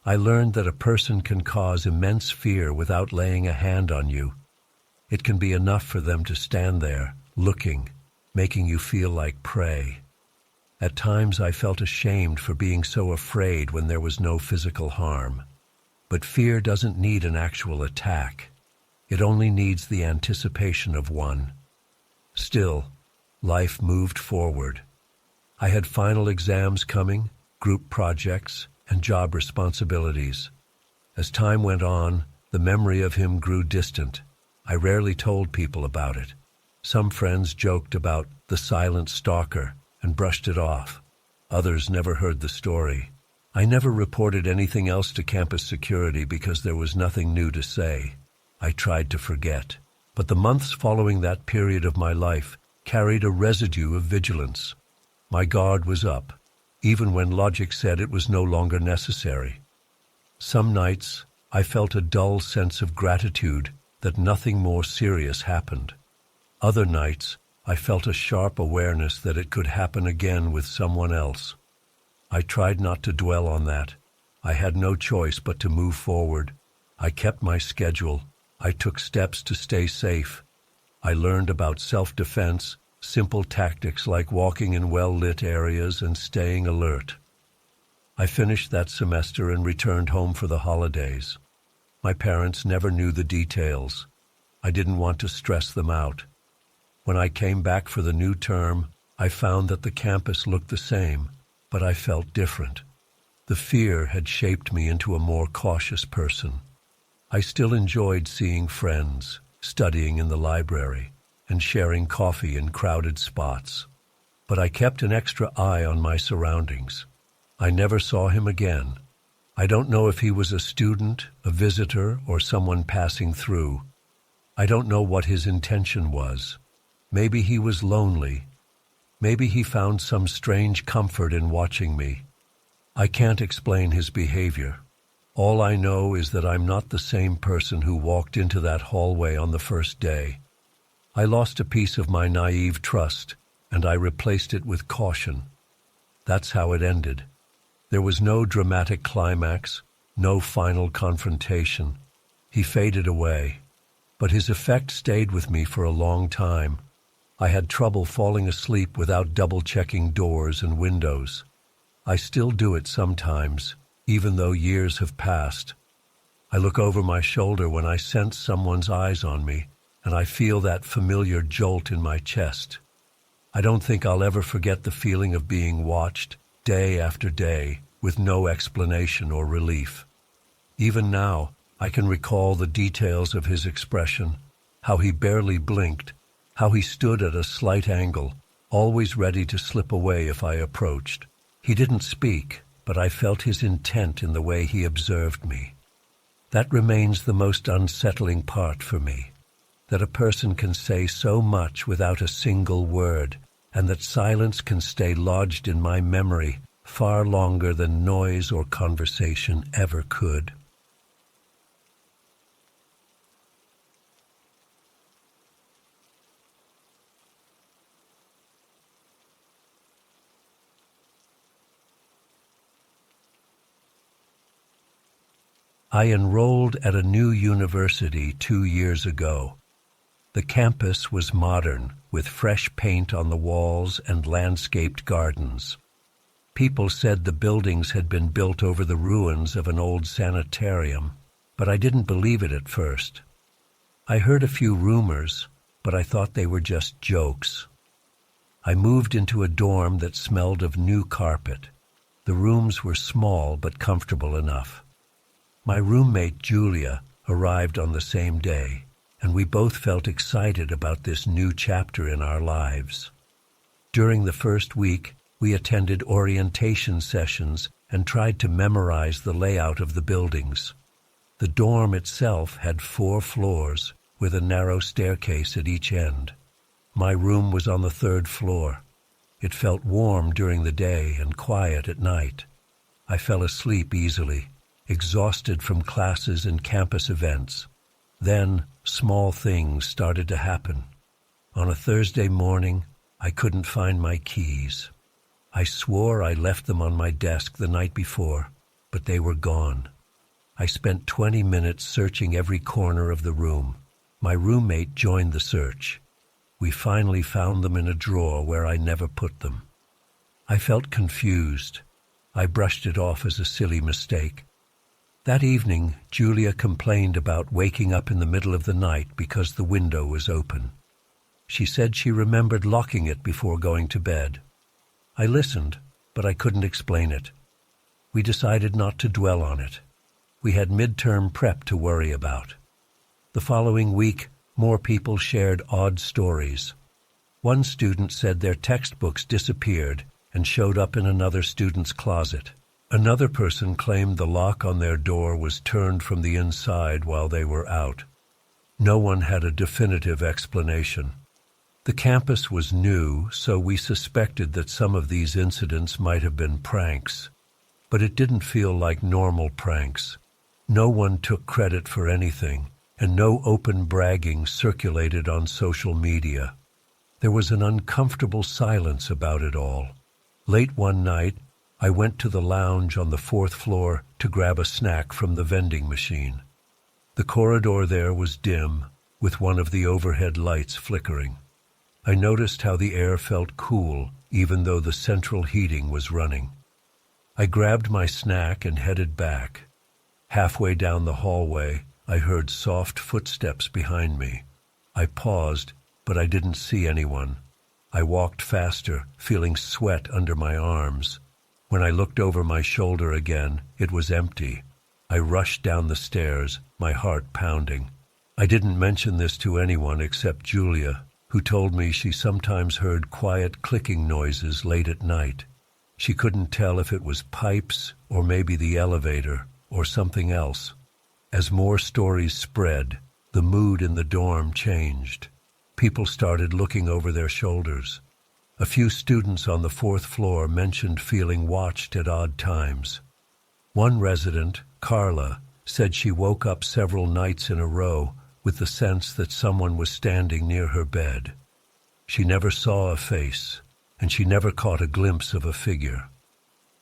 S1: I learned that a person can cause immense fear without laying a hand on you. It can be enough for them to stand there, looking, making you feel like prey. At times I felt ashamed for being so afraid when there was no physical harm. But fear doesn't need an actual attack. It only needs the anticipation of one. Still, life moved forward. I had final exams coming, group projects, and job responsibilities. As time went on, the memory of him grew distant. I rarely told people about it. Some friends joked about the silent stalker and brushed it off. Others never heard the story. I never reported anything else to campus security because there was nothing new to say. I tried to forget. But the months following that period of my life carried a residue of vigilance. My guard was up, even when logic said it was no longer necessary. Some nights, I felt a dull sense of gratitude that nothing more serious happened. Other nights, I felt a sharp awareness that it could happen again with someone else. I tried not to dwell on that. I had no choice but to move forward. I kept my schedule. I took steps to stay safe. I learned about self-defense, simple tactics like walking in well-lit areas and staying alert. I finished that semester and returned home for the holidays. My parents never knew the details. I didn't want to stress them out. When I came back for the new term, I found that the campus looked the same, but I felt different. The fear had shaped me into a more cautious person. I still enjoyed seeing friends, studying in the library, and sharing coffee in crowded spots. But I kept an extra eye on my surroundings. I never saw him again. I don't know if he was a student, a visitor, or someone passing through. I don't know what his intention was. Maybe he was lonely. Maybe he found some strange comfort in watching me. I can't explain his behavior. All I know is that I'm not the same person who walked into that hallway on the first day. I lost a piece of my naive trust, and I replaced it with caution. That's how it ended. There was no dramatic climax, no final confrontation. He faded away, but his effect stayed with me for a long time. I had trouble falling asleep without double-checking doors and windows. I still do it sometimes, even though years have passed. I look over my shoulder when I sense someone's eyes on me, and I feel that familiar jolt in my chest. I don't think I'll ever forget the feeling of being watched, day after day, with no explanation or relief. Even now, I can recall the details of his expression, how he barely blinked, how he stood at a slight angle, always ready to slip away if I approached. He didn't speak, but I felt his intent in the way he observed me. That remains the most unsettling part for me, that a person can say so much without a single word, and that silence can stay lodged in my memory far longer than noise or conversation ever could. I enrolled at a new university 2 years ago. The campus was modern, with fresh paint on the walls and landscaped gardens. People said the buildings had been built over the ruins of an old sanitarium, but I didn't believe it at first. I heard a few rumors, but I thought they were just jokes. I moved into a dorm that smelled of new carpet. The rooms were small but comfortable enough. My roommate, Julia, arrived on the same day, and we both felt excited about this new chapter in our lives. During the first week, we attended orientation sessions and tried to memorize the layout of the buildings. The dorm itself had 4 floors, with a narrow staircase at each end. My room was on the 3rd floor. It felt warm during the day and quiet at night. I fell asleep easily, exhausted from classes and campus events. Then, small things started to happen. On a Thursday morning, I couldn't find my keys. I swore I left them on my desk the night before, but they were gone. I spent 20 minutes searching every corner of the room. My roommate joined the search. We finally found them in a drawer where I never put them. I felt confused. I brushed it off as a silly mistake. That evening, Julia complained about waking up in the middle of the night because the window was open. She said she remembered locking it before going to bed. I listened, but I couldn't explain it. We decided not to dwell on it. We had midterm prep to worry about. The following week, more people shared odd stories. One student said their textbooks disappeared and showed up in another student's closet. Another person claimed the lock on their door was turned from the inside while they were out. No one had a definitive explanation. The campus was new, so we suspected that some of these incidents might have been pranks. But it didn't feel like normal pranks. No one took credit for anything, and no open bragging circulated on social media. There was an uncomfortable silence about it all. Late one night, I went to the lounge on the 4th floor to grab a snack from the vending machine. The corridor there was dim, with one of the overhead lights flickering. I noticed how the air felt cool, even though the central heating was running. I grabbed my snack and headed back. Halfway down the hallway, I heard soft footsteps behind me. I paused, but I didn't see anyone. I walked faster, feeling sweat under my arms. When I looked over my shoulder again, it was empty. I rushed down the stairs, my heart pounding. I didn't mention this to anyone except Julia, who told me she sometimes heard quiet clicking noises late at night. She couldn't tell if it was pipes or maybe the elevator or something else. As more stories spread, the mood in the dorm changed. People started looking over their shoulders. A few students on the fourth floor mentioned feeling watched at odd times. One resident, Carla, said she woke up several nights in a row with the sense that someone was standing near her bed. She never saw a face, and she never caught a glimpse of a figure.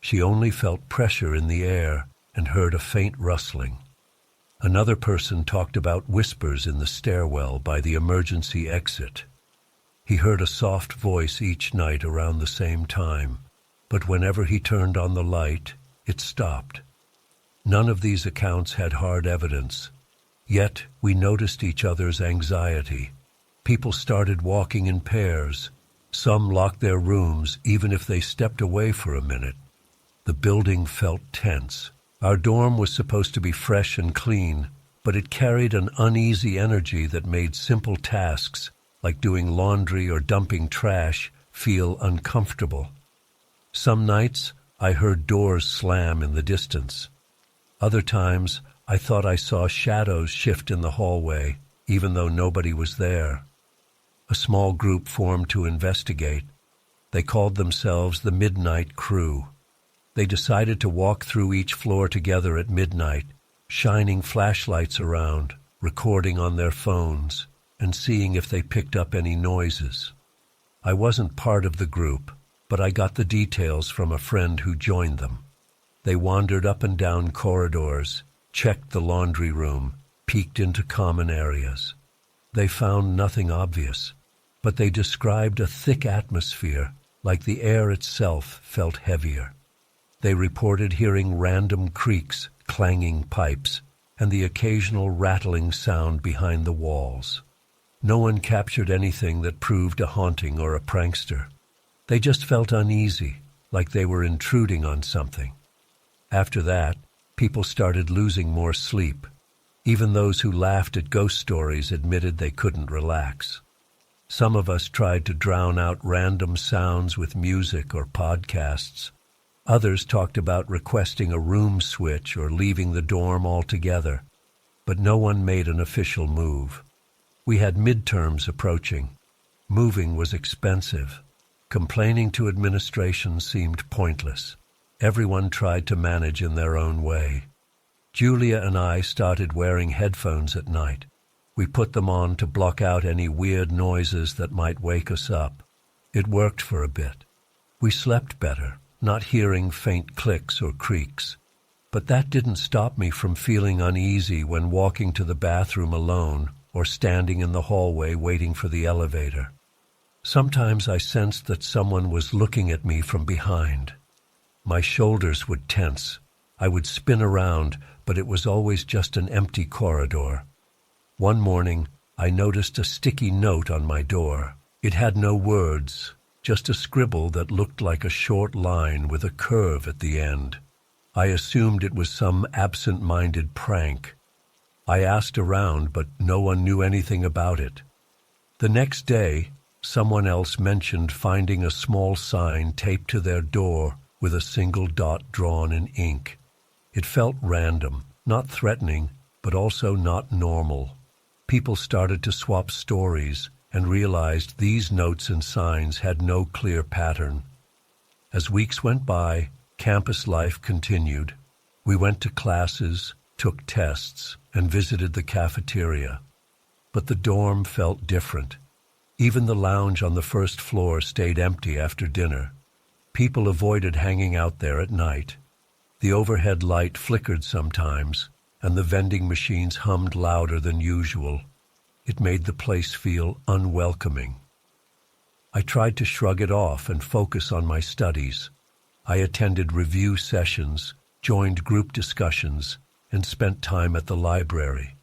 S1: She only felt pressure in the air and heard a faint rustling. Another person talked about whispers in the stairwell by the emergency exit. He heard a soft voice each night around the same time, but whenever he turned on the light, it stopped. None of these accounts had hard evidence. Yet we noticed each other's anxiety. People started walking in pairs. Some locked their rooms even if they stepped away for a minute. The building felt tense. Our dorm was supposed to be fresh and clean, but it carried an uneasy energy that made simple tasks, like doing laundry or dumping trash, feel uncomfortable. Some nights I heard doors slam in the distance. Other times I thought I saw shadows shift in the hallway, even though nobody was there. A small group formed to investigate. They called themselves the Midnight Crew. They decided to walk through each floor together at midnight, shining flashlights around, recording on their phones, and seeing if they picked up any noises. I wasn't part of the group, but I got the details from a friend who joined them. They wandered up and down corridors, checked the laundry room, peeked into common areas. They found nothing obvious, but they described a thick atmosphere, like the air itself felt heavier. They reported hearing random creaks, clanging pipes, and the occasional rattling sound behind the walls. No one captured anything that proved a haunting or a prankster. They just felt uneasy, like they were intruding on something. After that, people started losing more sleep. Even those who laughed at ghost stories admitted they couldn't relax. Some of us tried to drown out random sounds with music or podcasts. Others talked about requesting a room switch or leaving the dorm altogether, but no one made an official move. We had midterms approaching. Moving was expensive. Complaining to administration seemed pointless. Everyone tried to manage in their own way. Julia and I started wearing headphones at night. We put them on to block out any weird noises that might wake us up. It worked for a bit. We slept better, not hearing faint clicks or creaks. But that didn't stop me from feeling uneasy when walking to the bathroom alone or standing in the hallway waiting for the elevator. Sometimes I sensed that someone was looking at me from behind. My shoulders would tense. I would spin around, but it was always just an empty corridor. One morning, I noticed a sticky note on my door. It had no words, just a scribble that looked like a short line with a curve at the end. I assumed it was some absent-minded prank. I asked around, but no one knew anything about it. The next day, someone else mentioned finding a small sign taped to their door with a single dot drawn in ink. It felt random, not threatening, but also not normal. People started to swap stories and realized these notes and signs had no clear pattern. As weeks went by, campus life continued. We went to classes, took tests, and visited the cafeteria. But the dorm felt different. Even the lounge on the first floor stayed empty after dinner. People avoided hanging out there at night. The overhead light flickered sometimes, and the vending machines hummed louder than usual. It made the place feel unwelcoming. I tried to shrug it off and focus on my studies. I attended review sessions, joined group discussions, and spent time at the library.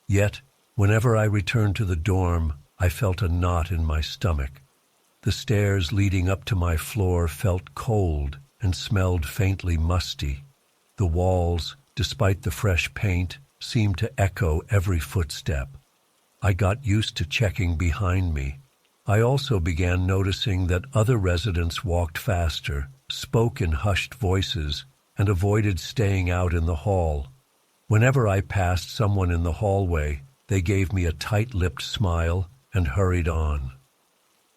S1: Yet, whenever I returned to the dorm, I felt a knot in my stomach. The stairs leading up to my floor felt cold and smelled faintly musty. The walls, despite the fresh paint, seemed to echo every footstep. I got used to checking behind me. I also began noticing that other residents walked faster, spoke in hushed voices, and avoided staying out in the hall. Whenever I passed someone in the hallway, they gave me a tight-lipped smile and hurried on.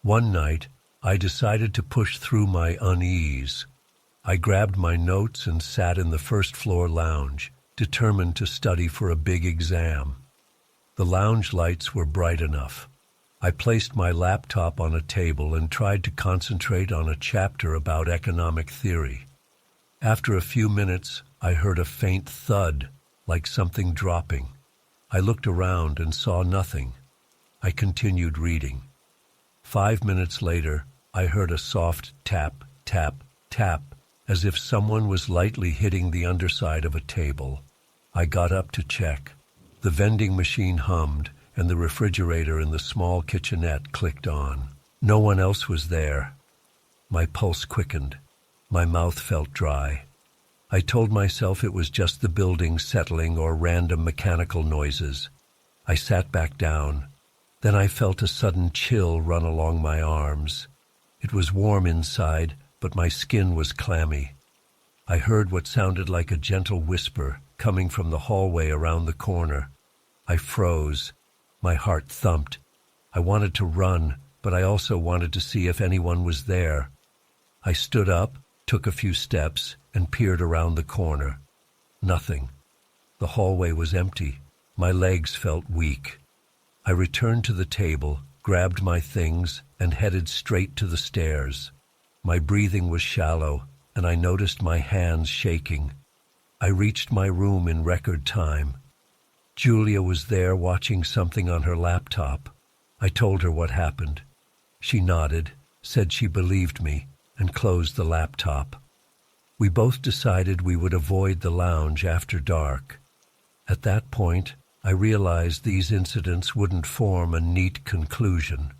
S1: One night, I decided to push through my unease. I grabbed my notes and sat in the first-floor lounge, determined to study for a big exam. The lounge lights were bright enough. I placed my laptop on a table and tried to concentrate on a chapter about economic theory. After a few minutes, I heard a faint thud, like something dropping. I looked around and saw nothing. I continued reading. 5 minutes later, I heard a soft tap, tap, tap, as if someone was lightly hitting the underside of a table. I got up to check. The vending machine hummed, and the refrigerator in the small kitchenette clicked on. No one else was there. My pulse quickened. My mouth felt dry. I told myself it was just the building settling or random mechanical noises. I sat back down. Then I felt a sudden chill run along my arms. It was warm inside, but my skin was clammy. I heard what sounded like a gentle whisper coming from the hallway around the corner. I froze. My heart thumped. I wanted to run, but I also wanted to see if anyone was there. I stood up, took a few steps, and peered around the corner. Nothing. The hallway was empty. My legs felt weak. I returned to the table, grabbed my things, and headed straight to the stairs. My breathing was shallow, and I noticed my hands shaking. I reached my room in record time. Julia was there watching something on her laptop. I told her what happened. She nodded, said she believed me, and closed the laptop. We both decided we would avoid the lounge after dark. At that point, I realized these incidents wouldn't form a neat conclusion.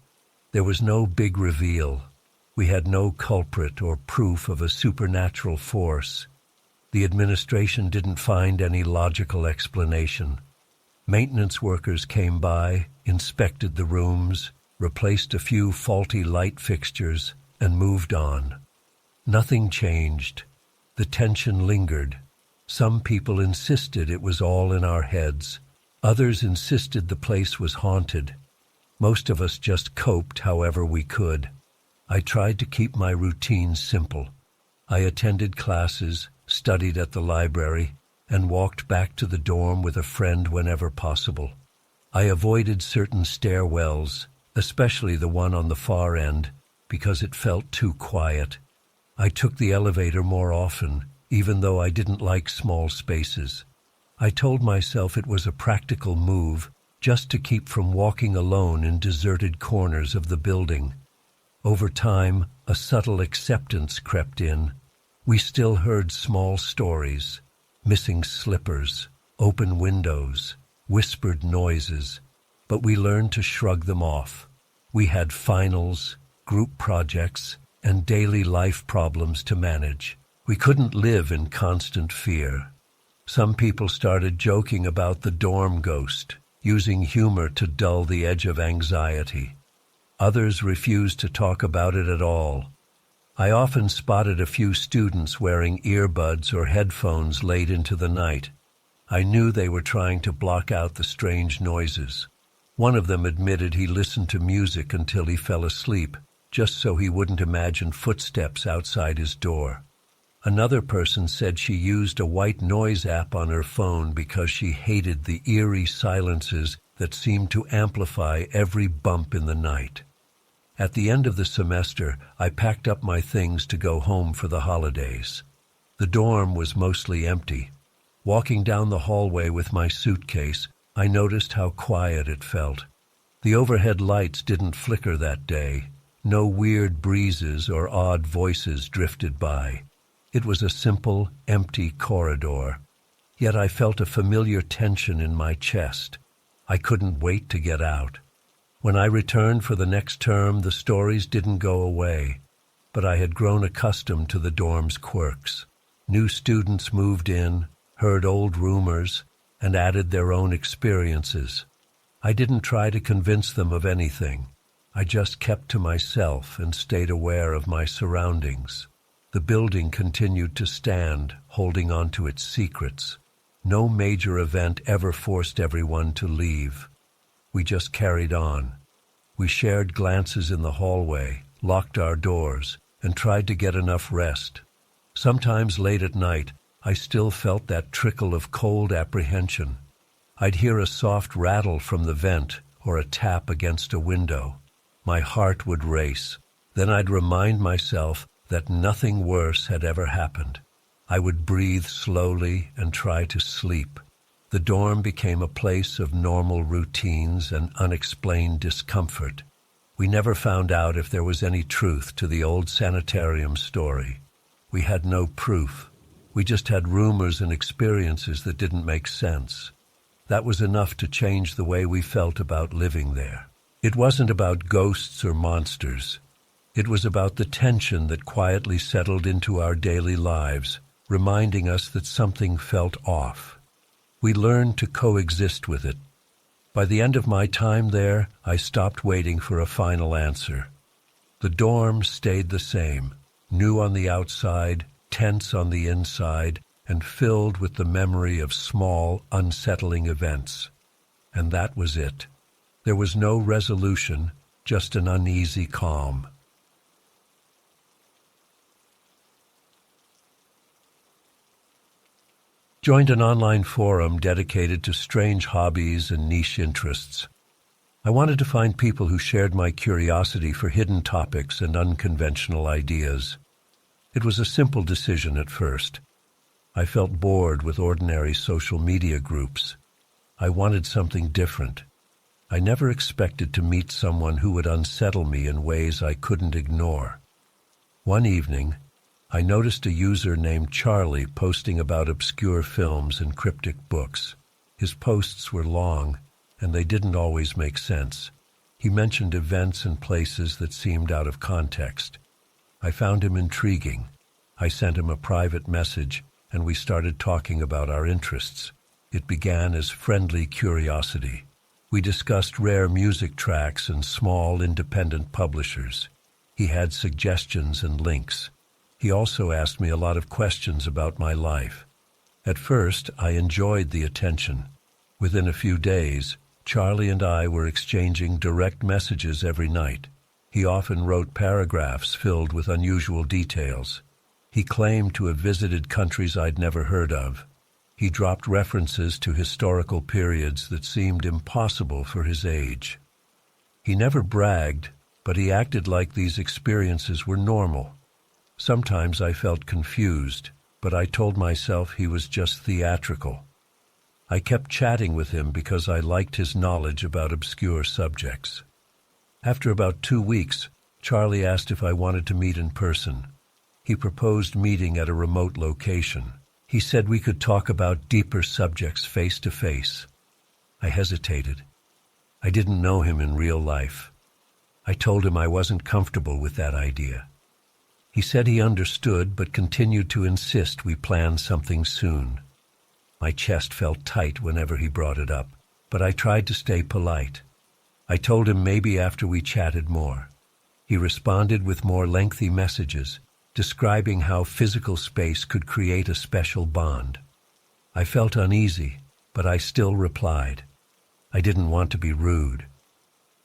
S1: There was no big reveal. We had no culprit or proof of a supernatural force. The administration didn't find any logical explanation. Maintenance workers came by, inspected the rooms, replaced a few faulty light fixtures, and moved on. Nothing changed. The tension lingered. Some people insisted it was all in our heads. Others insisted the place was haunted. Most of us just coped however we could. I tried to keep my routine simple. I attended classes, studied at the library, and walked back to the dorm with a friend whenever possible. I avoided certain stairwells, especially the one on the far end, because it felt too quiet. I took the elevator more often, even though I didn't like small spaces. I told myself it was a practical move, just to keep from walking alone in deserted corners of the building. Over time, a subtle acceptance crept in. We still heard small stories. Missing slippers, open windows, whispered noises, but we learned to shrug them off. We had finals, group projects, and daily life problems to manage. We couldn't live in constant fear. Some people started joking about the dorm ghost, using humor to dull the edge of anxiety. Others refused to talk about it at all. I often spotted a few students wearing earbuds or headphones late into the night. I knew they were trying to block out the strange noises. One of them admitted he listened to music until he fell asleep, just so he wouldn't imagine footsteps outside his door. Another person said she used a white noise app on her phone because she hated the eerie silences that seemed to amplify every bump in the night. At the end of the semester, I packed up my things to go home for the holidays. The dorm was mostly empty. Walking down the hallway with my suitcase, I noticed how quiet it felt. The overhead lights didn't flicker that day. No weird breezes or odd voices drifted by. It was a simple, empty corridor. Yet I felt a familiar tension in my chest. I couldn't wait to get out. When I returned for the next term, the stories didn't go away, but I had grown accustomed to the dorm's quirks. New students moved in, heard old rumors, and added their own experiences. I didn't try to convince them of anything. I just kept to myself and stayed aware of my surroundings. The building continued to stand, holding on to its secrets. No major event ever forced everyone to leave. We just carried on. We shared glances in the hallway, locked our doors, and tried to get enough rest. Sometimes late at night, I still felt that trickle of cold apprehension. I'd hear a soft rattle from the vent or a tap against a window. My heart would race. Then I'd remind myself that nothing worse had ever happened. I would breathe slowly and try to sleep. The dorm became a place of normal routines and unexplained discomfort. We never found out if there was any truth to the old sanitarium story. We had no proof. We just had rumors and experiences that didn't make sense. That was enough to change the way we felt about living there. It wasn't about ghosts or monsters. It was about the tension that quietly settled into our daily lives, reminding us that something felt off. We learned to coexist with it. By the end of my time there, I stopped waiting for a final answer. The dorm stayed the same, new on the outside, tense on the inside, and filled with the memory of small, unsettling events. And that was it. There was no resolution, just an uneasy calm. Joined an online forum dedicated to strange hobbies and niche interests. I wanted to find people who shared my curiosity for hidden topics and unconventional ideas. It was a simple decision at first. I felt bored with ordinary social media groups. I wanted something different. I never expected to meet someone who would unsettle me in ways I couldn't ignore. One evening, I noticed a user named Charlie posting about obscure films and cryptic books. His posts were long, and they didn't always make sense. He mentioned events and places that seemed out of context. I found him intriguing. I sent him a private message, and we started talking about our interests. It began as friendly curiosity. We discussed rare music tracks and small independent publishers. He had suggestions and links. He also asked me a lot of questions about my life. At first, I enjoyed the attention. Within a few days, Charlie and I were exchanging direct messages every night. He often wrote paragraphs filled with unusual details. He claimed to have visited countries I'd never heard of. He dropped references to historical periods that seemed impossible for his age. He never bragged, but he acted like these experiences were normal. Sometimes I felt confused, but I told myself he was just theatrical. I kept chatting with him because I liked his knowledge about obscure subjects. After about 2 weeks, Charlie asked if I wanted to meet in person. He proposed meeting at a remote location. He said we could talk about deeper subjects face to face. I hesitated. I didn't know him in real life. I told him I wasn't comfortable with that idea. He said he understood, but continued to insist we plan something soon. My chest felt tight whenever he brought it up, but I tried to stay polite. I told him maybe after we chatted more. He responded with more lengthy messages, describing how physical space could create a special bond. I felt uneasy, but I still replied. I didn't want to be rude.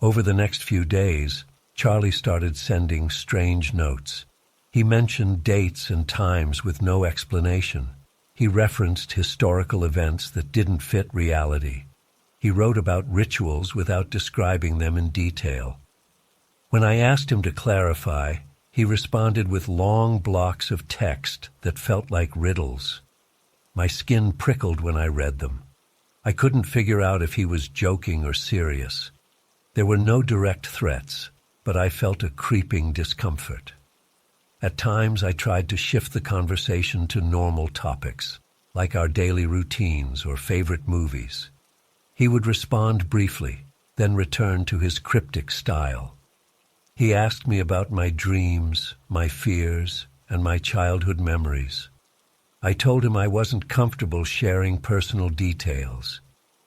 S1: Over the next few days, Charlie started sending strange notes. He mentioned dates and times with no explanation. He referenced historical events that didn't fit reality. He wrote about rituals without describing them in detail. When I asked him to clarify, he responded with long blocks of text that felt like riddles. My skin prickled when I read them. I couldn't figure out if he was joking or serious. There were no direct threats, but I felt a creeping discomfort. At times, I tried to shift the conversation to normal topics, like our daily routines or favorite movies. He would respond briefly, then return to his cryptic style. He asked me about my dreams, my fears, and my childhood memories. I told him I wasn't comfortable sharing personal details.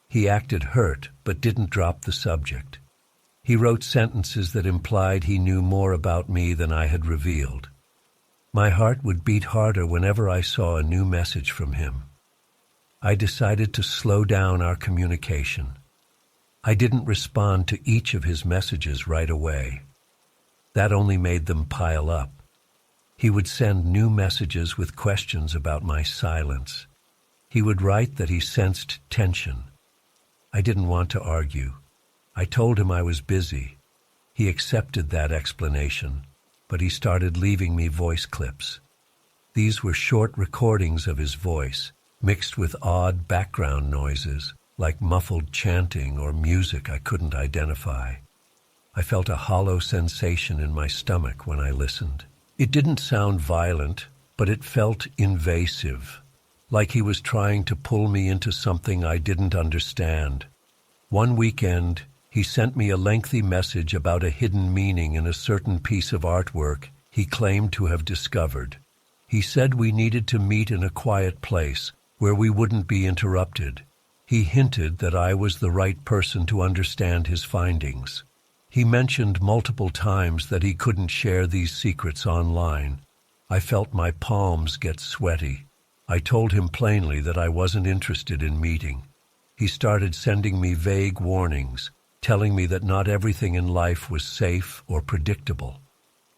S1: He acted hurt, but didn't drop the subject. He wrote sentences that implied he knew more about me than I had revealed. My heart would beat harder whenever I saw a new message from him. I decided to slow down our communication. I didn't respond to each of his messages right away. That only made them pile up. He would send new messages with questions about my silence. He would write that he sensed tension. I didn't want to argue. I told him I was busy. He accepted that explanation, but he started leaving me voice clips. These were short recordings of his voice, mixed with odd background noises, like muffled chanting or music I couldn't identify. I felt a hollow sensation in my stomach when I listened. It didn't sound violent, but it felt invasive, like he was trying to pull me into something I didn't understand. One weekend, he sent me a lengthy message about a hidden meaning in a certain piece of artwork he claimed to have discovered. He said we needed to meet in a quiet place where we wouldn't be interrupted. He hinted that I was the right person to understand his findings. He mentioned multiple times that he couldn't share these secrets online. I felt my palms get sweaty. I told him plainly that I wasn't interested in meeting. He started sending me vague warnings, telling me that not everything in life was safe or predictable.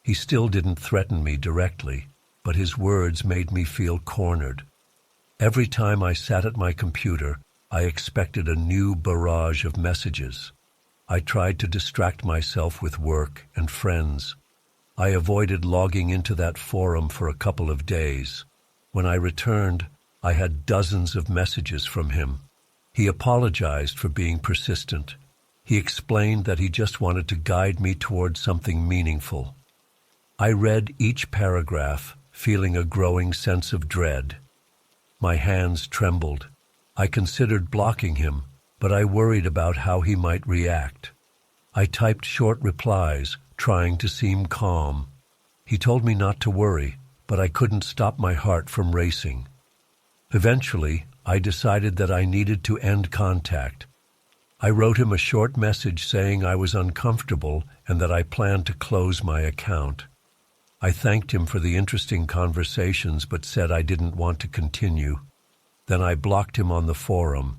S1: He still didn't threaten me directly, but his words made me feel cornered. Every time I sat at my computer, I expected a new barrage of messages. I tried to distract myself with work and friends. I avoided logging into that forum for a couple of days. When I returned, I had dozens of messages from him. He apologized for being persistent. He explained that he just wanted to guide me toward something meaningful. I read each paragraph, feeling a growing sense of dread. My hands trembled. I considered blocking him, but I worried about how he might react. I typed short replies, trying to seem calm. He told me not to worry, but I couldn't stop my heart from racing. Eventually, I decided that I needed to end contact. I wrote him a short message saying I was uncomfortable and that I planned to close my account. I thanked him for the interesting conversations but said I didn't want to continue. Then I blocked him on the forum.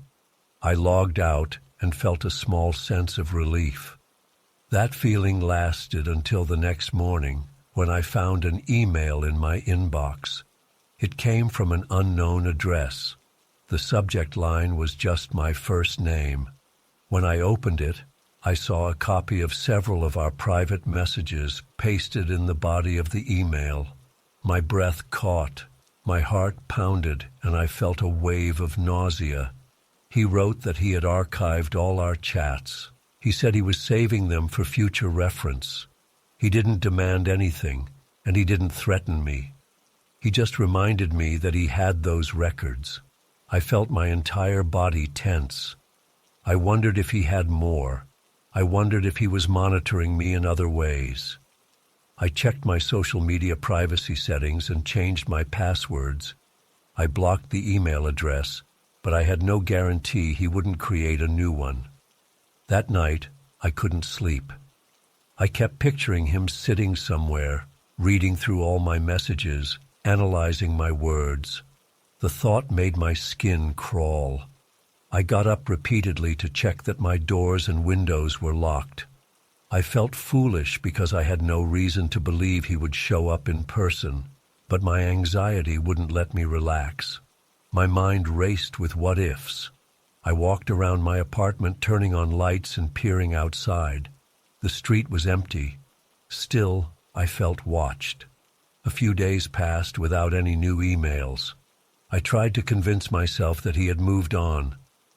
S1: I logged out and felt a small sense of relief. That feeling lasted until the next morning when I found an email in my inbox. It came from an unknown address. The subject line was just my first name. When I opened it, I saw a copy of several of our private messages pasted in the body of the email. My breath caught, my heart pounded, and I felt a wave of nausea. He wrote that he had archived all our chats. He said he was saving them for future reference. He didn't demand anything, and he didn't threaten me. He just reminded me that he had those records. I felt my entire body tense. I wondered if he had more. I wondered if he was monitoring me in other ways. I checked my social media privacy settings and changed my passwords. I blocked the email address, but I had no guarantee he wouldn't create a new one. That night, I couldn't sleep. I kept picturing him sitting somewhere, reading through all my messages, analyzing my words. The thought made my skin crawl. I got up repeatedly to check that my doors and windows were locked. I felt foolish because I had no reason to believe he would show up in person, but my anxiety wouldn't let me relax. My mind raced with what-ifs. I walked around my apartment, turning on lights and peering outside. The street was empty. Still, I felt watched. A few days passed without any new emails. I tried to convince myself that he had moved on.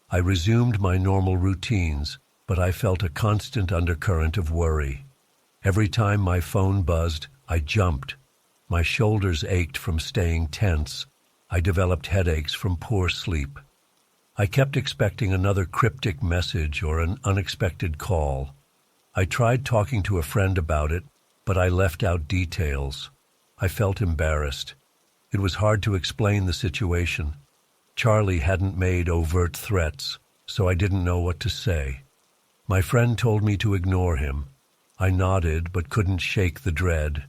S1: I resumed my normal routines, but I felt a constant undercurrent of worry. Every time my phone buzzed, I jumped. My shoulders ached from staying tense. I developed headaches from poor sleep. I kept expecting another cryptic message or an unexpected call. I tried talking to a friend about it, but I left out details. I felt embarrassed. It was hard to explain the situation. Charlie hadn't made overt threats, so I didn't know what to say. My friend told me to ignore him. I nodded but couldn't shake the dread.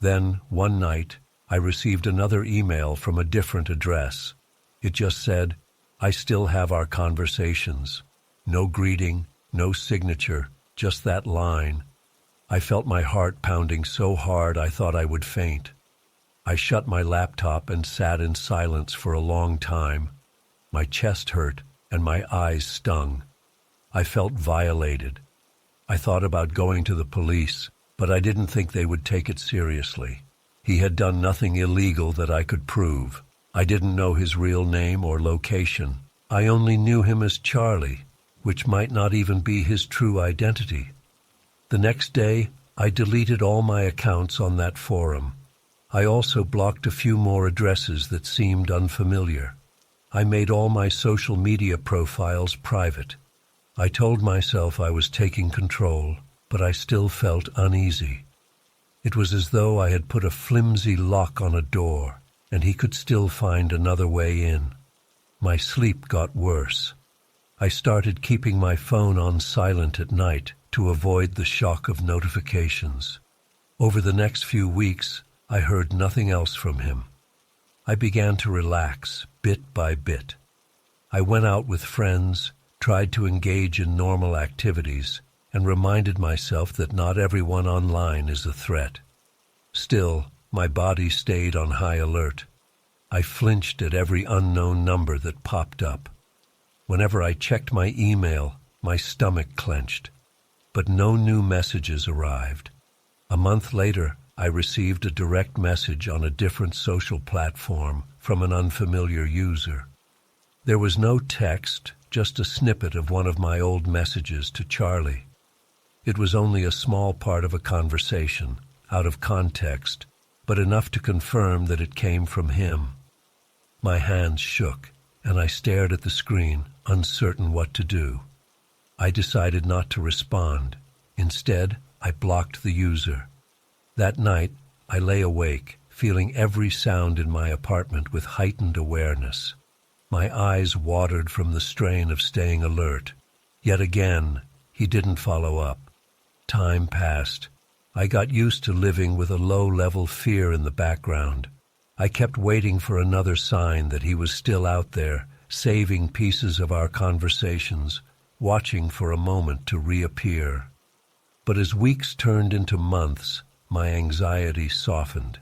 S1: Then, one night, I received another email from a different address. It just said, "I still have our conversations." No greeting, no signature, just that line. I felt my heart pounding so hard I thought I would faint. I shut my laptop and sat in silence for a long time. My chest hurt and my eyes stung. I felt violated. I thought about going to the police, but I didn't think they would take it seriously. He had done nothing illegal that I could prove. I didn't know his real name or location. I only knew him as Charlie, which might not even be his true identity. The next day, I deleted all my accounts on that forum. I also blocked a few more addresses that seemed unfamiliar. I made all my social media profiles private. I told myself I was taking control, but I still felt uneasy. It was as though I had put a flimsy lock on a door, and he could still find another way in. My sleep got worse. I started keeping my phone on silent at night to avoid the shock of notifications. Over the next few weeks, I heard nothing else from him. I began to relax, bit by bit. I went out with friends, tried to engage in normal activities, and reminded myself that not everyone online is a threat. Still, my body stayed on high alert. I flinched at every unknown number that popped up. Whenever I checked my email, my stomach clenched. But no new messages arrived. A month later, I received a direct message on a different social platform from an unfamiliar user. There was no text, just a snippet of one of my old messages to Charlie. It was only a small part of a conversation, out of context, but enough to confirm that it came from him. My hands shook, and I stared at the screen, uncertain what to do. I decided not to respond. Instead, I blocked the user. That night, I lay awake, feeling every sound in my apartment with heightened awareness. My eyes watered from the strain of staying alert. Yet again, he didn't follow up. Time passed. I got used to living with a low-level fear in the background. I kept waiting for another sign that he was still out there, saving pieces of our conversations, watching for a moment to reappear. But as weeks turned into months, my anxiety softened.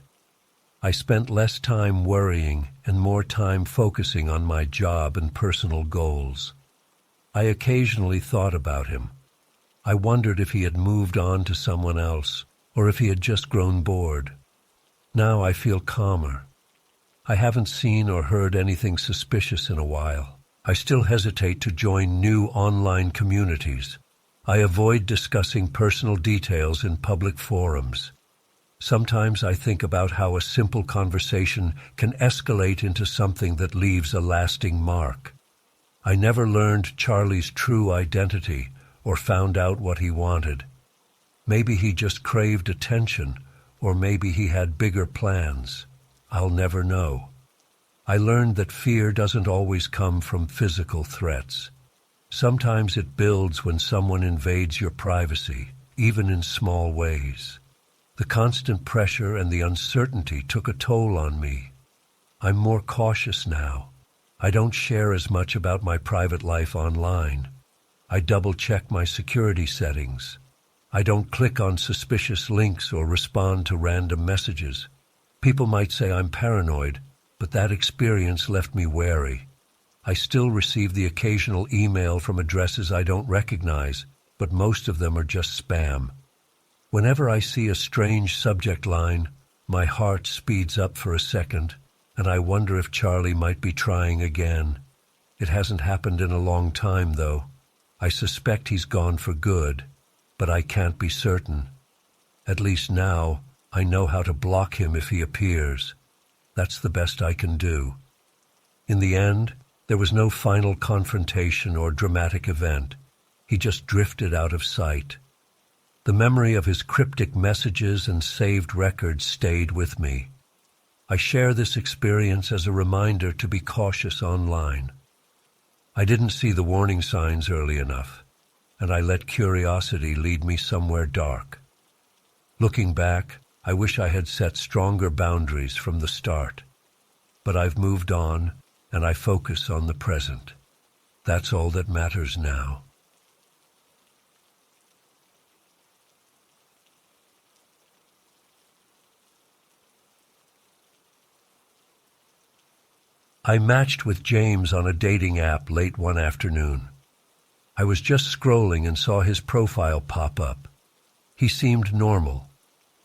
S1: I spent less time worrying and more time focusing on my job and personal goals. I occasionally thought about him. I wondered if he had moved on to someone else, or if he had just grown bored. Now I feel calmer. I haven't seen or heard anything suspicious in a while. I still hesitate to join new online communities. I avoid discussing personal details in public forums. Sometimes I think about how a simple conversation can escalate into something that leaves a lasting mark. I never learned Charlie's true identity or found out what he wanted. Maybe he just craved attention, or maybe he had bigger plans. I'll never know. I learned that fear doesn't always come from physical threats. Sometimes it builds when someone invades your privacy, even in small ways. The constant pressure and the uncertainty took a toll on me. I'm more cautious now. I don't share as much about my private life online. I double-check my security settings. I don't click on suspicious links or respond to random messages. People might say I'm paranoid, but that experience left me wary. I still receive the occasional email from addresses I don't recognize, but most of them are just spam. Whenever I see a strange subject line, my heart speeds up for a second, and I wonder if Charlie might be trying again. It hasn't happened in a long time, though. I suspect he's gone for good, but I can't be certain. At least now, I know how to block him if he appears. That's the best I can do. In the end, there was no final confrontation or dramatic event. He just drifted out of sight. The memory of his cryptic messages and saved records stayed with me. I share this experience as a reminder to be cautious online. I didn't see the warning signs early enough, and I let curiosity lead me somewhere dark. Looking back, I wish I had set stronger boundaries from the start. But I've moved on, and I focus on the present. That's all that matters now. I matched with James on a dating app late one afternoon. I was just scrolling and saw his profile pop up. He seemed normal.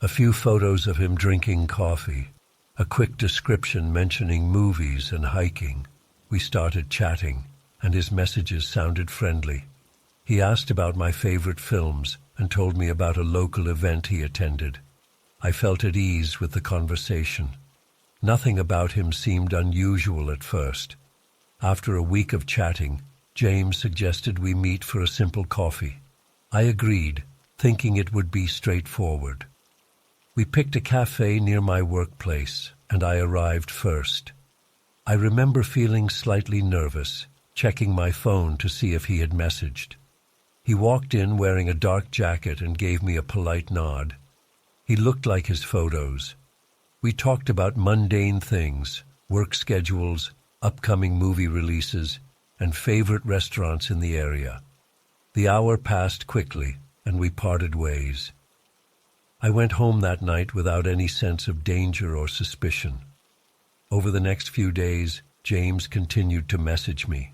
S1: A few photos of him drinking coffee, a quick description mentioning movies and hiking. We started chatting, and his messages sounded friendly. He asked about my favorite films and told me about a local event he attended. I felt at ease with the conversation. Nothing about him seemed unusual at first. After a week of chatting, James suggested we meet for a simple coffee. I agreed, thinking it would be straightforward. We picked a cafe near my workplace, and I arrived first. I remember feeling slightly nervous, checking my phone to see if he had messaged. He walked in wearing a dark jacket and gave me a polite nod. He looked like his photos. We talked about mundane things, work schedules, upcoming movie releases, and favorite restaurants in the area. The hour passed quickly, and we parted ways. I went home that night without any sense of danger or suspicion. Over the next few days, James continued to message me.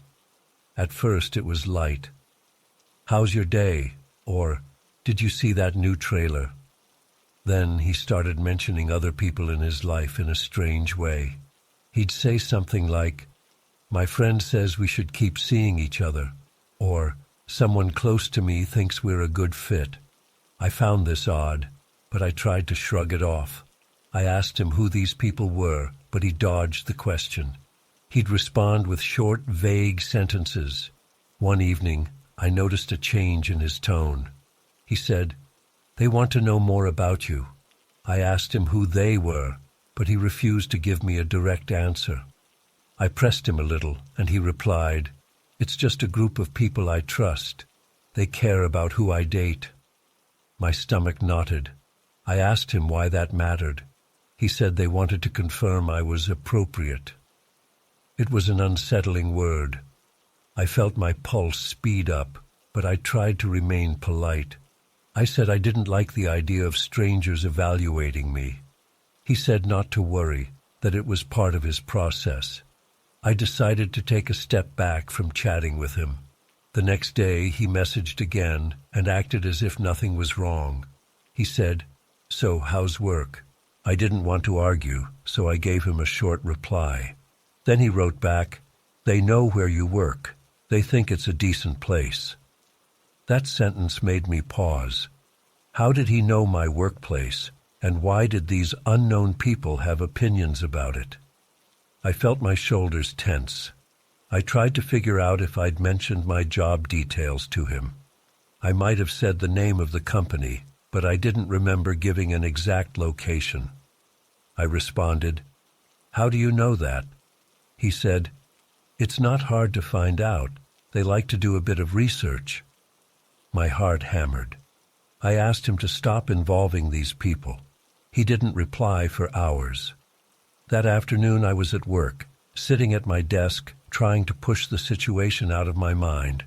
S1: At first it was light. "How's your day?" or "Did you see that new trailer?" Then he started mentioning other people in his life in a strange way. He'd say something like, "My friend says we should keep seeing each other," or "Someone close to me thinks we're a good fit." I found this odd, but I tried to shrug it off. I asked him who these people were, but he dodged the question. He'd respond with short, vague sentences. One evening, I noticed a change in his tone. He said, "They want to know more about you." I asked him who they were, but he refused to give me a direct answer. I pressed him a little, and he replied, "It's just a group of people I trust. They care about who I date." My stomach knotted. I asked him why that mattered. He said they wanted to confirm I was appropriate. It was an unsettling word. I felt my pulse speed up, but I tried to remain polite. I said I didn't like the idea of strangers evaluating me. He said not to worry, that it was part of his process. I decided to take a step back from chatting with him. The next day he messaged again and acted as if nothing was wrong. He said, "So, how's work?" I didn't want to argue, so I gave him a short reply. Then he wrote back, "They know where you work. They think it's a decent place." That sentence made me pause. How did he know my workplace, and why did these unknown people have opinions about it? I felt my shoulders tense. I tried to figure out if I'd mentioned my job details to him. I might have said the name of the company, but I didn't remember giving an exact location. I responded, "How do you know that?" He said, "It's not hard to find out. They like to do a bit of research." My heart hammered. I asked him to stop involving these people. He didn't reply for hours. That afternoon I was at work, sitting at my desk, trying to push the situation out of my mind.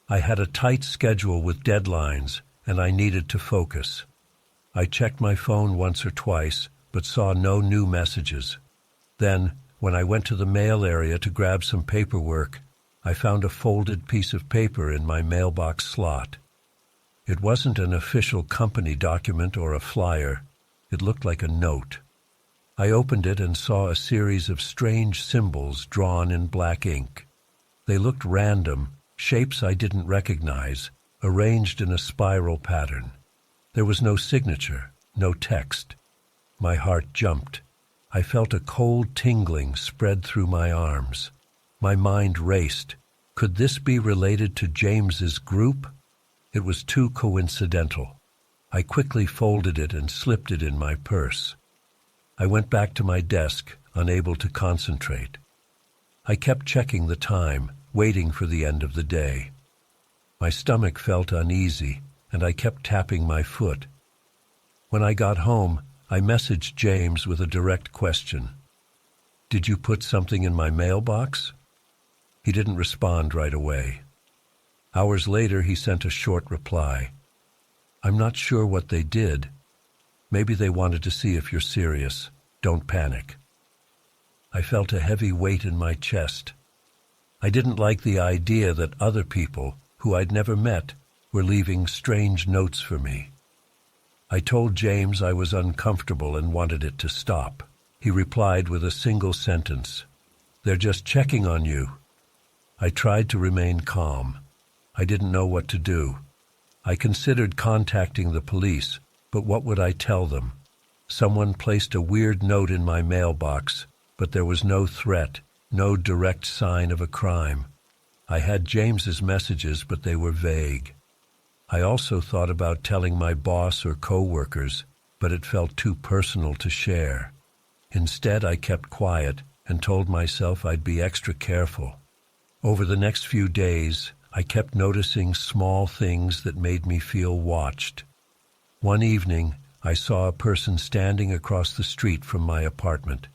S1: I had a tight schedule with deadlines, and I needed to focus. I checked my phone once or twice, but saw no new messages. Then, when I went to the mail area to grab some paperwork, I found a folded piece of paper in my mailbox slot. It wasn't an official company document or a flyer. It looked like a note. I opened it and saw a series of strange symbols drawn in black ink. They looked random, shapes I didn't recognize, arranged in a spiral pattern. There was no signature, no text. My heart jumped. I felt a cold tingling spread through my arms. My mind raced. Could this be related to James's group? It was too coincidental. I quickly folded it and slipped it in my purse. I went back to my desk, unable to concentrate. I kept checking the time, waiting for the end of the day. My stomach felt uneasy, and I kept tapping my foot. When I got home, I messaged James with a direct question. "Did you put something in my mailbox?" He didn't respond right away. Hours later, he sent a short reply. "I'm not sure what they did. Maybe they wanted to see if you're serious. Don't panic." I felt a heavy weight in my chest. I didn't like the idea that other people, who I'd never met, were leaving strange notes for me. I told James I was uncomfortable and wanted it to stop. He replied with a single sentence, "They're just checking on you." I tried to remain calm. I didn't know what to do. I considered contacting the police, but what would I tell them? Someone placed a weird note in my mailbox, but there was no threat, no direct sign of a crime. I had James's messages, but they were vague. I also thought about telling my boss or co-workers, but it felt too personal to share. Instead, I kept quiet and told myself I'd be extra careful. Over the next few days, I kept noticing small things that made me feel watched. One evening, I saw a person standing across the street from my apartment.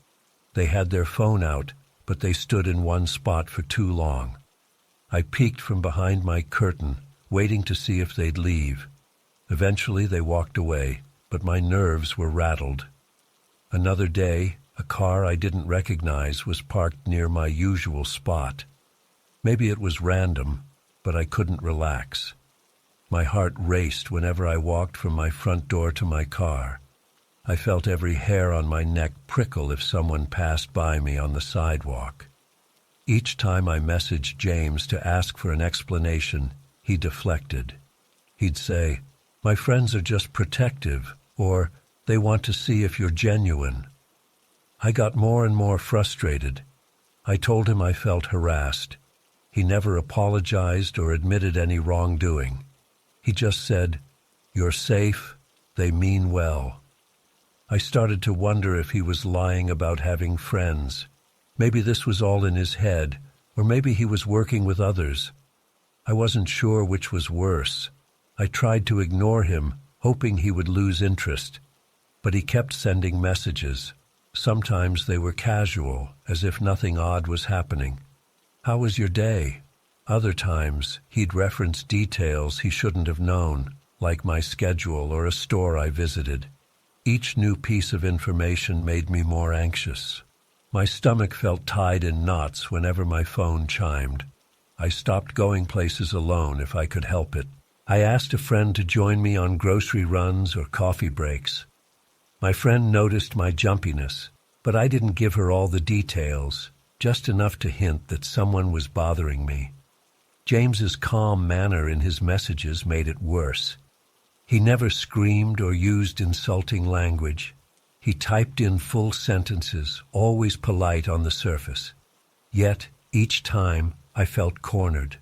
S1: They had their phone out, but they stood in one spot for too long. I peeked from behind my curtain, waiting to see if they'd leave. Eventually, they walked away, but my nerves were rattled. Another day, a car I didn't recognize was parked near my usual spot. Maybe it was random, but I couldn't relax. My heart raced whenever I walked from my front door to my car. I felt every hair on my neck prickle if someone passed by me on the sidewalk. Each time I messaged James to ask for an explanation, he deflected. He'd say, "My friends are just protective," or "They want to see if you're genuine." I got more and more frustrated. I told him I felt harassed. He never apologized or admitted any wrongdoing. He just said, "You're safe, they mean well." I started to wonder if he was lying about having friends. Maybe this was all in his head, or maybe he was working with others. I wasn't sure which was worse. I tried to ignore him, hoping he would lose interest. But he kept sending messages. Sometimes they were casual, as if nothing odd was happening. "How was your day?" Other times, he'd reference details he shouldn't have known, like my schedule or a store I visited. Each new piece of information made me more anxious. My stomach felt tied in knots whenever my phone chimed. I stopped going places alone if I could help it. I asked a friend to join me on grocery runs or coffee breaks. My friend noticed my jumpiness, but I didn't give her all the details, just enough to hint that someone was bothering me. James's calm manner in his messages made it worse. He never screamed or used insulting language. He typed in full sentences, always polite on the surface. Yet, each time, I felt cornered.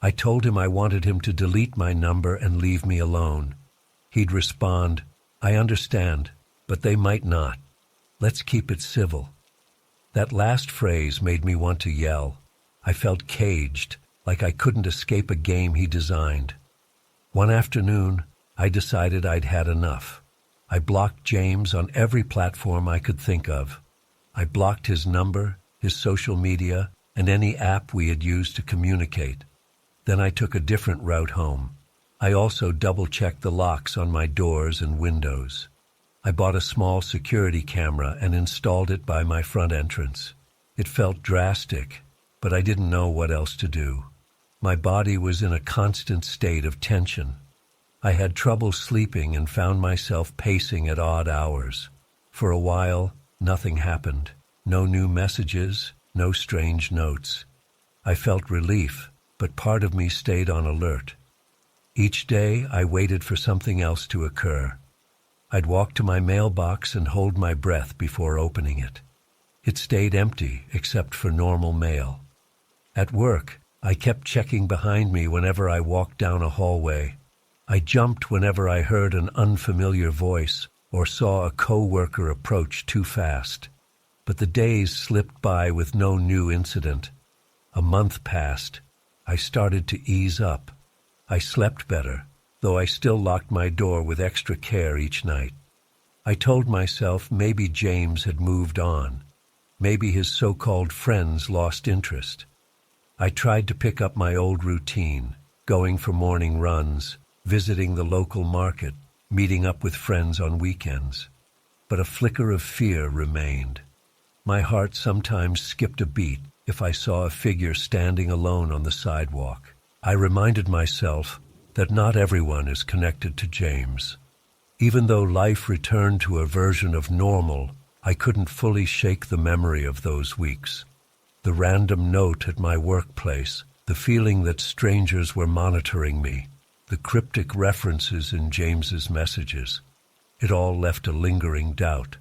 S1: I told him I wanted him to delete my number and leave me alone. He'd respond, "I understand, but they might not. Let's keep it civil." That last phrase made me want to yell. I felt caged, like I couldn't escape a game he designed. One afternoon, I decided I'd had enough. I blocked James on every platform I could think of. I blocked his number, his social media, and any app we had used to communicate. Then I took a different route home. I also double-checked the locks on my doors and windows. I bought a small security camera and installed it by my front entrance. It felt drastic, but I didn't know what else to do. My body was in a constant state of tension. I had trouble sleeping and found myself pacing at odd hours. For a while, nothing happened. No new messages, no strange notes. I felt relief, but part of me stayed on alert. Each day, I waited for something else to occur. I'd walk to my mailbox and hold my breath before opening it. It stayed empty except for normal mail. At work, I kept checking behind me whenever I walked down a hallway. I jumped whenever I heard an unfamiliar voice or saw a coworker approach too fast. But the days slipped by with no new incident. A month passed. I started to ease up. I slept better, though I still locked my door with extra care each night. I told myself maybe James had moved on. Maybe his so-called friends lost interest. I tried to pick up my old routine, going for morning runs, visiting the local market, meeting up with friends on weekends. But a flicker of fear remained. My heart sometimes skipped a beat if I saw a figure standing alone on the sidewalk. I reminded myself that not everyone is connected to James. Even though life returned to a version of normal, I couldn't fully shake the memory of those weeks. The random note at my workplace, the feeling that strangers were monitoring me, the cryptic references in James's messages. It all left a lingering doubt.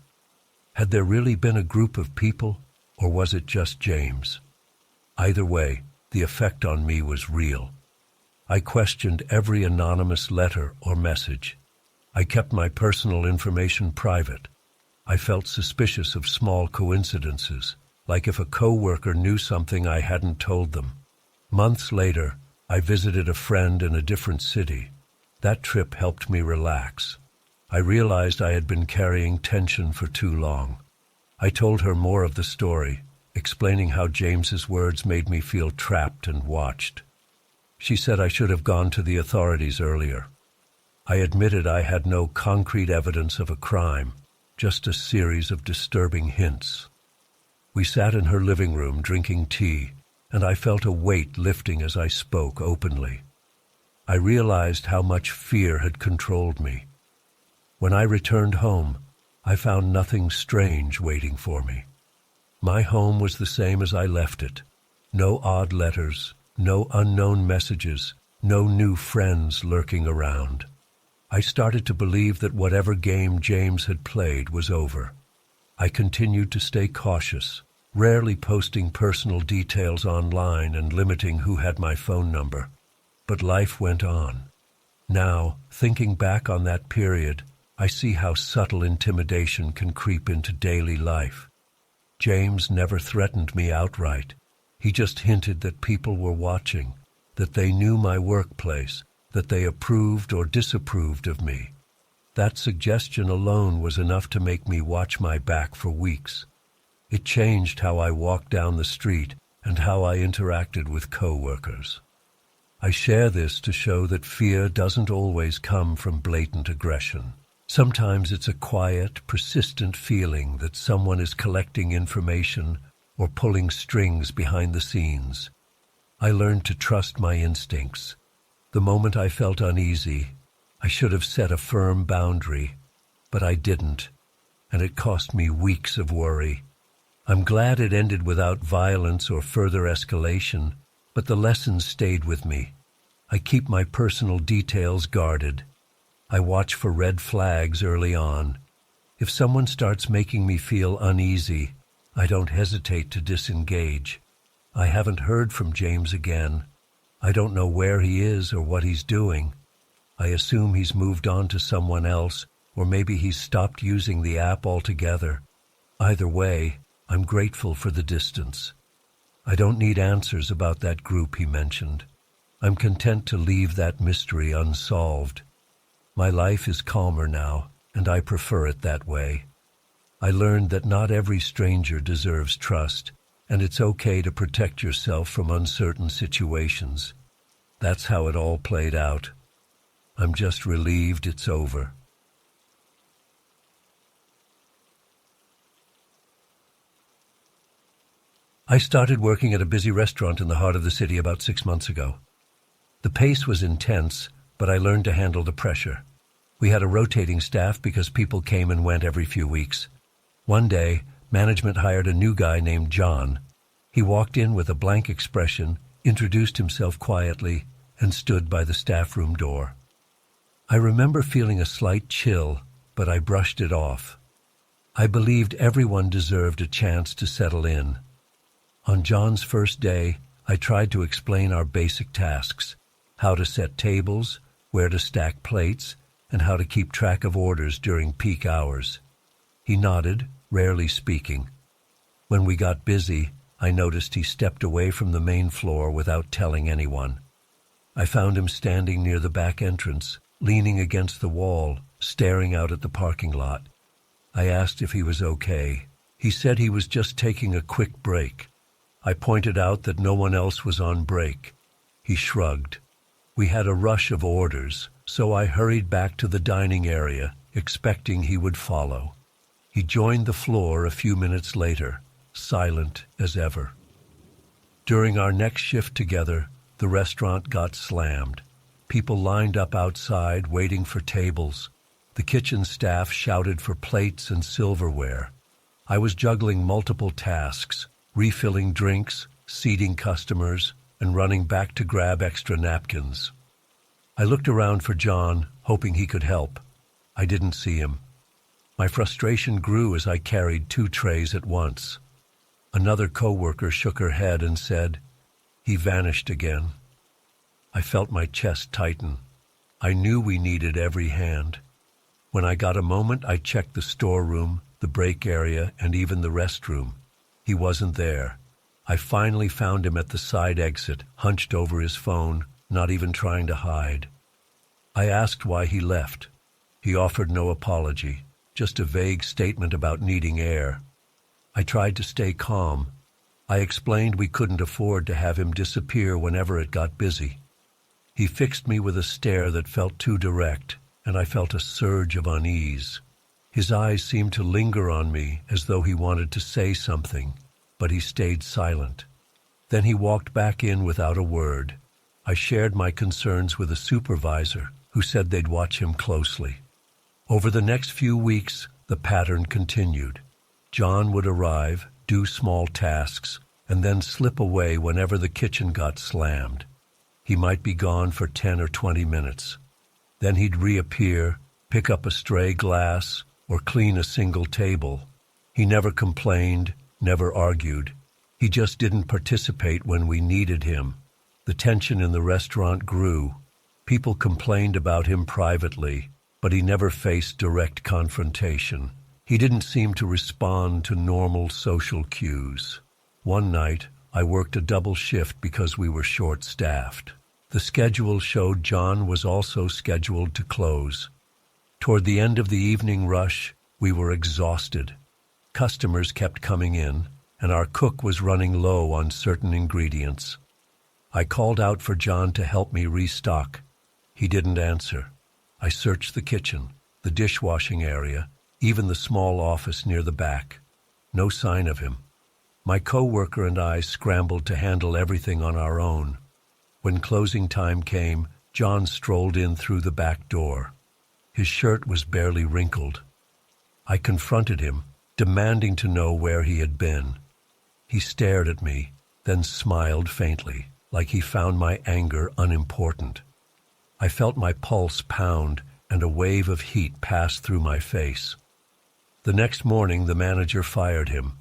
S1: Had there really been a group of people, or was it just James? Either way, the effect on me was real. I questioned every anonymous letter or message. I kept my personal information private. I felt suspicious of small coincidences, like if a coworker knew something I hadn't told them. Months later, I visited a friend in a different city. That trip helped me relax. I realized I had been carrying tension for too long. I told her more of the story, explaining how James's words made me feel trapped and watched. She said I should have gone to the authorities earlier. I admitted I had no concrete evidence of a crime, just a series of disturbing hints. We sat in her living room drinking tea, and I felt a weight lifting as I spoke openly. I realized how much fear had controlled me. When I returned home, I found nothing strange waiting for me. My home was the same as I left it. No odd letters, no unknown messages, no new friends lurking around. I started to believe that whatever game James had played was over. I continued to stay cautious, rarely posting personal details online and limiting who had my phone number. But life went on. Now, thinking back on that period, I see how subtle intimidation can creep into daily life. James never threatened me outright. He just hinted that people were watching, that they knew my workplace, that they approved or disapproved of me. That suggestion alone was enough to make me watch my back for weeks. It changed how I walked down the street and how I interacted with coworkers. I share this to show that fear doesn't always come from blatant aggression. Sometimes it's a quiet, persistent feeling that someone is collecting information or pulling strings behind the scenes. I learned to trust my instincts. The moment I felt uneasy, I should have set a firm boundary, but I didn't, and it cost me weeks of worry. I'm glad it ended without violence or further escalation, but the lessons stayed with me. I keep my personal details guarded. I watch for red flags early on. If someone starts making me feel uneasy, I don't hesitate to disengage. I haven't heard from James again. I don't know where he is or what he's doing. I assume he's moved on to someone else, or maybe he's stopped using the app altogether. Either way, I'm grateful for the distance. I don't need answers about that group he mentioned. I'm content to leave that mystery unsolved. My life is calmer now, and I prefer it that way. I learned that not every stranger deserves trust, and it's okay to protect yourself from uncertain situations. That's how it all played out. I'm just relieved it's over. I started working at a busy restaurant in the heart of the city about 6 months ago. The pace was intense, but I learned to handle the pressure. We had a rotating staff because people came and went every few weeks. One day, management hired a new guy named John. He walked in with a blank expression, introduced himself quietly, and stood by the staff room door. I remember feeling a slight chill, but I brushed it off. I believed everyone deserved a chance to settle in. On John's first day, I tried to explain our basic tasks: how to set tables, where to stack plates, and how to keep track of orders during peak hours. He nodded, rarely speaking. When we got busy, I noticed he stepped away from the main floor without telling anyone. I found him standing near the back entrance, leaning against the wall, staring out at the parking lot. I asked if he was okay. He said he was just taking a quick break. I pointed out that no one else was on break. He shrugged. We had a rush of orders, so I hurried back to the dining area, expecting he would follow. He joined the floor a few minutes later, silent as ever. During our next shift together, the restaurant got slammed. People lined up outside waiting for tables. The kitchen staff shouted for plates and silverware. I was juggling multiple tasks, refilling drinks, seating customers, and running back to grab extra napkins. I looked around for John, hoping he could help. I didn't see him. My frustration grew as I carried 2 trays at once. Another coworker shook her head and said, "He vanished again." I felt my chest tighten. I knew we needed every hand. When I got a moment, I checked the storeroom, the break area, and even the restroom. He wasn't there. I finally found him at the side exit, hunched over his phone, not even trying to hide. I asked why he left. He offered no apology, just a vague statement about needing air. I tried to stay calm. I explained we couldn't afford to have him disappear whenever it got busy. He fixed me with a stare that felt too direct, and I felt a surge of unease. His eyes seemed to linger on me as though he wanted to say something, but he stayed silent. Then he walked back in without a word. I shared my concerns with a supervisor who said they'd watch him closely. Over the next few weeks, the pattern continued. John would arrive, do small tasks, and then slip away whenever the kitchen got slammed. He might be gone for 10 or 20 minutes. Then he'd reappear, pick up a stray glass, or clean a single table. He never complained, never argued. He just didn't participate when we needed him. The tension in the restaurant grew. People complained about him privately, but he never faced direct confrontation. He didn't seem to respond to normal social cues. One night, I worked a double shift because we were short-staffed. The schedule showed John was also scheduled to close. Toward the end of the evening rush, we were exhausted. Customers kept coming in, and our cook was running low on certain ingredients. I called out for John to help me restock. He didn't answer. I searched the kitchen, the dishwashing area, even the small office near the back. No sign of him. My coworker and I scrambled to handle everything on our own. When closing time came, John strolled in through the back door. His shirt was barely wrinkled. I confronted him, demanding to know where he had been. He stared at me, then smiled faintly, like he found my anger unimportant. I felt my pulse pound, and a wave of heat passed through my face. The next morning, the manager fired him.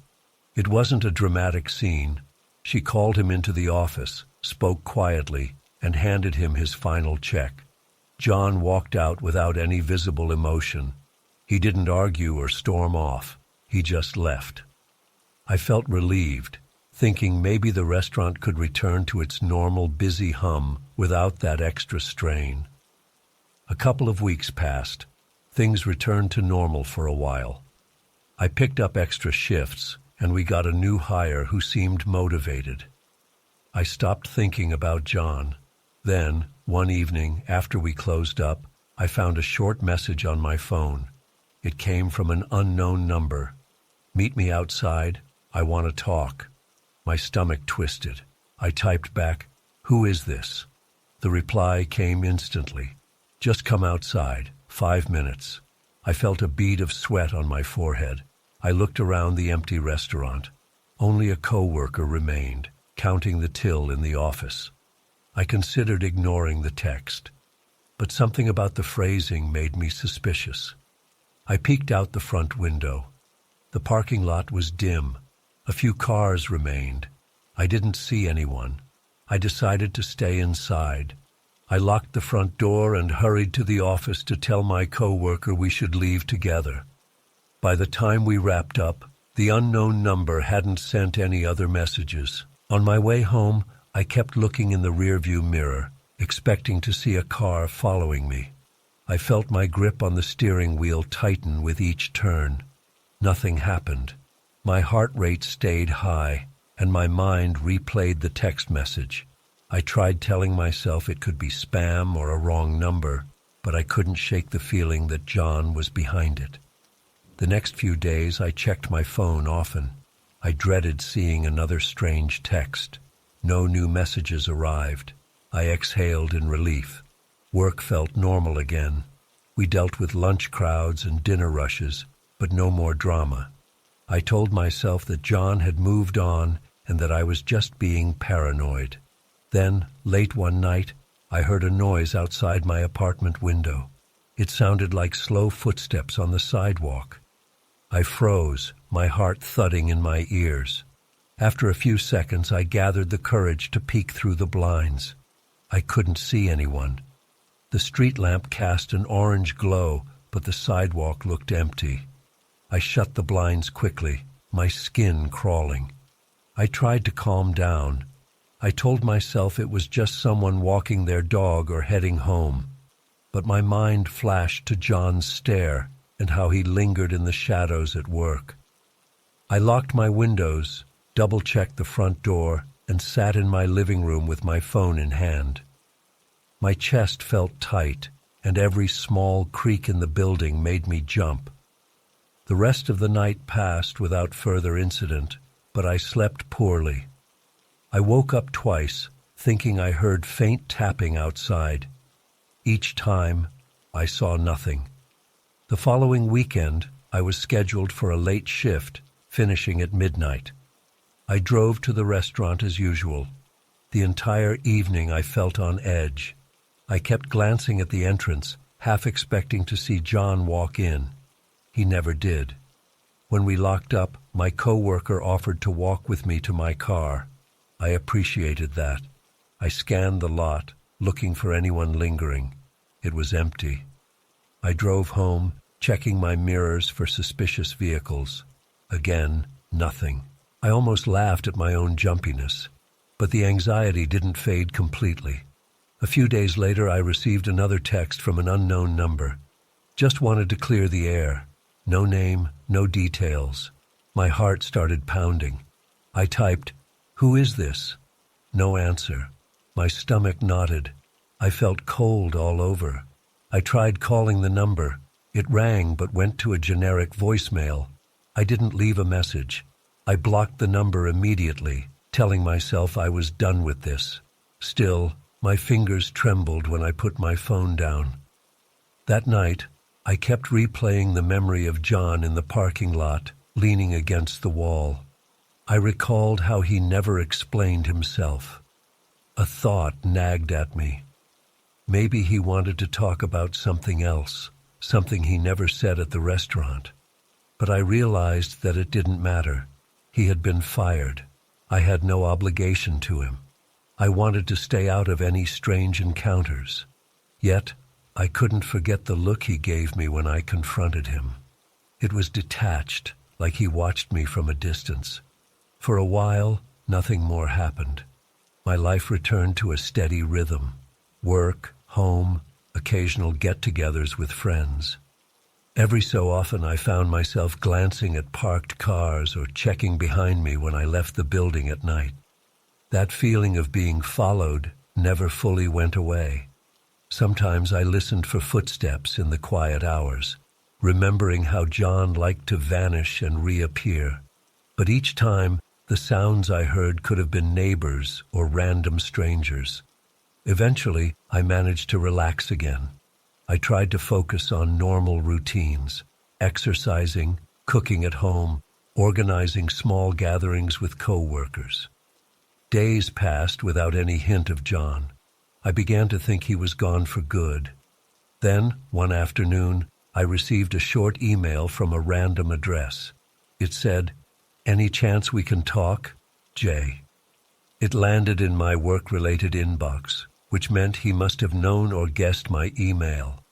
S1: It wasn't a dramatic scene. She called him into the office, spoke quietly, and handed him his final check. John walked out without any visible emotion. He didn't argue or storm off. He just left. I felt relieved, thinking maybe the restaurant could return to its normal busy hum without that extra strain. A couple of weeks passed. Things returned to normal for a while. I picked up extra shifts, and we got a new hire who seemed motivated. I stopped thinking about John. Then, one evening, after we closed up, I found a short message on my phone. It came from an unknown number. "Meet me outside. I want to talk." My stomach twisted. I typed back, "Who is this?" The reply came instantly. "Just come outside. 5 minutes." I felt a bead of sweat on my forehead. I looked around the empty restaurant. Only a coworker remained, counting the till in the office. I considered ignoring the text, but something about the phrasing made me suspicious. I peeked out the front window. The parking lot was dim. A few cars remained. I didn't see anyone. I decided to stay inside. I locked the front door and hurried to the office to tell my coworker we should leave together. By the time we wrapped up, the unknown number hadn't sent any other messages. On my way home, I kept looking in the rearview mirror, expecting to see a car following me. I felt my grip on the steering wheel tighten with each turn. Nothing happened. My heart rate stayed high, and my mind replayed the text message. I tried telling myself it could be spam or a wrong number, but I couldn't shake the feeling that John was behind it. The next few days, I checked my phone often. I dreaded seeing another strange text. No new messages arrived. I exhaled in relief. Work felt normal again. We dealt with lunch crowds and dinner rushes, but no more drama. I told myself that John had moved on and that I was just being paranoid. Then, late one night, I heard a noise outside my apartment window. It sounded like slow footsteps on the sidewalk. I froze, my heart thudding in my ears. After a few seconds, I gathered the courage to peek through the blinds. I couldn't see anyone. The street lamp cast an orange glow, but the sidewalk looked empty. I shut the blinds quickly, my skin crawling. I tried to calm down. I told myself it was just someone walking their dog or heading home. But my mind flashed to John's stare and how he lingered in the shadows at work. I locked my windows, double-checked the front door, and sat in my living room with my phone in hand. My chest felt tight, and every small creak in the building made me jump. The rest of the night passed without further incident, but I slept poorly. I woke up twice, thinking I heard faint tapping outside. Each time, I saw nothing. The following weekend, I was scheduled for a late shift, finishing at midnight. I drove to the restaurant as usual. The entire evening I felt on edge. I kept glancing at the entrance, half expecting to see John walk in. He never did. When we locked up, my coworker offered to walk with me to my car. I appreciated that. I scanned the lot, looking for anyone lingering. It was empty. I drove home, checking my mirrors for suspicious vehicles. Again, nothing. I almost laughed at my own jumpiness, but the anxiety didn't fade completely. A few days later, I received another text from an unknown number. Just wanted to clear the air. No name, no details. My heart started pounding. I typed, "Who is this?" No answer. My stomach knotted. I felt cold all over. I tried calling the number. It rang but went to a generic voicemail. I didn't leave a message. I blocked the number immediately, telling myself I was done with this. Still, my fingers trembled when I put my phone down. That night, I kept replaying the memory of John in the parking lot, leaning against the wall. I recalled how he never explained himself. A thought nagged at me. Maybe he wanted to talk about something else, something he never said at the restaurant. But I realized that it didn't matter. He had been fired. I had no obligation to him. I wanted to stay out of any strange encounters. Yet, I couldn't forget the look he gave me when I confronted him. It was detached, like he watched me from a distance. For a while, nothing more happened. My life returned to a steady rhythm. Work, home, occasional get-togethers with friends. Every so often I found myself glancing at parked cars or checking behind me when I left the building at night. That feeling of being followed never fully went away. Sometimes I listened for footsteps in the quiet hours, remembering how John liked to vanish and reappear. But each time, the sounds I heard could have been neighbors or random strangers. Eventually, I managed to relax again. I tried to focus on normal routines, exercising, cooking at home, organizing small gatherings with co-workers. Days passed without any hint of John. I began to think he was gone for good. Then, one afternoon, I received a short email from a random address. It said, "Any chance we can talk? Jay." It landed in my work-related inbox, which meant he must have known or guessed my email.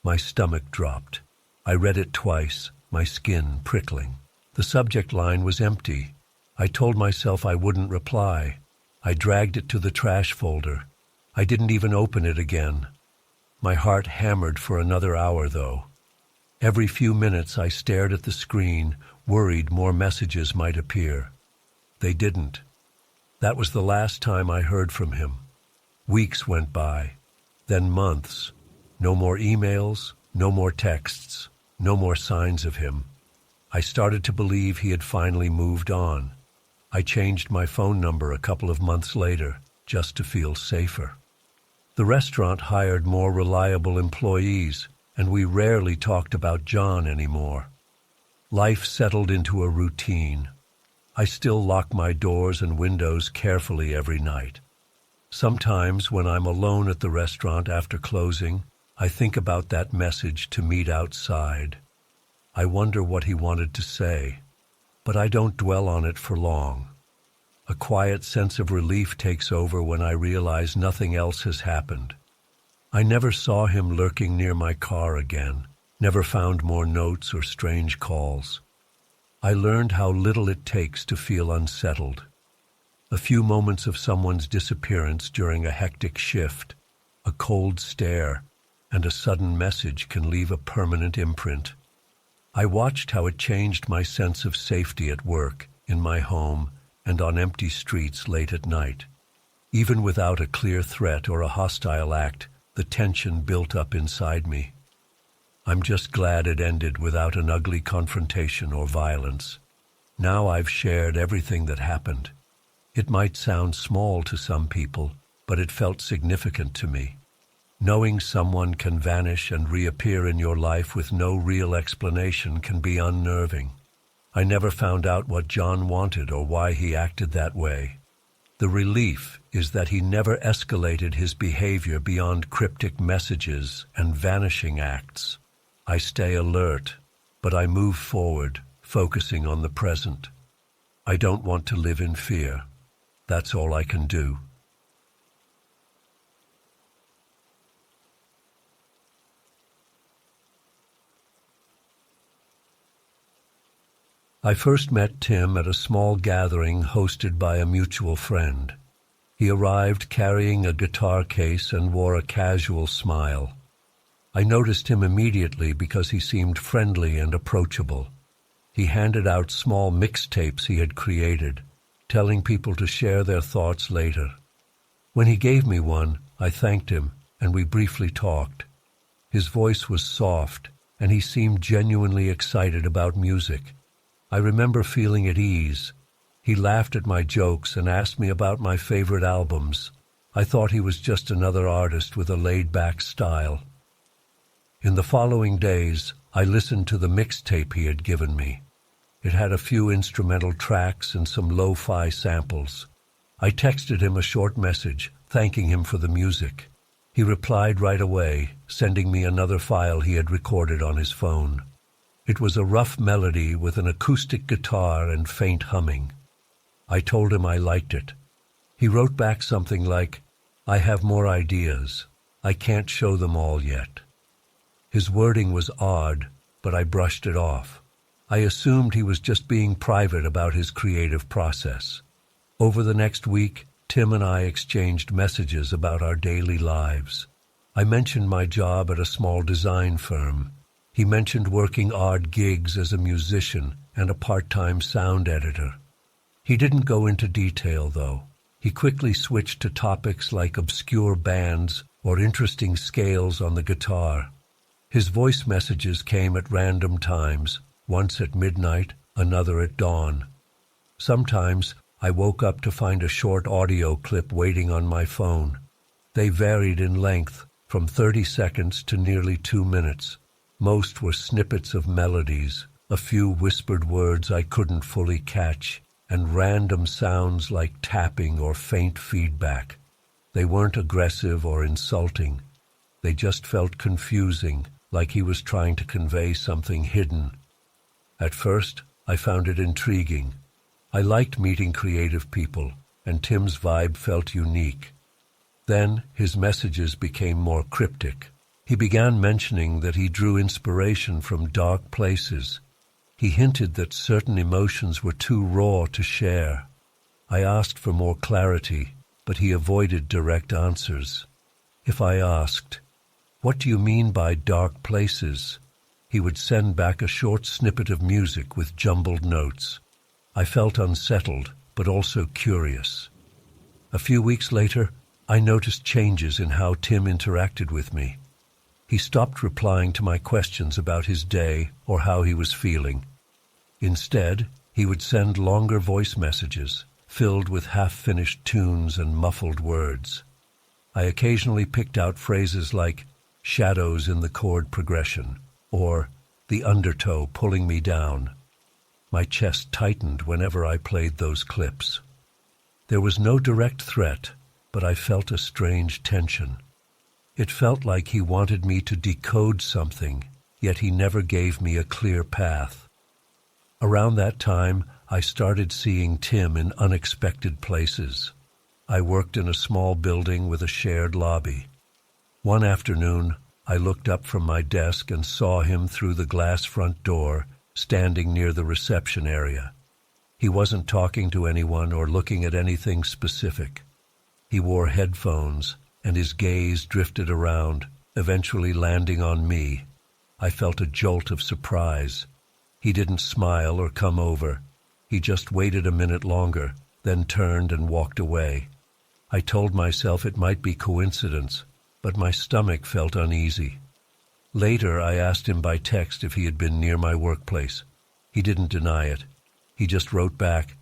S1: My stomach dropped. I read it twice, my skin prickling. The subject line was empty. I told myself I wouldn't reply. I dragged it to the trash folder. I didn't even open it again. My heart hammered for another hour, though. Every few minutes I stared at the screen, worried more messages might appear. They didn't. That was the last time I heard from him. Weeks went by, then months. No more emails, no more texts, no more signs of him. I started to believe he had finally moved on. I changed my phone number a couple of months later, just to feel safer. The restaurant hired more reliable employees, and we rarely talked about John anymore. Life settled into a routine. I still lock my doors and windows carefully every night. Sometimes, when I'm alone at the restaurant after closing, I think about that message to meet outside. I wonder what he wanted to say, but I don't dwell on it for long. A quiet sense of relief takes over when I realize nothing else has happened. I never saw him lurking near my car again, never found more notes or strange calls. I learned how little it takes to feel unsettled. A few moments of someone's disappearance during a hectic shift, a cold stare, and a sudden message can leave a permanent imprint. I watched how it changed my sense of safety at work, in my home, and on empty streets late at night. Even without a clear threat or a hostile act, the tension built up inside me. I'm just glad it ended without an ugly confrontation or violence. Now I've shared everything that happened. It might sound small to some people, but it felt significant to me. Knowing someone can vanish and reappear in your life with no real explanation can be unnerving. I never found out what John wanted or why he acted that way. The relief is that he never escalated his behavior beyond cryptic messages and vanishing acts. I stay alert, but I move forward, focusing on the present. I don't want to live in fear. That's all I can do. I first met Tim at a small gathering hosted by a mutual friend. He arrived carrying a guitar case and wore a casual smile. I noticed him immediately because he seemed friendly and approachable. He handed out small mixtapes he had created, telling people to share their thoughts later. When he gave me one, I thanked him, and we briefly talked. His voice was soft, and he seemed genuinely excited about music. I remember feeling at ease. He laughed at my jokes and asked me about my favorite albums. I thought he was just another artist with a laid-back style. In the following days, I listened to the mixtape he had given me. It had a few instrumental tracks and some lo-fi samples. I texted him a short message, thanking him for the music. He replied right away, sending me another file he had recorded on his phone. It was a rough melody with an acoustic guitar and faint humming. I told him I liked it. He wrote back something like, "I have more ideas. I can't show them all yet." His wording was odd, but I brushed it off. I assumed he was just being private about his creative process. Over the next week, Tim and I exchanged messages about our daily lives. I mentioned my job at a small design firm. He mentioned working odd gigs as a musician and a part-time sound editor. He didn't go into detail, though. He quickly switched to topics like obscure bands or interesting scales on the guitar. His voice messages came at random times, once at midnight, another at dawn. Sometimes I woke up to find a short audio clip waiting on my phone. They varied in length, from 30 seconds to nearly 2 minutes. Most were snippets of melodies, a few whispered words I couldn't fully catch, and random sounds like tapping or faint feedback. They weren't aggressive or insulting. They just felt confusing, like he was trying to convey something hidden. At first, I found it intriguing. I liked meeting creative people, and Tim's vibe felt unique. Then, his messages became more cryptic. He began mentioning that he drew inspiration from dark places. He hinted that certain emotions were too raw to share. I asked for more clarity, but he avoided direct answers. If I asked, "What do you mean by dark places?" he would send back a short snippet of music with jumbled notes. I felt unsettled, but also curious. A few weeks later, I noticed changes in how Tim interacted with me. He stopped replying to my questions about his day or how he was feeling. Instead, He would send longer voice messages, filled with half-finished tunes and muffled words. I occasionally picked out phrases like shadows in the chord progression, or the undertow pulling me down. My chest tightened whenever I played those clips. There was no direct threat, but I felt a strange tension. It felt like he wanted me to decode something, yet he never gave me a clear path. Around that time, I started seeing Tim in unexpected places. I worked in a small building with a shared lobby. One afternoon, I looked up from my desk and saw him through the glass front door, standing near the reception area. He wasn't talking to anyone or looking at anything specific. He wore headphones, and his gaze drifted around, eventually landing on me. I felt a jolt of surprise. He didn't smile or come over. He just waited a minute longer, then turned and walked away. I told myself it might be coincidence, but my stomach felt uneasy. Later, I asked him by text if he had been near my workplace. He didn't deny it. He just wrote back,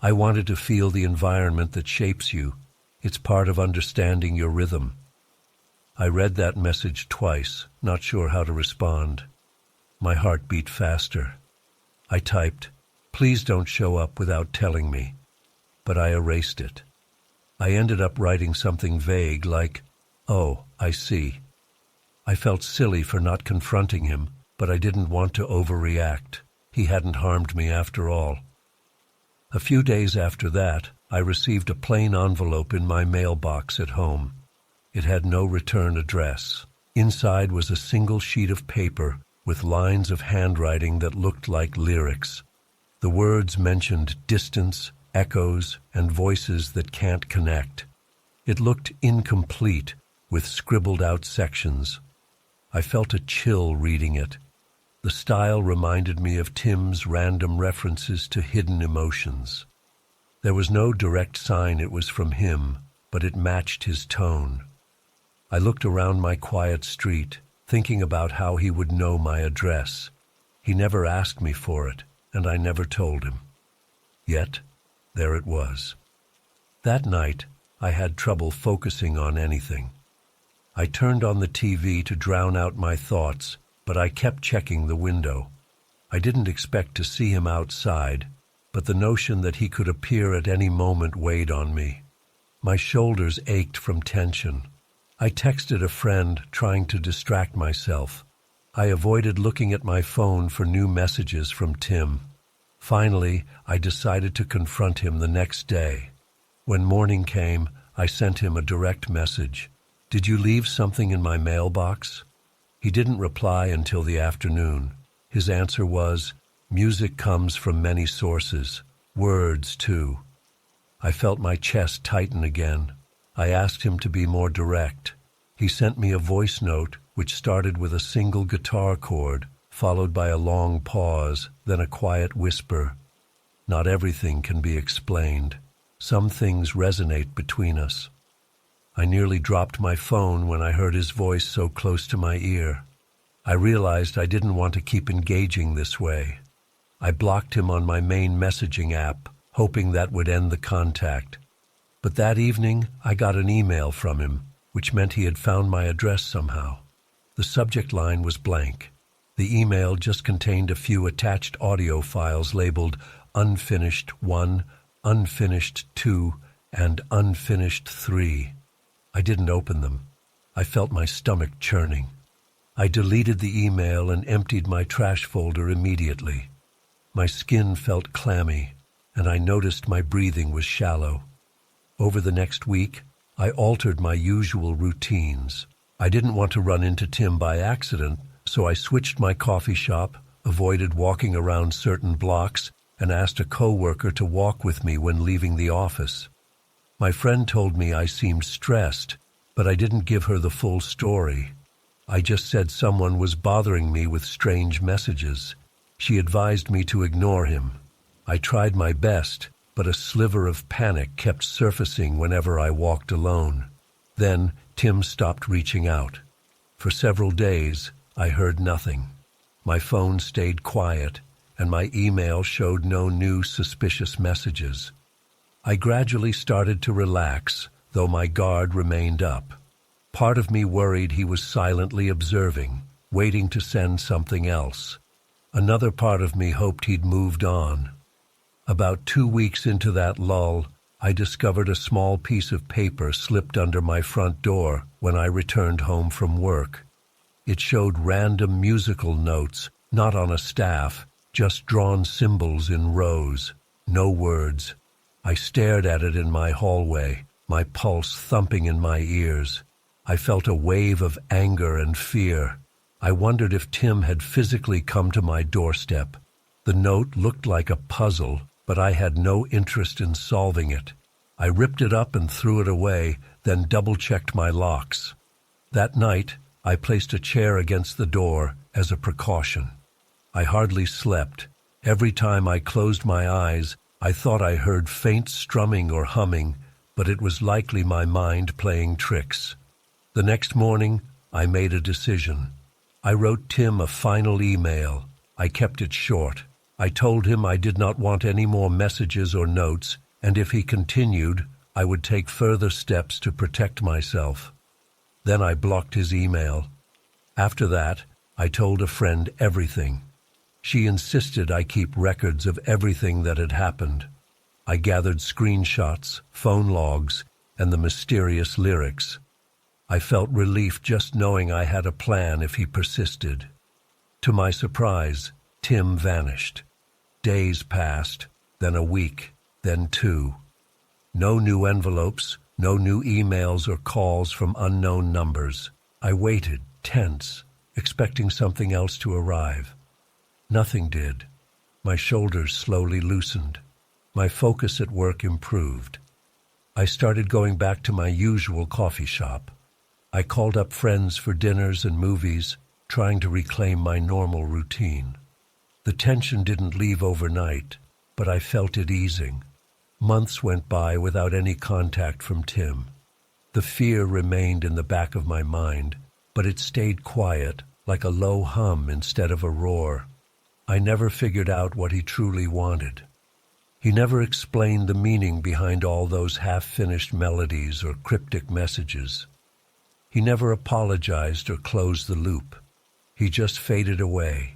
S1: "I wanted to feel the environment that shapes you. It's part of understanding your rhythm." I read that message twice, not sure how to respond. My heart beat faster. I typed, "Please don't show up without telling me." But I erased it. I ended up writing something vague like, "Oh, I see." I felt silly for not confronting him, but I didn't want to overreact. He hadn't harmed me after all. A few days after that, I received a plain envelope in my mailbox at home. It had no return address. Inside was a single sheet of paper with lines of handwriting that looked like lyrics. The words mentioned distance, echoes, and voices that can't connect. It looked incomplete, with scribbled-out sections. I felt a chill reading it. The style reminded me of Tim's random references to hidden emotions. There was no direct sign it was from him, but it matched his tone. I looked around my quiet street, thinking about how he would know my address. He never asked me for it, and I never told him. Yet, there it was. That night, I had trouble focusing on anything. I turned on the TV to drown out my thoughts, but I kept checking the window. I didn't expect to see him outside, but the notion that he could appear at any moment weighed on me. My shoulders ached from tension. I texted a friend, trying to distract myself. I avoided looking at my phone for new messages from Tim. Finally, I decided to confront him the next day. When morning came, I sent him a direct message. "Did you leave something in my mailbox?" He didn't reply until the afternoon. His answer was, "Music comes from many sources. Words, too." I felt my chest tighten again. I asked him to be more direct. He sent me a voice note which started with a single guitar chord, followed by a long pause, then a quiet whisper. "Not everything can be explained. Some things resonate between us." I nearly dropped my phone when I heard his voice so close to my ear. I realized I didn't want to keep engaging this way. I blocked him on my main messaging app, hoping that would end the contact. But that evening, I got an email from him, which meant he had found my address somehow. The subject line was blank. The email just contained a few attached audio files labeled Unfinished 1, Unfinished 2, and Unfinished 3. I didn't open them. I felt my stomach churning. I deleted the email and emptied my trash folder immediately. My skin felt clammy, and I noticed my breathing was shallow. Over the next week, I altered my usual routines. I didn't want to run into Tim by accident, so I switched my coffee shop, avoided walking around certain blocks, and asked a coworker to walk with me when leaving the office. My friend told me I seemed stressed, but I didn't give her the full story. I just said someone was bothering me with strange messages. She advised me to ignore him. I tried my best, but a sliver of panic kept surfacing whenever I walked alone. Then Tim stopped reaching out. For several days, I heard nothing. My phone stayed quiet, and my email showed no new suspicious messages. I gradually started to relax, though my guard remained up. Part of me worried he was silently observing, waiting to send something else. Another part of me hoped he'd moved on. About 2 weeks into that lull, I discovered a small piece of paper slipped under my front door when I returned home from work. It showed random musical notes, not on a staff, just drawn symbols in rows, no words. I stared at it in my hallway, my pulse thumping in my ears. I felt a wave of anger and fear. I wondered if Tim had physically come to my doorstep. The note looked like a puzzle, but I had no interest in solving it. I ripped it up and threw it away, then double-checked my locks. That night, I placed a chair against the door as a precaution. I hardly slept. Every time I closed my eyes, I thought I heard faint strumming or humming, but it was likely my mind playing tricks. The next morning, I made a decision. I wrote Tim a final email. I kept it short. I told him I did not want any more messages or notes, and if he continued, I would take further steps to protect myself. Then I blocked his email. After that, I told a friend everything. She insisted I keep records of everything that had happened. I gathered screenshots, phone logs, and the mysterious lyrics. I felt relief just knowing I had a plan if he persisted. To my surprise, Tim vanished. Days passed, then a week, then 2. No new envelopes, no new emails or calls from unknown numbers. I waited, tense, expecting something else to arrive. Nothing did. My shoulders slowly loosened. My focus at work improved. I started going back to my usual coffee shop. I called up friends for dinners and movies, trying to reclaim my normal routine. The tension didn't leave overnight, but I felt it easing. Months went by without any contact from Tim. The fear remained in the back of my mind, but it stayed quiet, like a low hum instead of a roar. I never figured out what he truly wanted. He never explained the meaning behind all those half-finished melodies or cryptic messages. He never apologized or closed the loop. He just faded away.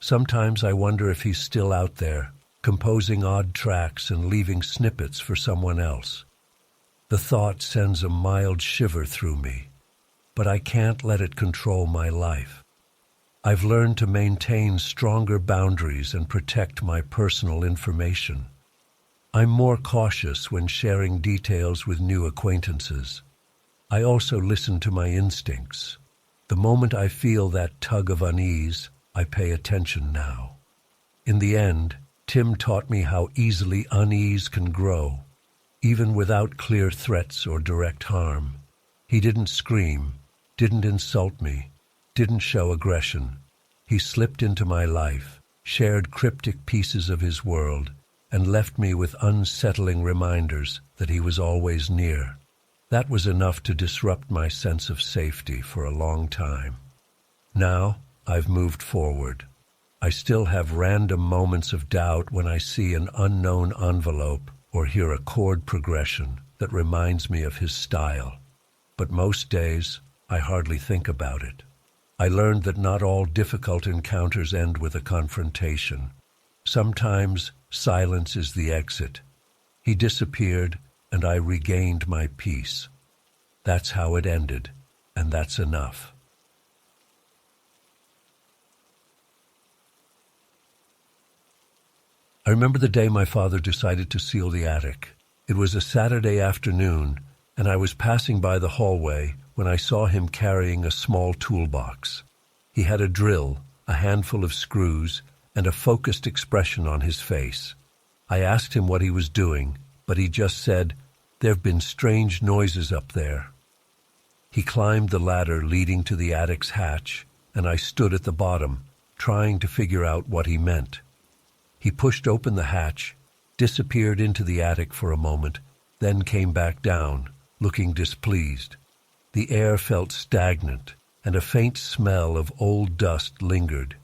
S1: Sometimes I wonder if he's still out there, composing odd tracks and leaving snippets for someone else. The thought sends a mild shiver through me, but I can't let it control my life. I've learned to maintain stronger boundaries and protect my personal information. I'm more cautious when sharing details with new acquaintances. I also listen to my instincts. The moment I feel that tug of unease, I pay attention now. In the end, Tim taught me how easily unease can grow, even without clear threats or direct harm. He didn't scream, didn't insult me, didn't show aggression. He slipped into my life, shared cryptic pieces of his world, and left me with unsettling reminders that he was always near. That was enough to disrupt my sense of safety for a long time. Now, I've moved forward. I still have random moments of doubt when I see an unknown envelope or hear a chord progression that reminds me of his style. But most days, I hardly think about it. I learned that not all difficult encounters end with a confrontation. Sometimes silence is the exit. He disappeared, and I regained my peace. That's how it ended, and that's enough. I remember the day my father decided to seal the attic. It was a Saturday afternoon, and I was passing by the hallway when I saw him carrying a small toolbox. He had a drill, a handful of screws, and a focused expression on his face. I asked him what he was doing, but he just said, "There've been strange noises up there." He climbed the ladder leading to the attic's hatch, and I stood at the bottom, trying to figure out what he meant. He pushed open the hatch, disappeared into the attic for a moment, then came back down, looking displeased. The air felt stagnant, and a faint smell of old dust lingered.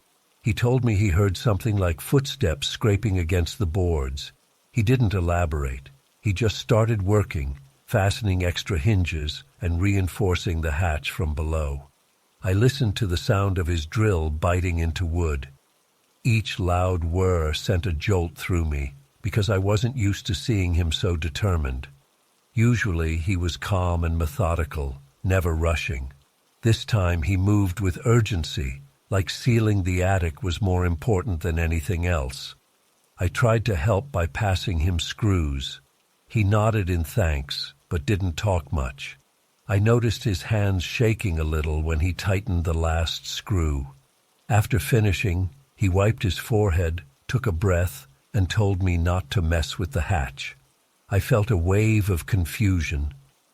S1: He He told me he heard something like footsteps scraping against the boards. He didn't elaborate. He just started working, fastening extra hinges and reinforcing the hatch from below. I listened to the sound of his drill biting into wood. Each loud whir sent a jolt through me, because I wasn't used to seeing him so determined. Usually he was calm and methodical, never rushing. This time he moved with urgency, like sealing the attic was more important than anything else. I tried to help by passing him screws. He nodded in thanks, but didn't talk much. I noticed his hands shaking a little when he tightened the last screw. After finishing, he wiped his forehead, took a breath, and told me not to mess with the hatch. I felt a wave of confusion.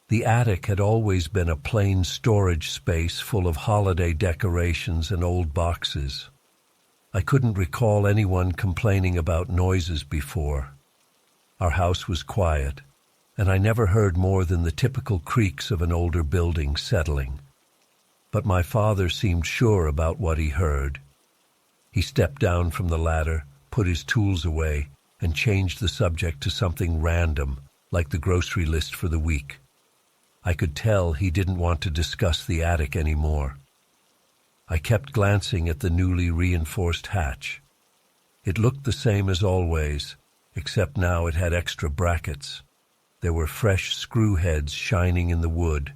S1: The attic had always been a plain storage space full of holiday decorations and old boxes. I couldn't recall anyone complaining about noises before. Our house was quiet, and I never heard more than the typical creaks of an older building settling. But my father seemed sure about what he heard. He stepped down from the ladder, put his tools away, and changed the subject to something random, like the grocery list for the week. I could tell he didn't want to discuss the attic anymore. I kept glancing at the newly reinforced hatch. It looked the same as always, except now it had extra brackets. There were fresh screw heads shining in the wood.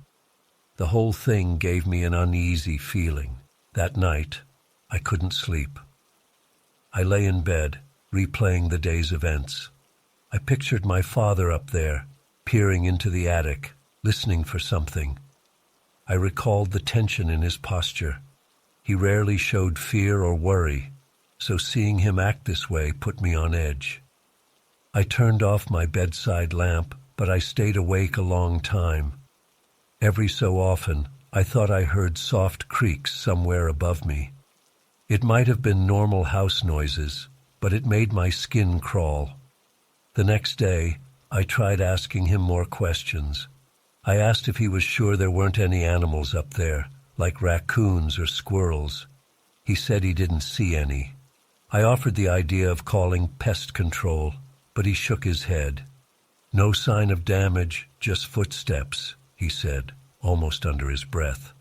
S1: The whole thing gave me an uneasy feeling. That night, I couldn't sleep. I lay in bed, replaying the day's events. I pictured my father up there, peering into the attic, listening for something. I recalled the tension in his posture. He rarely showed fear or worry, so seeing him act this way put me on edge. I turned off my bedside lamp, but I stayed awake a long time. Every so often, I thought I heard soft creaks somewhere above me. It might have been normal house noises, but it made my skin crawl. The next day, I tried asking him more questions. I asked if he was sure there weren't any animals up there, like raccoons or squirrels. He said he didn't see any. I offered the idea of calling pest control, but he shook his head. "No sign of damage, just footsteps," he said, almost under his breath.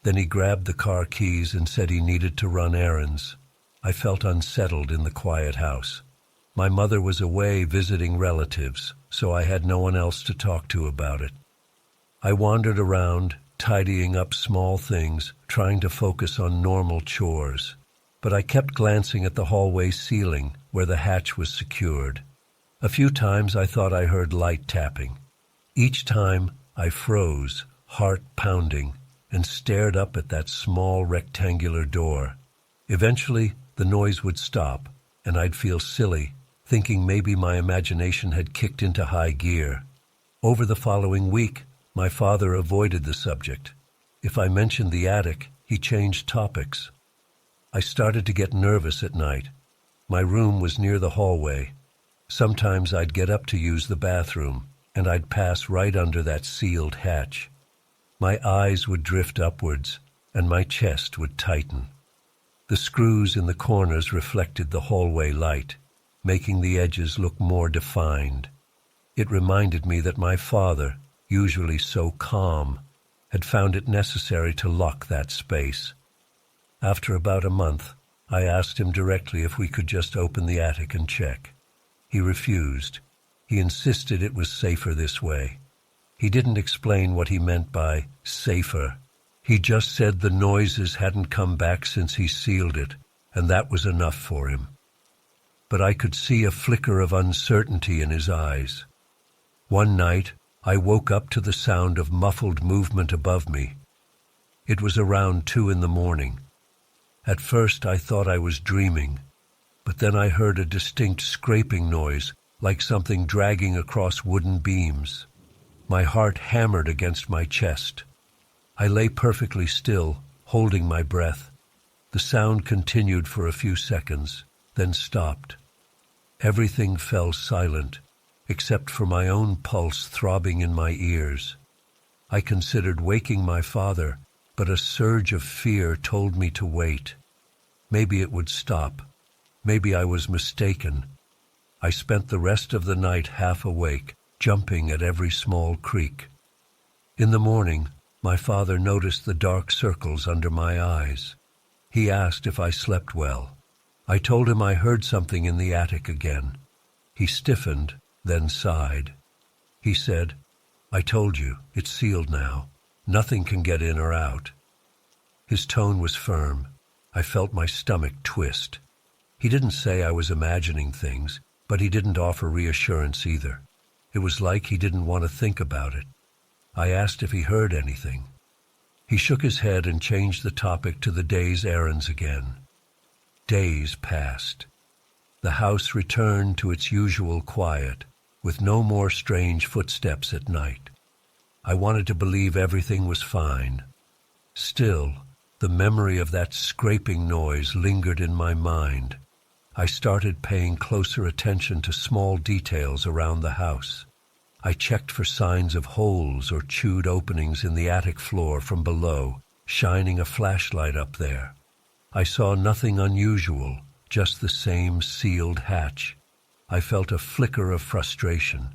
S1: Then he grabbed the car keys and said he needed to run errands. I felt unsettled in the quiet house. My mother was away visiting relatives, so I had no one else to talk to about it. I wandered around, tidying up small things, trying to focus on normal chores. But I kept glancing at the hallway ceiling, where the hatch was secured. A few times I thought I heard light tapping. Each time I froze, heart pounding, and stared up at that small rectangular door. Eventually, the noise would stop, and I'd feel silly, thinking maybe my imagination had kicked into high gear. Over the following week, my father avoided the subject. If I mentioned the attic, he changed topics. I started to get nervous at night. My room was near the hallway. Sometimes I'd get up to use the bathroom, and I'd pass right under that sealed hatch. My eyes would drift upwards, and my chest would tighten. The screws in the corners reflected the hallway light, making the edges look more defined. It reminded me that my father, usually so calm, had found it necessary to lock that space. After about a month, I asked him directly if we could just open the attic and check. He refused. He insisted it was safer this way. He didn't explain what he meant by safer. He just said the noises hadn't come back since he sealed it, and that was enough for him. But I could see a flicker of uncertainty in his eyes. One night, I woke up to the sound of muffled movement above me. It was around 2 a.m. At first I thought I was dreaming, but then I heard a distinct scraping noise, like something dragging across wooden beams. My heart hammered against my chest. I lay perfectly still, holding my breath. The sound continued for a few seconds, then stopped. Everything fell silent, except for my own pulse throbbing in my ears. I considered waking my father, but a surge of fear told me to wait. Maybe it would stop. Maybe I was mistaken. I spent the rest of the night half awake, jumping at every small creak. In the morning, my father noticed the dark circles under my eyes. He asked if I slept well. I told him I heard something in the attic again. He stiffened, then sighed. He said, "I told you, it's sealed now. Nothing can get in or out." His tone was firm. I felt my stomach twist. He didn't say I was imagining things, but he didn't offer reassurance either. It was like he didn't want to think about it. I asked if he heard anything. He shook his head and changed the topic to the day's errands again. Days passed. The house returned to its usual quiet, with no more strange footsteps at night. I wanted to believe everything was fine. Still, the memory of that scraping noise lingered in my mind. I started paying closer attention to small details around the house. I checked for signs of holes or chewed openings in the attic floor from below, shining a flashlight up there. I saw nothing unusual, just the same sealed hatch. I felt a flicker of frustration.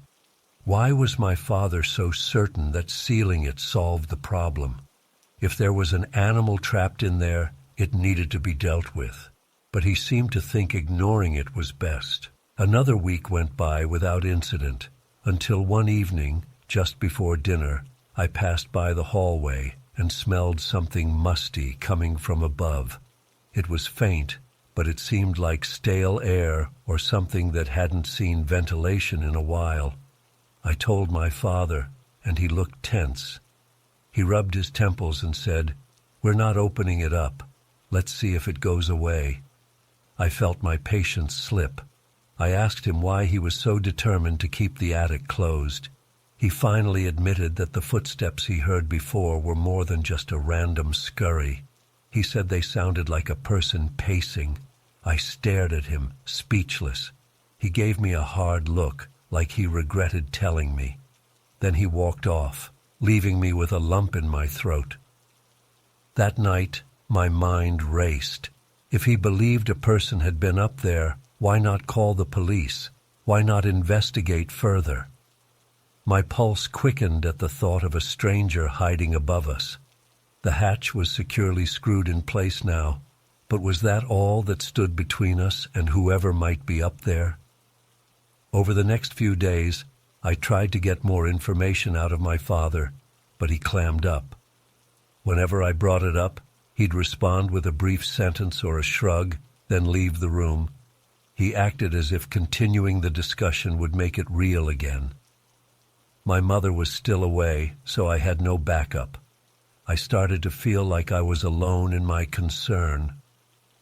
S1: Why was my father so certain that sealing it solved the problem? If there was an animal trapped in there, it needed to be dealt with. But he seemed to think ignoring it was best. Another week went by without incident, until one evening, just before dinner, I passed by the hallway and smelled something musty coming from above. It was faint, but it seemed like stale air or something that hadn't seen ventilation in a while. I told my father, and he looked tense. He rubbed his temples and said, "We're not opening it up. Let's see if it goes away." I felt my patience slip. I asked him why he was so determined to keep the attic closed. He finally admitted that the footsteps he heard before were more than just a random scurry. He said they sounded like a person pacing. I stared at him, speechless. He gave me a hard look, like he regretted telling me. Then he walked off, leaving me with a lump in my throat. That night, my mind raced. If he believed a person had been up there, why not call the police? Why not investigate further? My pulse quickened at the thought of a stranger hiding above us. The hatch was securely screwed in place now, but was that all that stood between us and whoever might be up there? Over the next few days, I tried to get more information out of my father, but he clammed up. Whenever I brought it up, he'd respond with a brief sentence or a shrug, then leave the room. He acted as if continuing the discussion would make it real again. My mother was still away, so I had no backup. I started to feel like I was alone in my concern.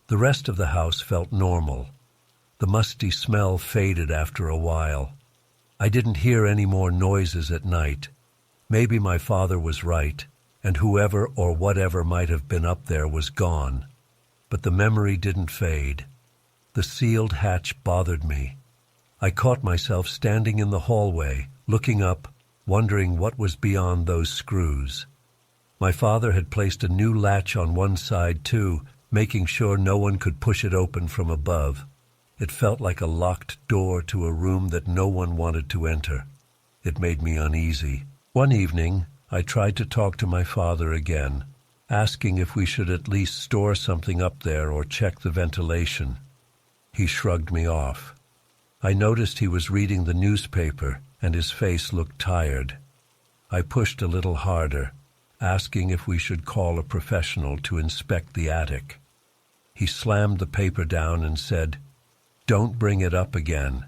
S1: The rest of the house felt normal. The musty smell faded after a while. I didn't hear any more noises at night. Maybe my father was right, and whoever or whatever might have been up there was gone. But the memory didn't fade. The sealed hatch bothered me. I caught myself standing in the hallway, looking up, wondering what was beyond those screws. My father had placed a new latch on one side too, making sure no one could push it open from above. It felt like a locked door to a room that no one wanted to enter. It made me uneasy. One evening, I tried to talk to my father again, asking if we should at least store something up there or check the ventilation. He shrugged me off. I noticed he was reading the newspaper, and his face looked tired. I pushed a little harder, asking if we should call a professional to inspect the attic. He slammed the paper down and said, "Don't bring it up again."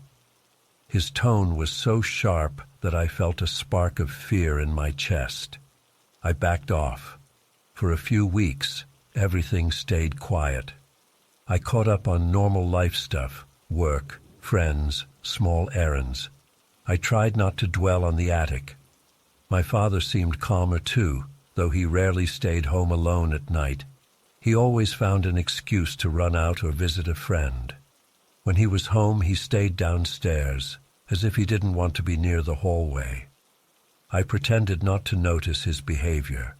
S1: His tone was so sharp that I felt a spark of fear in my chest. I backed off. For a few weeks, everything stayed quiet. I caught up on normal life stuff, work, friends, small errands. I tried not to dwell on the attic. My father seemed calmer too, though he rarely stayed home alone at night. He always found an excuse to run out or visit a friend. When he was home, he stayed downstairs, as if he didn't want to be near the hallway. I pretended not to notice his behavior.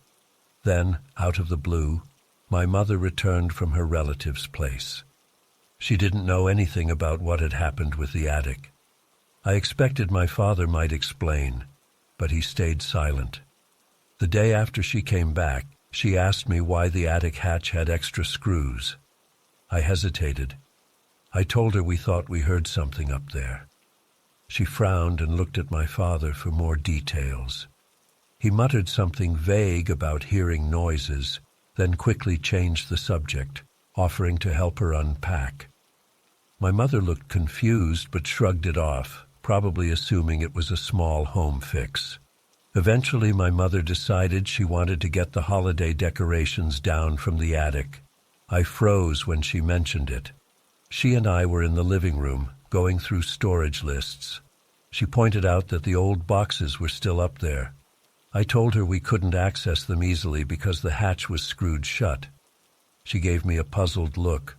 S1: Then, out of the blue, My mother returned from her relative's place. She didn't know anything about what had happened with the attic. I expected my father might explain, but he stayed silent. The day after she came back, she asked me why the attic hatch had extra screws. I hesitated. I told her we thought we heard something up there. She frowned and looked at my father for more details. He muttered something vague about hearing noises, then quickly changed the subject, offering to help her unpack. My mother looked confused but shrugged it off, probably assuming it was a small home fix. Eventually, my mother decided she wanted to get the holiday decorations down from the attic. I froze when she mentioned it. She and I were in the living room, going through storage lists. She pointed out that the old boxes were still up there. I told her we couldn't access them easily because the hatch was screwed shut. She gave me a puzzled look.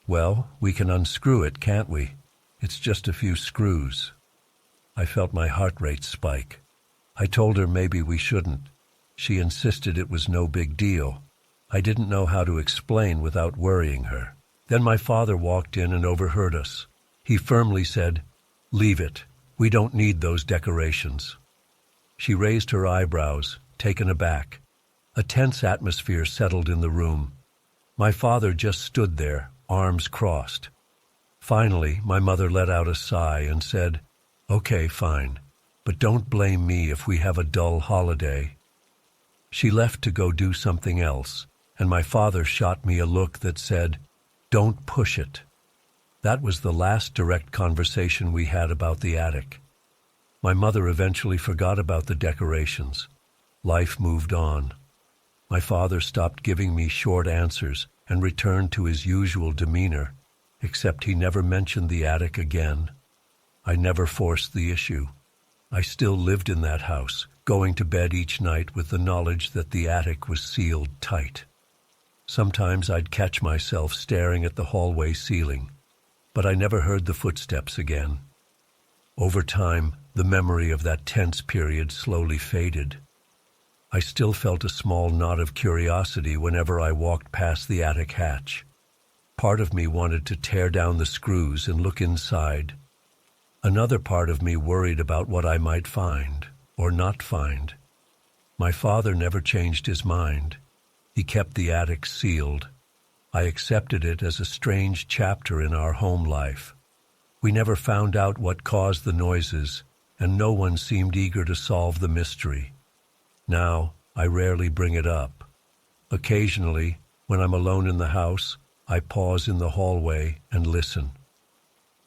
S1: "Well, we can unscrew it, can't we? It's just a few screws." I felt my heart rate spike. I told her maybe we shouldn't. She insisted it was no big deal. I didn't know how to explain without worrying her. Then my father walked in and overheard us. He firmly said, "Leave it. We don't need those decorations." She raised her eyebrows, taken aback. A tense atmosphere settled in the room. My father just stood there, arms crossed. Finally, my mother let out a sigh and said, "Okay, fine, but don't blame me if we have a dull holiday." She left to go do something else, and my father shot me a look that said, "Don't push it." That was the last direct conversation we had about the attic. My mother eventually forgot about the decorations. Life moved on. My father stopped giving me short answers and returned to his usual demeanor, except he never mentioned the attic again. I never forced the issue. I still lived in that house, going to bed each night with the knowledge that the attic was sealed tight. Sometimes I'd catch myself staring at the hallway ceiling, but I never heard the footsteps again. Over time, the memory of that tense period slowly faded. I still felt a small knot of curiosity whenever I walked past the attic hatch. Part of me wanted to tear down the screws and look inside. Another part of me worried about what I might find or not find. My father never changed his mind. He kept the attic sealed. I accepted it as a strange chapter in our home life. We never found out what caused the noises, and no one seemed eager to solve the mystery. Now, I rarely bring it up. Occasionally, when I'm alone in the house, I pause in the hallway and listen.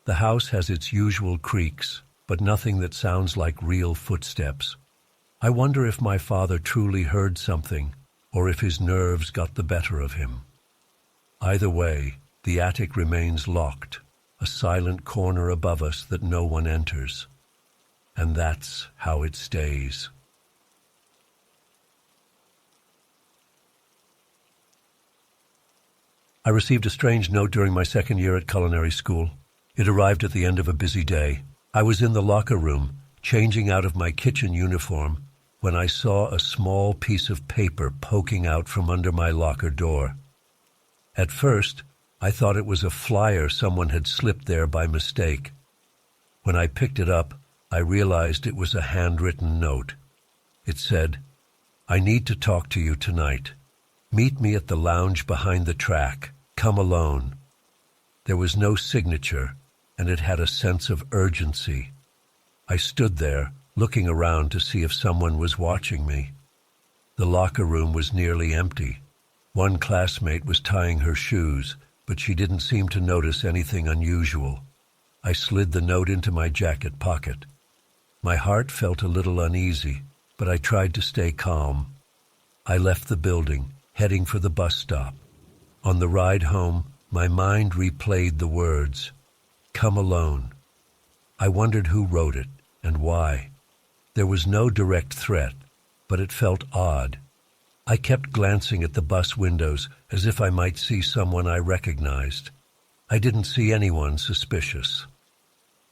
S1: The house has its usual creaks, but nothing that sounds like real footsteps. I wonder if my father truly heard something, or if his nerves got the better of him. Either way, the attic remains locked, a silent corner above us that no one enters. And that's how it stays. I received a strange note during my second year at culinary school. It arrived at the end of a busy day. I was in the locker room, changing out of my kitchen uniform, when I saw a small piece of paper poking out from under my locker door. At first, I thought it was a flyer someone had slipped there by mistake. When I picked it up, I realized it was a handwritten note. It said, "I need to talk to you tonight. Meet me at the lounge behind the track. Come alone." There was no signature, and it had a sense of urgency. I stood there, looking around to see if someone was watching me. The locker room was nearly empty. One classmate was tying her shoes, but she didn't seem to notice anything unusual. I slid the note into my jacket pocket. My heart felt a little uneasy, but I tried to stay calm. I left the building, heading for the bus stop. On the ride home, my mind replayed the words, "Come alone." I wondered who wrote it and why. There was no direct threat, but it felt odd. I kept glancing at the bus windows as if I might see someone I recognized. I didn't see anyone suspicious.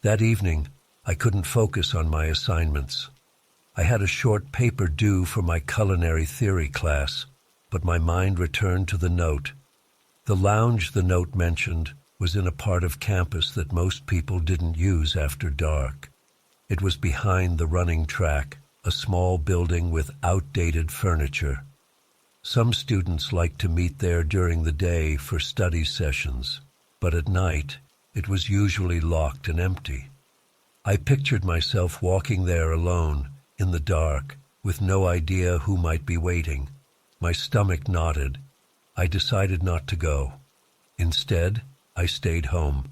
S1: That evening, I couldn't focus on my assignments. I had a short paper due for my culinary theory class, but my mind returned to the note. The lounge the note mentioned was in a part of campus that most people didn't use after dark. It was behind the running track, a small building with outdated furniture. Some students liked to meet there during the day for study sessions, but at night it was usually locked and empty. I pictured myself walking there alone, in the dark, with no idea who might be waiting. My stomach knotted. I decided not to go. Instead, I stayed home.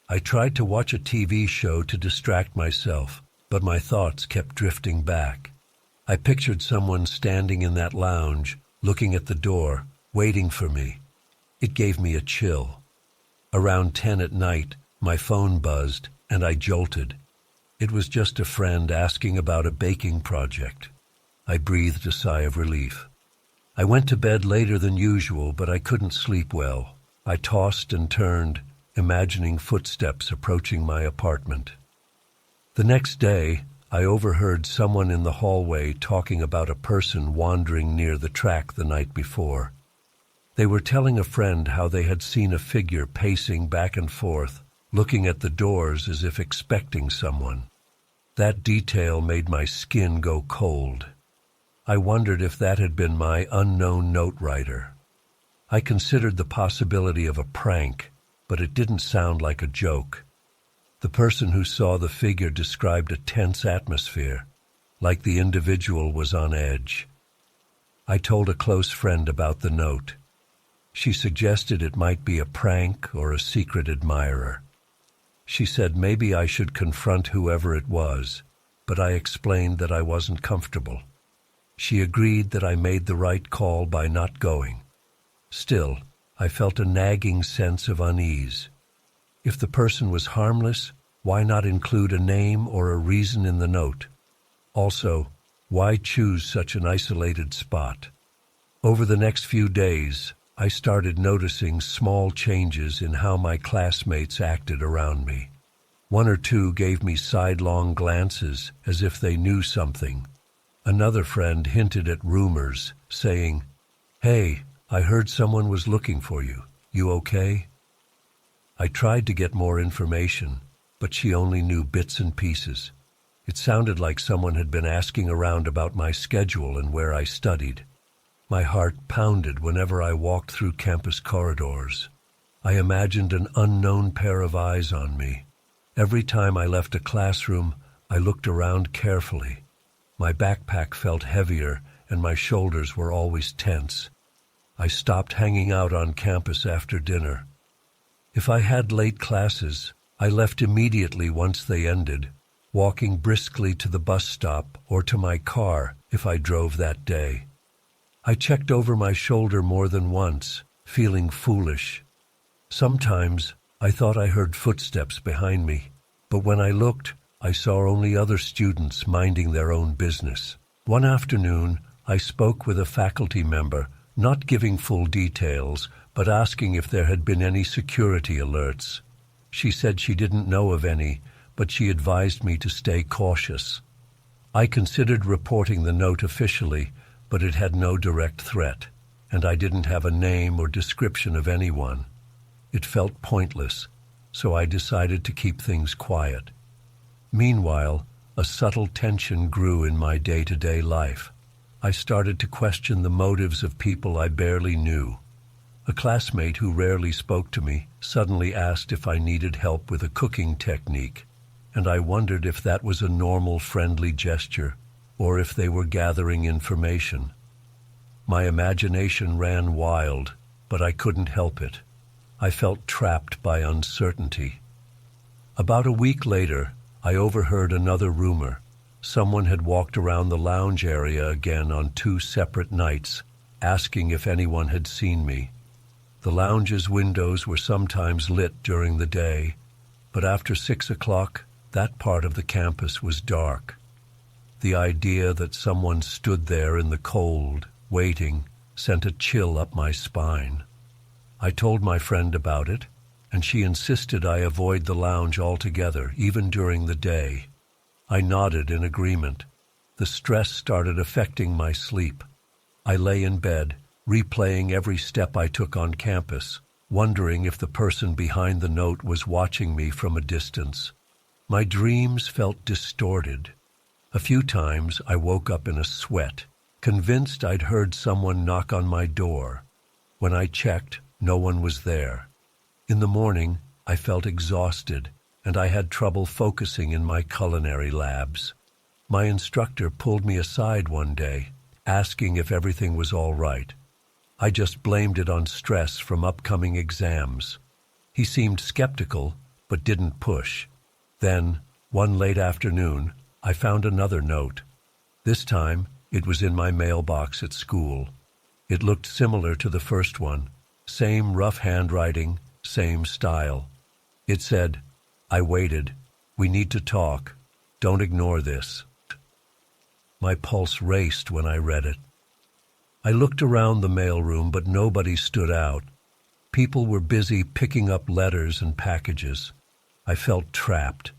S1: I tried to watch a TV show to distract myself, but my thoughts kept drifting back. I pictured someone standing in that lounge, looking at the door, waiting for me. It gave me a chill. Around 10 at night, my phone buzzed, and I jolted. It was just a friend asking about a baking project. I breathed a sigh of relief. I went to bed later than usual, but I couldn't sleep well. I tossed and turned, imagining footsteps approaching my apartment. The next day, I overheard someone in the hallway talking about a person wandering near the track the night before. They were telling a friend how they had seen a figure pacing back and forth, looking at the doors as if expecting someone. That detail made my skin go cold. I wondered if that had been my unknown note writer. I considered the possibility of a prank, but it didn't sound like a joke. The person who saw the figure described a tense atmosphere, like the individual was on edge. I told a close friend about the note. She suggested it might be a prank or a secret admirer. She said maybe I should confront whoever it was, but I explained that I wasn't comfortable. She agreed that I made the right call by not going. Still, I felt a nagging sense of unease. If the person was harmless, why not include a name or a reason in the note? Also, why choose such an isolated spot? Over the next few days, I started noticing small changes in how my classmates acted around me. One or two gave me sidelong glances as if they knew something. Another friend hinted at rumors, saying, "Hey, I heard someone was looking for you. You okay?" I tried to get more information, but she only knew bits and pieces. It sounded like someone had been asking around about my schedule and where I studied. My heart pounded whenever I walked through campus corridors. I imagined an unknown pair of eyes on me. Every time I left a classroom, I looked around carefully. My backpack felt heavier, and my shoulders were always tense. I stopped hanging out on campus after dinner. If I had late classes, I left immediately once they ended, walking briskly to the bus stop or to my car if I drove that day. I checked over my shoulder more than once, feeling foolish. Sometimes I thought I heard footsteps behind me, but when I looked, I saw only other students minding their own business. One afternoon, I spoke with a faculty member, not giving full details, but asking if there had been any security alerts. She said she didn't know of any, but she advised me to stay cautious. I considered reporting the note officially, but it had no direct threat, and I didn't have a name or description of anyone. It felt pointless, so I decided to keep things quiet. Meanwhile, a subtle tension grew in my day-to-day life. I started to question the motives of people I barely knew. A classmate who rarely spoke to me suddenly asked if I needed help with a cooking technique, and I wondered if that was a normal friendly gesture or if they were gathering information. My imagination ran wild, but I couldn't help it. I felt trapped by uncertainty. About a week later, I overheard another rumor. Someone had walked around the lounge area again on 2 separate nights, asking if anyone had seen me. The lounge's windows were sometimes lit during the day, but after 6 o'clock, that part of the campus was dark. The idea that someone stood there in the cold, waiting, sent a chill up my spine. I told my friend about it, and she insisted I avoid the lounge altogether, even during the day. I nodded in agreement. The stress started affecting my sleep. I lay in bed, replaying every step I took on campus, wondering if the person behind the note was watching me from a distance. My dreams felt distorted. A few times I woke up in a sweat, convinced I'd heard someone knock on my door. When I checked, no one was there. In the morning, I felt exhausted, and I had trouble focusing in my culinary labs. My instructor pulled me aside one day, asking if everything was all right. I just blamed it on stress from upcoming exams. He seemed skeptical, but didn't push. Then, one late afternoon, I found another note. This time, it was in my mailbox at school. It looked similar to the first one. Same rough handwriting, same style. It said, "I waited. We need to talk. Don't ignore this." My pulse raced when I read it. I looked around the mailroom, but nobody stood out. People were busy picking up letters and packages. I felt trapped.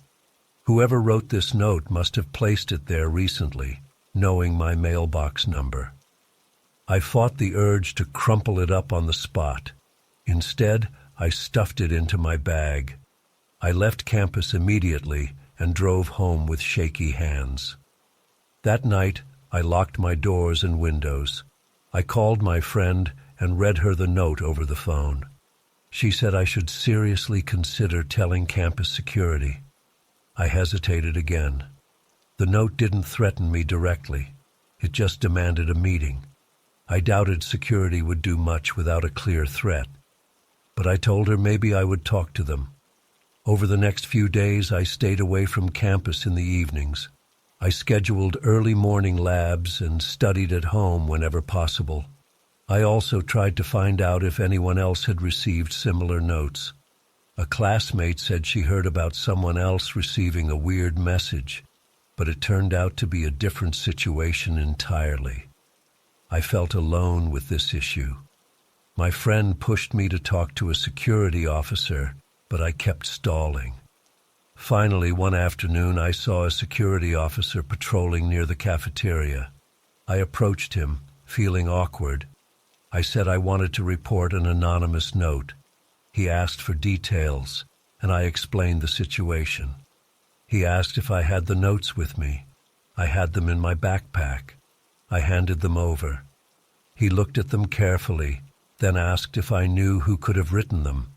S1: Whoever wrote this note must have placed it there recently, knowing my mailbox number. I fought the urge to crumple it up on the spot. Instead, I stuffed it into my bag. I left campus immediately and drove home with shaky hands. That night, I locked my doors and windows. I called my friend and read her the note over the phone. She said I should seriously consider telling campus security. I hesitated again. The note didn't threaten me directly. It just demanded a meeting. I doubted security would do much without a clear threat. But I told her maybe I would talk to them. Over the next few days, I stayed away from campus in the evenings. I scheduled early morning labs and studied at home whenever possible. I also tried to find out if anyone else had received similar notes. A classmate said she heard about someone else receiving a weird message, but it turned out to be a different situation entirely. I felt alone with this issue. My friend pushed me to talk to a security officer, but I kept stalling. Finally, one afternoon, I saw a security officer patrolling near the cafeteria. I approached him, feeling awkward. I said I wanted to report an anonymous note. He asked for details, and I explained the situation. He asked if I had the notes with me. I had them in my backpack. I handed them over. He looked at them carefully, then asked if I knew who could have written them.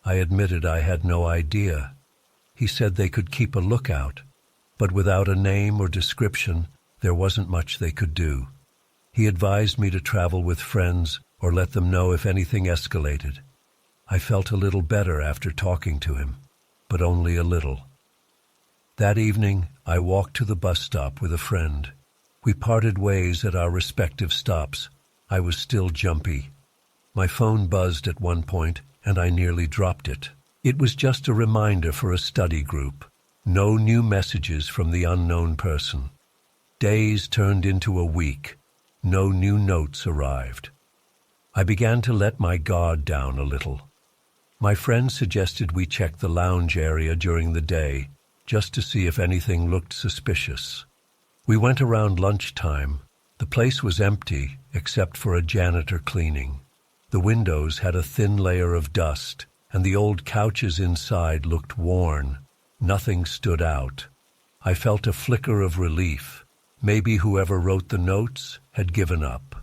S1: I admitted I had no idea. He said they could keep a lookout, but without a name or description, there wasn't much they could do. He advised me to travel with friends or let them know if anything escalated. I felt a little better after talking to him, but only a little. That evening, I walked to the bus stop with a friend. We parted ways at our respective stops. I was still jumpy. My phone buzzed at one point, and I nearly dropped it. It was just a reminder for a study group. No new messages from the unknown person. Days turned into a week. No new notes arrived. I began to let my guard down a little. My friend suggested we check the lounge area during the day, just to see if anything looked suspicious. We went around lunchtime. The place was empty, except for a janitor cleaning. The windows had a thin layer of dust, and the old couches inside looked worn. Nothing stood out. I felt a flicker of relief. Maybe whoever wrote the notes had given up.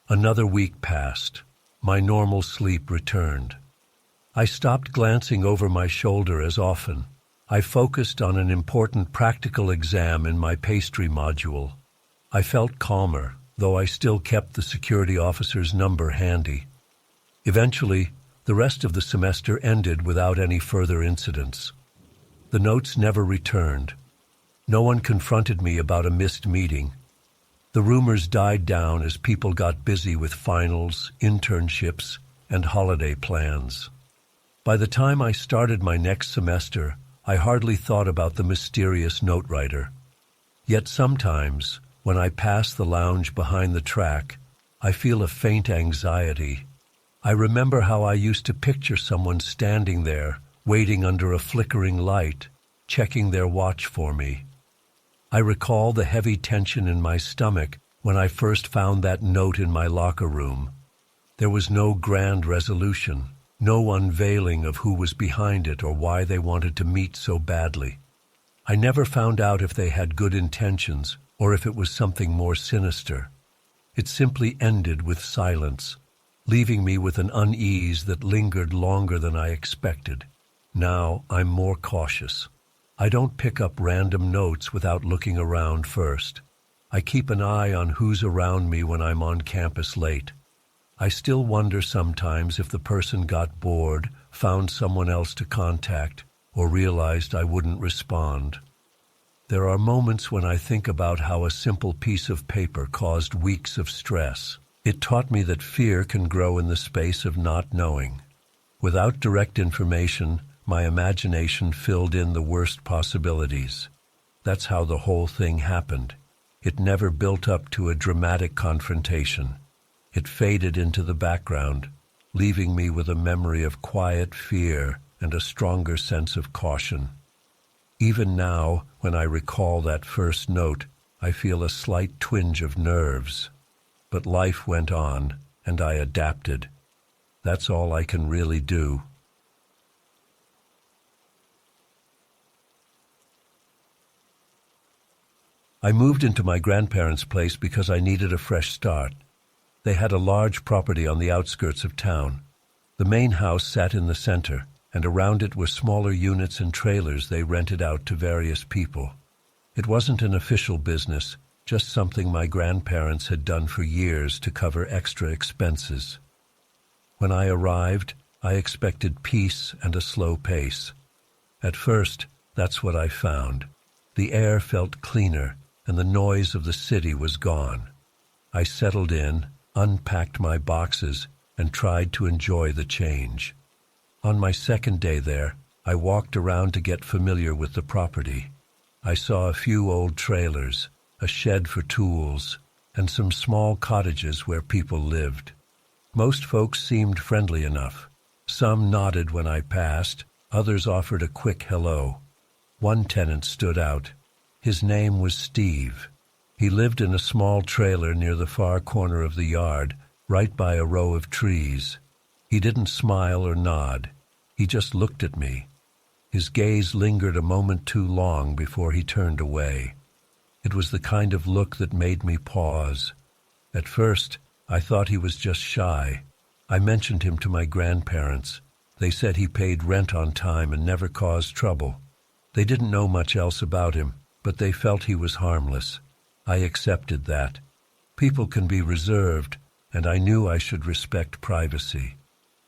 S1: Another week passed. My normal sleep returned. I stopped glancing over my shoulder as often. I focused on an important practical exam in my pastry module. I felt calmer, though I still kept the security officer's number handy. Eventually, the rest of the semester ended without any further incidents. The notes never returned. No one confronted me about a missed meeting. The rumors died down as people got busy with finals, internships, and holiday plans. By the time I started my next semester, I hardly thought about the mysterious note writer. Yet sometimes, when I pass the lounge behind the track, I feel a faint anxiety. I remember how I used to picture someone standing there, waiting under a flickering light, checking their watch for me. I recall the heavy tension in my stomach When I first found that note in my locker room, there was no grand resolution, no unveiling of who was behind it or why they wanted to meet so badly. I never found out if they had good intentions or if it was something more sinister. It simply ended with silence, leaving me with an unease that lingered longer than I expected. Now I'm more cautious. I don't pick up random notes without looking around first. I keep an eye on who's around me when I'm on campus late. I still wonder sometimes if the person got bored, found someone else to contact, or realized I wouldn't respond. There are moments when I think about how a simple piece of paper caused weeks of stress. It taught me that fear can grow in the space of not knowing. Without direct information, my imagination filled in the worst possibilities. That's how the whole thing happened. It never built up to a dramatic confrontation. It faded into the background, leaving me with a memory of quiet fear and a stronger sense of caution. Even now, when I recall that first note, I feel a slight twinge of nerves. But life went on, and I adapted. That's all I can really do. I moved into my grandparents' place because I needed a fresh start. They had a large property on the outskirts of town. The main house sat in the center, and around it were smaller units and trailers they rented out to various people. It wasn't an official business, just something my grandparents had done for years to cover extra expenses. When I arrived, I expected peace and a slow pace. At first, that's what I found. The air felt cleaner, and the noise of the city was gone. I settled in, unpacked my boxes, and tried to enjoy the change. On my second day there, I walked around to get familiar with the property. I saw a few old trailers, a shed for tools, and some small cottages where people lived. Most folks seemed friendly enough. Some nodded when I passed, others offered a quick hello. One tenant stood out. His name was Steve. He lived in a small trailer near the far corner of the yard, right by a row of trees. He didn't smile or nod. He just looked at me. His gaze lingered a moment too long before he turned away. It was the kind of look that made me pause. At first, I thought he was just shy. I mentioned him to my grandparents. They said he paid rent on time and never caused trouble. They didn't know much else about him, but they felt he was harmless. I accepted that. People can be reserved, and I knew I should respect privacy.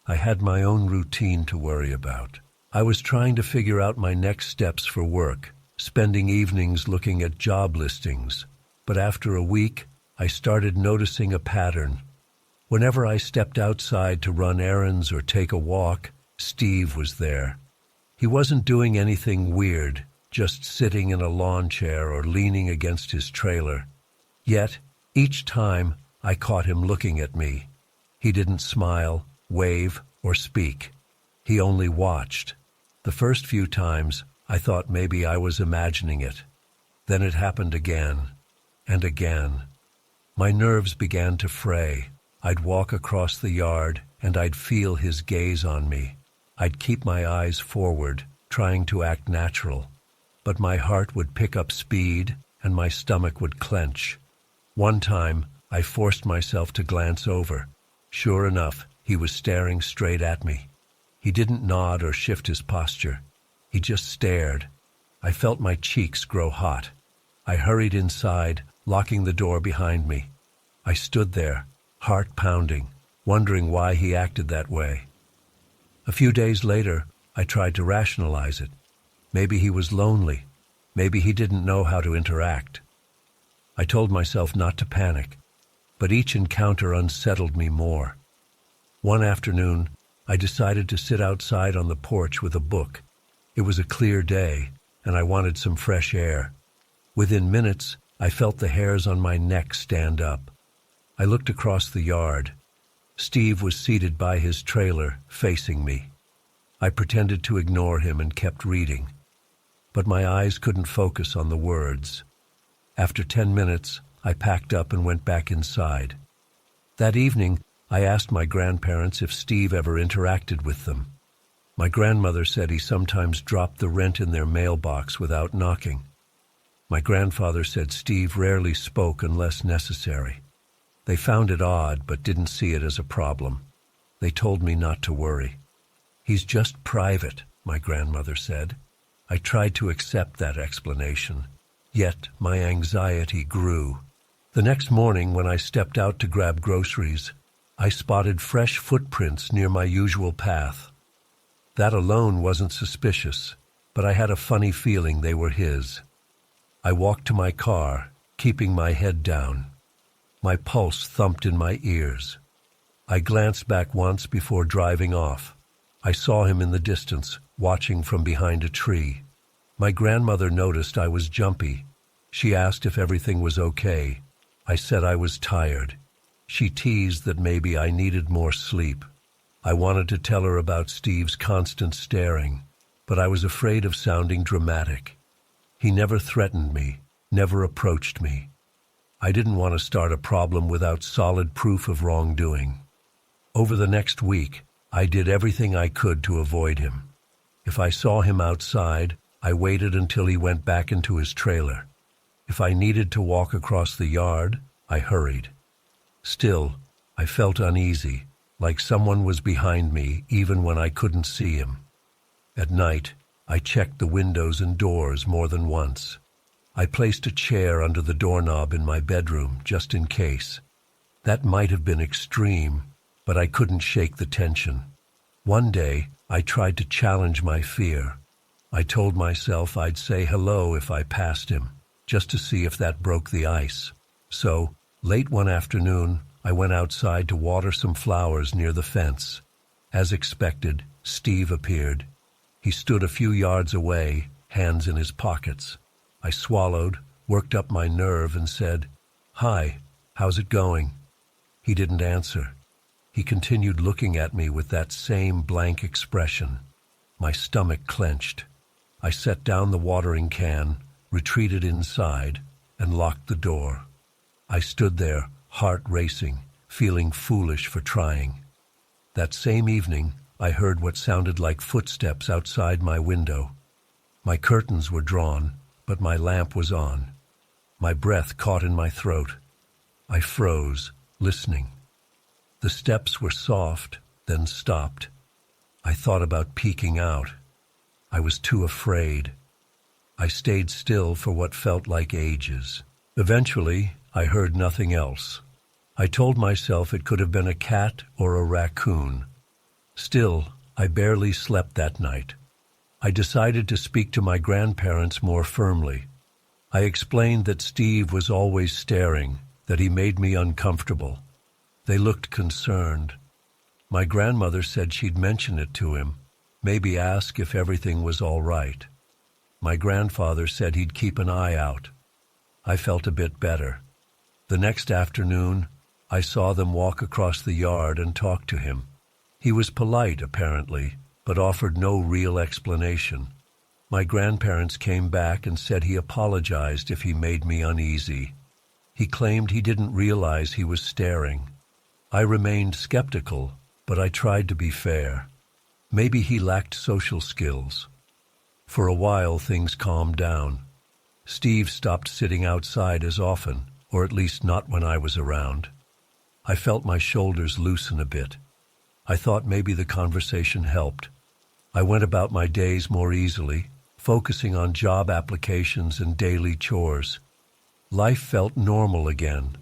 S1: I had my own routine to worry about. I was trying to figure out my next steps for work, spending evenings looking at job listings. But after a week, I started noticing a pattern. Whenever I stepped outside to run errands or take a walk, Steve was there. He wasn't doing anything weird, just sitting in a lawn chair or leaning against his trailer. Yet, each time, I caught him looking at me. He didn't smile, wave, or speak. He only watched. The first few times, I thought maybe I was imagining it. Then it happened again, and again. My nerves began to fray. I'd walk across the yard, and I'd feel his gaze on me. I'd keep my eyes forward, trying to act natural. But my heart would pick up speed, and my stomach would clench. One time, I forced myself to glance over. Sure enough, he was staring straight at me. He didn't nod or shift his posture. He just stared. I felt my cheeks grow hot. I hurried inside, locking the door behind me. I stood there, heart pounding, wondering why he acted that way. A few days later, I tried to rationalize it. Maybe he was lonely. Maybe he didn't know how to interact. I told myself not to panic, but each encounter unsettled me more. One afternoon, I decided to sit outside on the porch with a book. It was a clear day, and I wanted some fresh air. Within minutes, I felt the hairs on my neck stand up. I looked across the yard. Steve was seated by his trailer, facing me. I pretended to ignore him and kept reading. But my eyes couldn't focus on the words. After 10 minutes, I packed up and went back inside. That evening, I asked my grandparents if Steve ever interacted with them. My grandmother said he sometimes dropped the rent in their mailbox without knocking. My grandfather said Steve rarely spoke unless necessary. They found it odd, but didn't see it as a problem. They told me not to worry. He's just private, my grandmother said. I tried to accept that explanation, yet my anxiety grew. The next morning, when I stepped out to grab groceries, I spotted fresh footprints near my usual path. That alone wasn't suspicious, but I had a funny feeling they were his. I walked to my car, keeping my head down. My pulse thumped in my ears. I glanced back once before driving off. I saw him in the distance, watching from behind a tree. My grandmother noticed I was jumpy. She asked if everything was okay. I said I was tired. She teased that maybe I needed more sleep. I wanted to tell her about Steve's constant staring, but I was afraid of sounding dramatic. He never threatened me, never approached me. I didn't want to start a problem without solid proof of wrongdoing. Over the next week, I did everything I could to avoid him. If I saw him outside, I waited until he went back into his trailer. If I needed to walk across the yard, I hurried. Still, I felt uneasy, like someone was behind me even when I couldn't see him. At night, I checked the windows and doors more than once. I placed a chair under the doorknob in my bedroom just in case. That might have been extreme, but I couldn't shake the tension. One day, I tried to challenge my fear. I told myself I'd say hello if I passed him, just to see if that broke the ice. So, late one afternoon, I went outside to water some flowers near the fence. As expected, Steve appeared. He stood a few yards away, hands in his pockets. I swallowed, worked up my nerve, and said, "Hi, how's it going?" He didn't answer. He continued looking at me with that same blank expression. My stomach clenched. I set down the watering can, retreated inside, and locked the door. I stood there, heart racing, feeling foolish for trying. That same evening, I heard what sounded like footsteps outside my window. My curtains were drawn, but my lamp was on. My breath caught in my throat. I froze, listening. The steps were soft, then stopped. I thought about peeking out. I was too afraid. I stayed still for what felt like ages. Eventually, I heard nothing else. I told myself it could have been a cat or a raccoon. Still, I barely slept that night. I decided to speak to my grandparents more firmly. I explained that Steve was always staring, that he made me uncomfortable. They looked concerned. My grandmother said she'd mention it to him, maybe ask if everything was all right. My grandfather said he'd keep an eye out. I felt a bit better. The next afternoon, I saw them walk across the yard and talk to him. He was polite, apparently, but offered no real explanation. My grandparents came back and said he apologized if he made me uneasy. He claimed he didn't realize he was staring. I remained skeptical, but I tried to be fair. Maybe he lacked social skills. For a while, things calmed down. Steve stopped sitting outside as often, or at least not when I was around. I felt my shoulders loosen a bit. I thought maybe the conversation helped. I went about my days more easily, focusing on job applications and daily chores. Life felt normal again.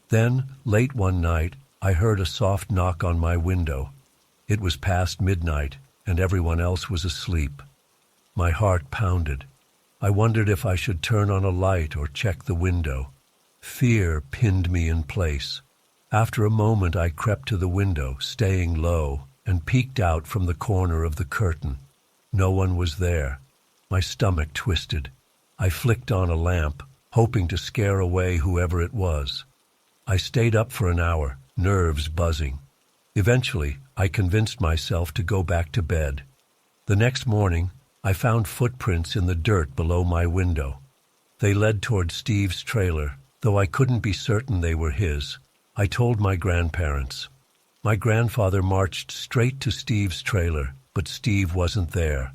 S1: Then, late one night, I heard a soft knock on my window. It was past midnight, and everyone else was asleep. My heart pounded. I wondered if I should turn on a light or check the window. Fear pinned me in place. After a moment, I crept to the window, staying low, and peeked out from the corner of the curtain. No one was there. My stomach twisted. I flicked on a lamp, hoping to scare away whoever it was. I stayed up for an hour, nerves buzzing. Eventually, I convinced myself to go back to bed. The next morning, I found footprints in the dirt below my window. They led toward Steve's trailer, Though I couldn't be certain they were his, I told my grandparents. My grandfather marched straight to Steve's trailer, but Steve wasn't there.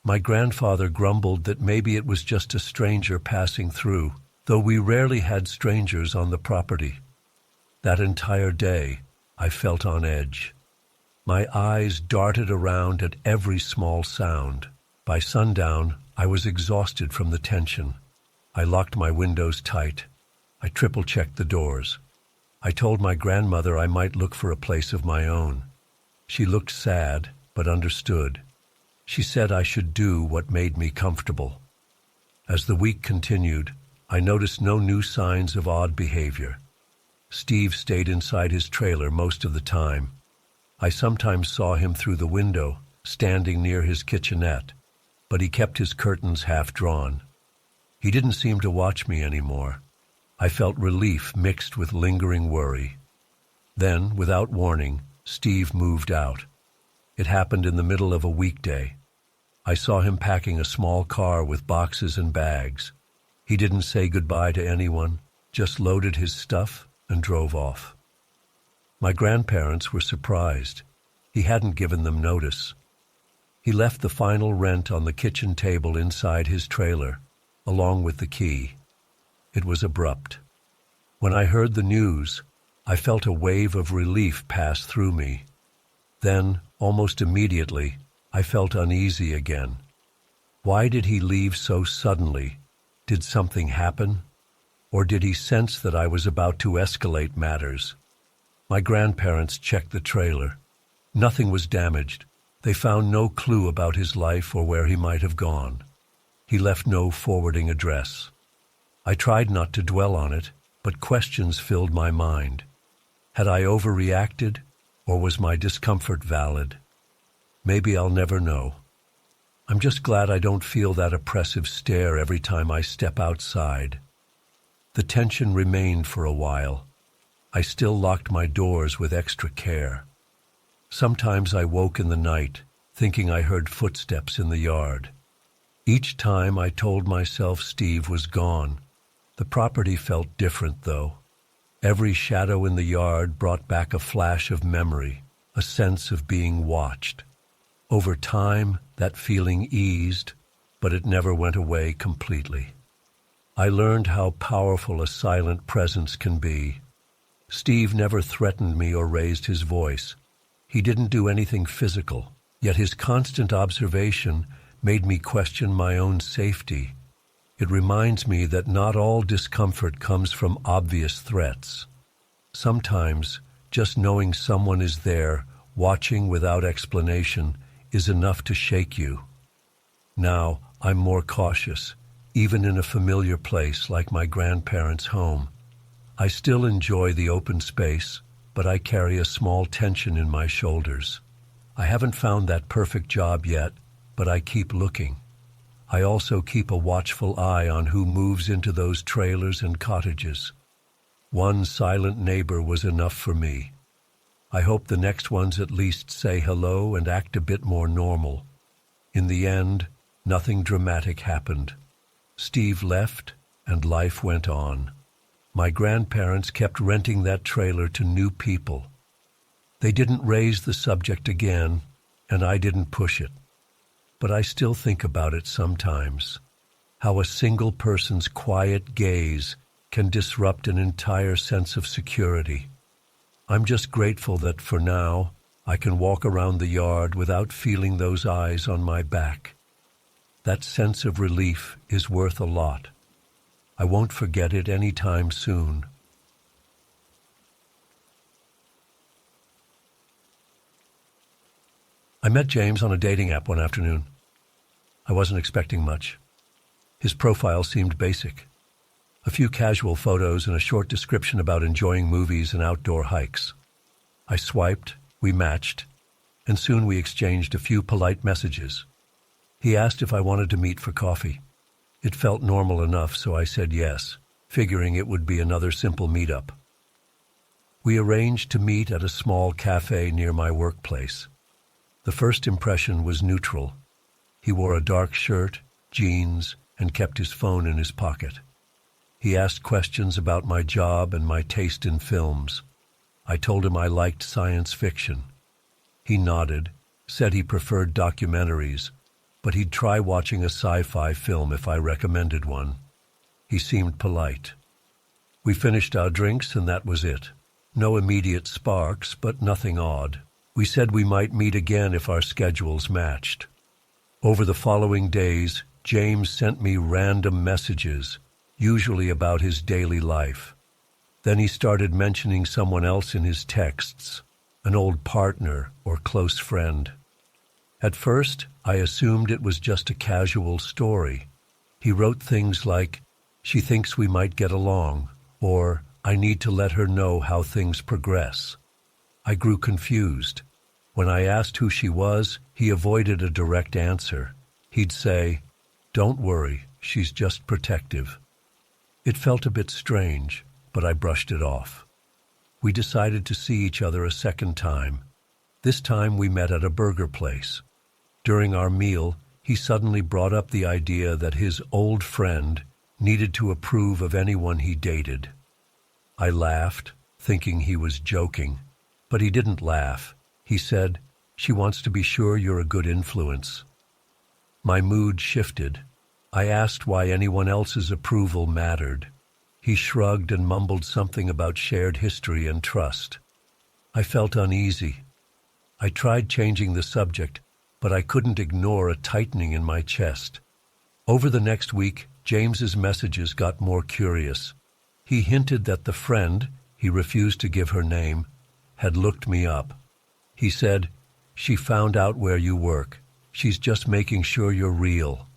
S1: My grandfather grumbled that maybe it was just a stranger passing through, though we rarely had strangers on the property. That entire day, I felt on edge. My eyes darted around at every small sound. By sundown, I was exhausted from the tension. I locked my windows tight. I triple-checked the doors. I told my grandmother I might look for a place of my own. She looked sad, but understood. She said I should do what made me comfortable. As the week continued, I noticed no new signs of odd behavior. Steve stayed inside his trailer most of the time. I sometimes saw him through the window, standing near his kitchenette, but he kept his curtains half drawn. He didn't seem to watch me anymore. I felt relief mixed with lingering worry. Then, without warning, Steve moved out. It happened in the middle of a weekday. I saw him packing a small car with boxes and bags. He didn't say goodbye to anyone, just loaded his stuff and drove off. My grandparents were surprised. He hadn't given them notice. He left the final rent on the kitchen table inside his trailer, along with the key. It was abrupt. When I heard the news, I felt a wave of relief pass through me. Then, almost immediately, I felt uneasy again. Why did he leave so suddenly? Did something happen? Or did he sense that I was about to escalate matters? My grandparents checked the trailer. Nothing was damaged. They found no clue about his life or where he might have gone. He left no forwarding address. I tried not to dwell on it, but questions filled my mind. Had I overreacted, or was my discomfort valid? Maybe I'll never know. I'm just glad I don't feel that oppressive stare every time I step outside. The tension remained for a while. I still locked my doors with extra care. Sometimes I woke in the night, thinking I heard footsteps in the yard. Each time I told myself Steve was gone. The property felt different, though. Every shadow in the yard brought back a flash of memory, a sense of being watched. Over time, that feeling eased, but it never went away completely. I learned how powerful a silent presence can be. Steve never threatened me or raised his voice. He didn't do anything physical, yet his constant observation made me question my own safety. It reminds me that not all discomfort comes from obvious threats. Sometimes, just knowing someone is there, watching without explanation, is enough to shake you. Now, I'm more cautious, even in a familiar place like my grandparents' home. I still enjoy the open space, but I carry a small tension in my shoulders. I haven't found that perfect job yet, but I keep looking. I also keep a watchful eye on who moves into those trailers and cottages. One silent neighbor was enough for me. I hope the next ones at least say hello and act a bit more normal. In the end, nothing dramatic happened. Steve left, and life went on. My grandparents kept renting that trailer to new people. They didn't raise the subject again, and I didn't push it. But I still think about it sometimes, how a single person's quiet gaze can disrupt an entire sense of security. I'm just grateful that for now, I can walk around the yard without feeling those eyes on my back. That sense of relief is worth a lot. I won't forget it anytime soon. I met James on a dating app one afternoon. I wasn't expecting much. His profile seemed basic. A few casual photos and a short description about enjoying movies and outdoor hikes. I swiped, we matched, and soon we exchanged a few polite messages. He asked if I wanted to meet for coffee. It felt normal enough, so I said yes, figuring it would be another simple meetup. We arranged to meet at a small cafe near my workplace. The first impression was neutral. He wore a dark shirt, jeans, and kept his phone in his pocket. He asked questions about my job and my taste in films. I told him I liked science fiction. He nodded, said he preferred documentaries, but he'd try watching a sci-fi film if I recommended one. He seemed polite. We finished our drinks and that was it. No immediate sparks, but nothing odd. We said we might meet again if our schedules matched. Over the following days, James sent me random messages, usually about his daily life. Then he started mentioning someone else in his texts, an old partner or close friend. At first, I assumed it was just a casual story. He wrote things like, "She thinks we might get along," or "I need to let her know how things progress." I grew confused. When I asked who she was, he avoided a direct answer. He'd say, "Don't worry, she's just protective." It felt a bit strange, but I brushed it off. We decided to see each other a second time. This time we met at a burger place. During our meal, he suddenly brought up the idea that his old friend needed to approve of anyone he dated. I laughed, thinking he was joking, but he didn't laugh. He said, "She wants to be sure you're a good influence." My mood shifted. I asked why anyone else's approval mattered. He shrugged and mumbled something about shared history and trust. I felt uneasy. I tried changing the subject, but I couldn't ignore a tightening in my chest. Over the next week, James's messages got more curious. He hinted that the friend, he refused to give her name, had looked me up. He said, "She found out where you work. She's just making sure you're real."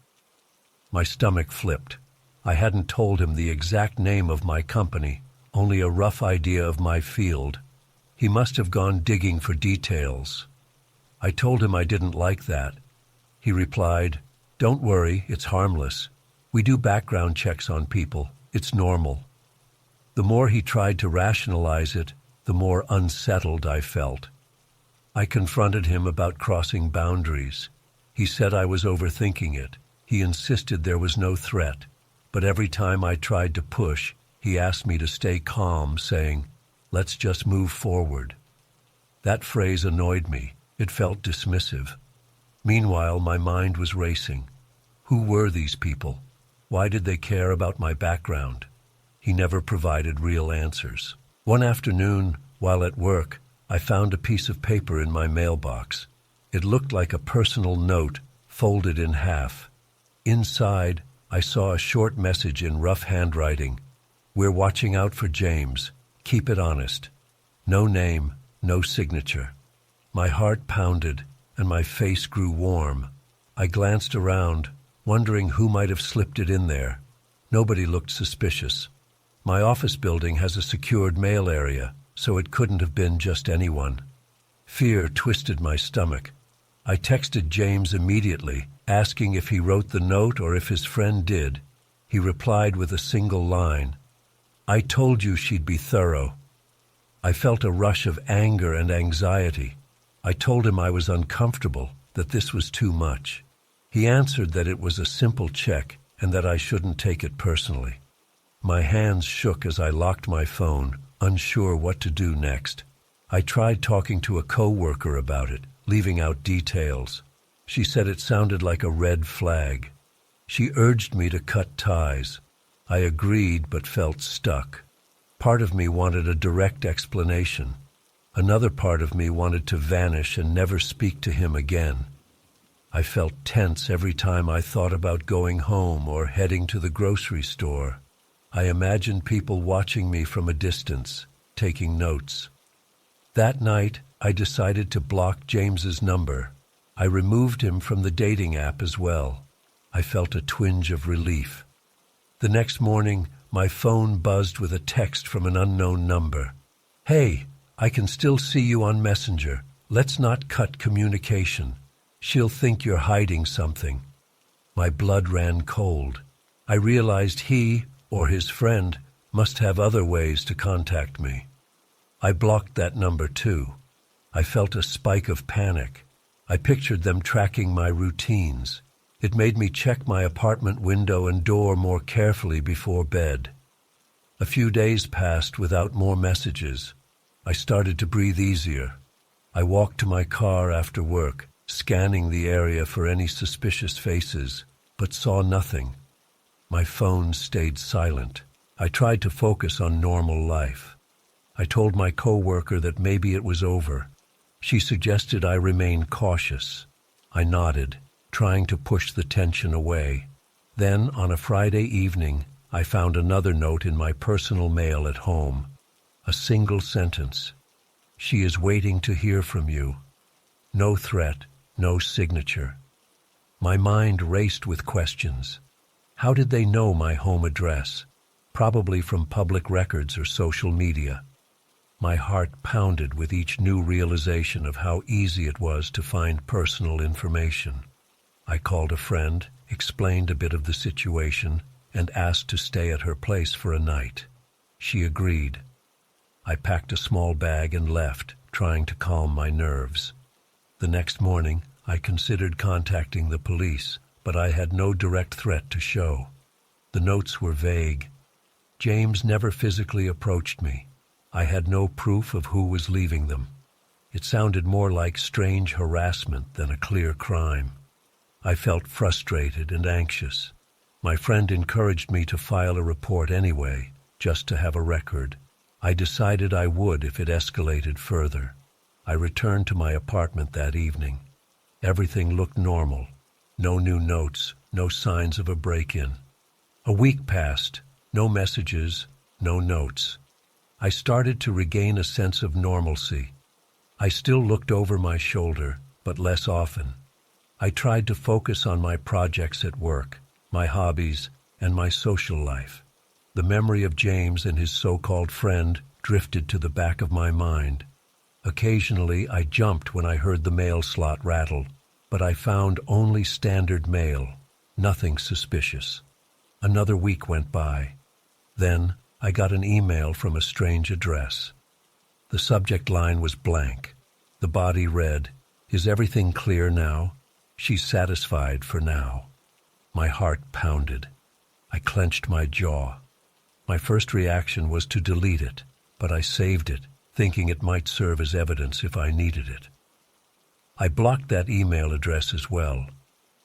S1: My stomach flipped. I hadn't told him the exact name of my company, only a rough idea of my field. He must have gone digging for details. I told him I didn't like that. He replied, "Don't worry, it's harmless. We do background checks on people. It's normal." The more he tried to rationalize it, the more unsettled I felt. I confronted him about crossing boundaries. He said I was overthinking it. He insisted there was no threat, but every time I tried to push, he asked me to stay calm, saying, "Let's just move forward." That phrase annoyed me. It felt dismissive. Meanwhile, my mind was racing. Who were these people? Why did they care about my background? He never provided real answers. One afternoon, while at work, I found a piece of paper in my mailbox. It looked like a personal note, folded in half. Inside, I saw a short message in rough handwriting. "We're watching out for James. Keep it honest." No name, no signature. My heart pounded, and my face grew warm. I glanced around, wondering who might have slipped it in there. Nobody looked suspicious. My office building has a secured mail area, so it couldn't have been just anyone. Fear twisted my stomach. I texted James immediately, asking if he wrote the note or if his friend did. He replied with a single line, "I told you she'd be thorough." I felt a rush of anger and anxiety. I told him I was uncomfortable, that this was too much. He answered that it was a simple check and that I shouldn't take it personally. My hands shook as I locked my phone, unsure what to do next. I tried talking to a coworker about it, leaving out details. She said it sounded like a red flag. She urged me to cut ties. I agreed but felt stuck. Part of me wanted a direct explanation. Another part of me wanted to vanish and never speak to him again. I felt tense every time I thought about going home or heading to the grocery store. I imagined people watching me from a distance, taking notes. That night, I decided to block James's number. I removed him from the dating app as well. I felt a twinge of relief. The next morning, my phone buzzed with a text from an unknown number. "Hey, I can still see you on Messenger. Let's not cut communication. She'll think you're hiding something." My blood ran cold. I realized he, or his friend, must have other ways to contact me. I blocked that number too. I felt a spike of panic. I pictured them tracking my routines. It made me check my apartment window and door more carefully before bed. A few days passed without more messages. I started to breathe easier. I walked to my car after work, scanning the area for any suspicious faces, but saw nothing. My phone stayed silent. I tried to focus on normal life. I told my coworker that maybe it was over. She suggested I remain cautious. I nodded, trying to push the tension away. Then, on a Friday evening, I found another note in my personal mail at home. A single sentence. "She is waiting to hear from you." No threat, no signature. My mind raced with questions. How did they know my home address? Probably from public records or social media. My heart pounded with each new realization of how easy it was to find personal information. I called a friend, explained a bit of the situation, and asked to stay at her place for a night. She agreed. I packed a small bag and left, trying to calm my nerves. The next morning, I considered contacting the police, but I had no direct threat to show. The notes were vague. James never physically approached me. I had no proof of who was leaving them. It sounded more like strange harassment than a clear crime. I felt frustrated and anxious. My friend encouraged me to file a report anyway, just to have a record. I decided I would if it escalated further. I returned to my apartment that evening. Everything looked normal. No new notes, no signs of a break-in. A week passed, no messages, no notes. I started to regain a sense of normalcy. I still looked over my shoulder, but less often. I tried to focus on my projects at work, my hobbies, and my social life. The memory of James and his so-called friend drifted to the back of my mind. Occasionally, I jumped when I heard the mail slot rattle, but I found only standard mail, nothing suspicious. Another week went by. Then, I got an email from a strange address. The subject line was blank. The body read, "Is everything clear now? She's satisfied for now." My heart pounded. I clenched my jaw. My first reaction was to delete it, but I saved it, thinking it might serve as evidence if I needed it. I blocked that email address as well.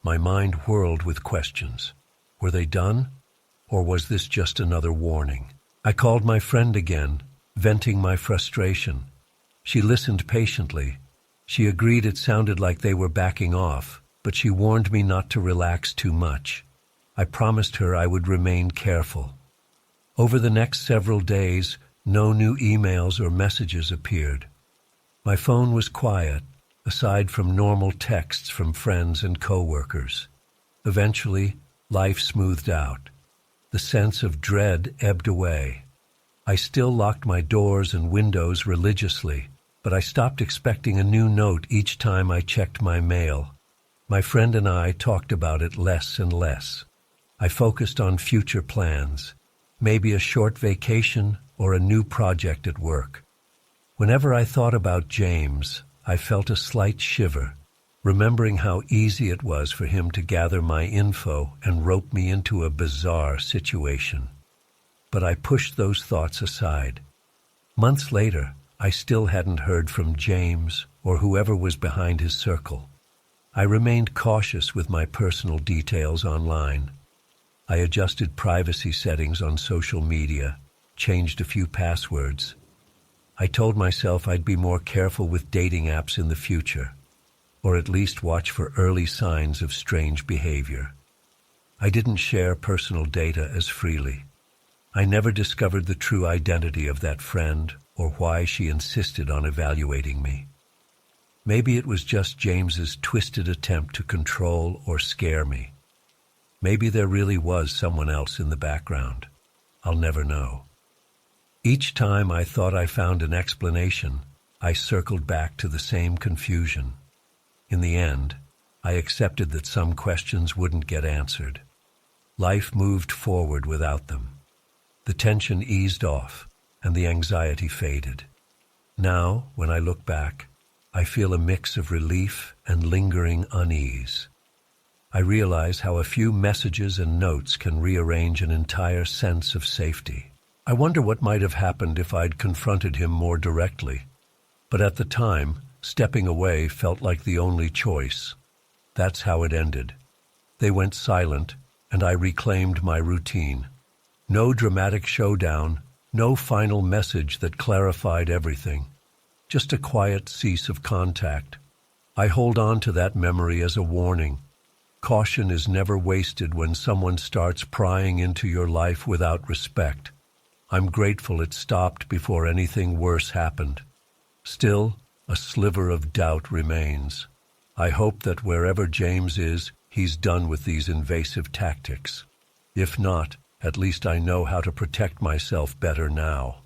S1: My mind whirled with questions. Were they done? Or was this just another warning? I called my friend again, venting my frustration. She listened patiently. She agreed it sounded like they were backing off, but she warned me not to relax too much. I promised her I would remain careful. Over the next several days, no new emails or messages appeared. My phone was quiet, aside from normal texts from friends and coworkers. Eventually, life smoothed out. The sense of dread ebbed away. I still locked my doors and windows religiously, but I stopped expecting a new note each time I checked my mail. My friend and I talked about it less and less. I focused on future plans, maybe a short vacation or a new project at work. Whenever I thought about James, I felt a slight shiver, remembering how easy it was for him to gather my info and rope me into a bizarre situation. But I pushed those thoughts aside. Months later, I still hadn't heard from James or whoever was behind his circle. I remained cautious with my personal details online. I adjusted privacy settings on social media, changed a few passwords. I told myself I'd be more careful with dating apps in the future, or at least watch for early signs of strange behavior. I didn't share personal data as freely. I never discovered the true identity of that friend or why she insisted on evaluating me. Maybe it was just James's twisted attempt to control or scare me. Maybe there really was someone else in the background. I'll never know. Each time I thought I found an explanation, I circled back to the same confusion. In the end, I accepted that some questions wouldn't get answered. Life moved forward without them. The tension eased off, and the anxiety faded. Now, when I look back, I feel a mix of relief and lingering unease. I realize how a few messages and notes can rearrange an entire sense of safety. I wonder what might have happened if I'd confronted him more directly. But at the time, stepping away felt like the only choice. That's how it ended. They went silent, and I reclaimed my routine. No dramatic showdown, no final message that clarified everything. Just a quiet cease of contact. I hold on to that memory as a warning. Caution is never wasted when someone starts prying into your life without respect. I'm grateful it stopped before anything worse happened. Still, a sliver of doubt remains. I hope that wherever James is, he's done with these invasive tactics. If not, at least I know how to protect myself better now.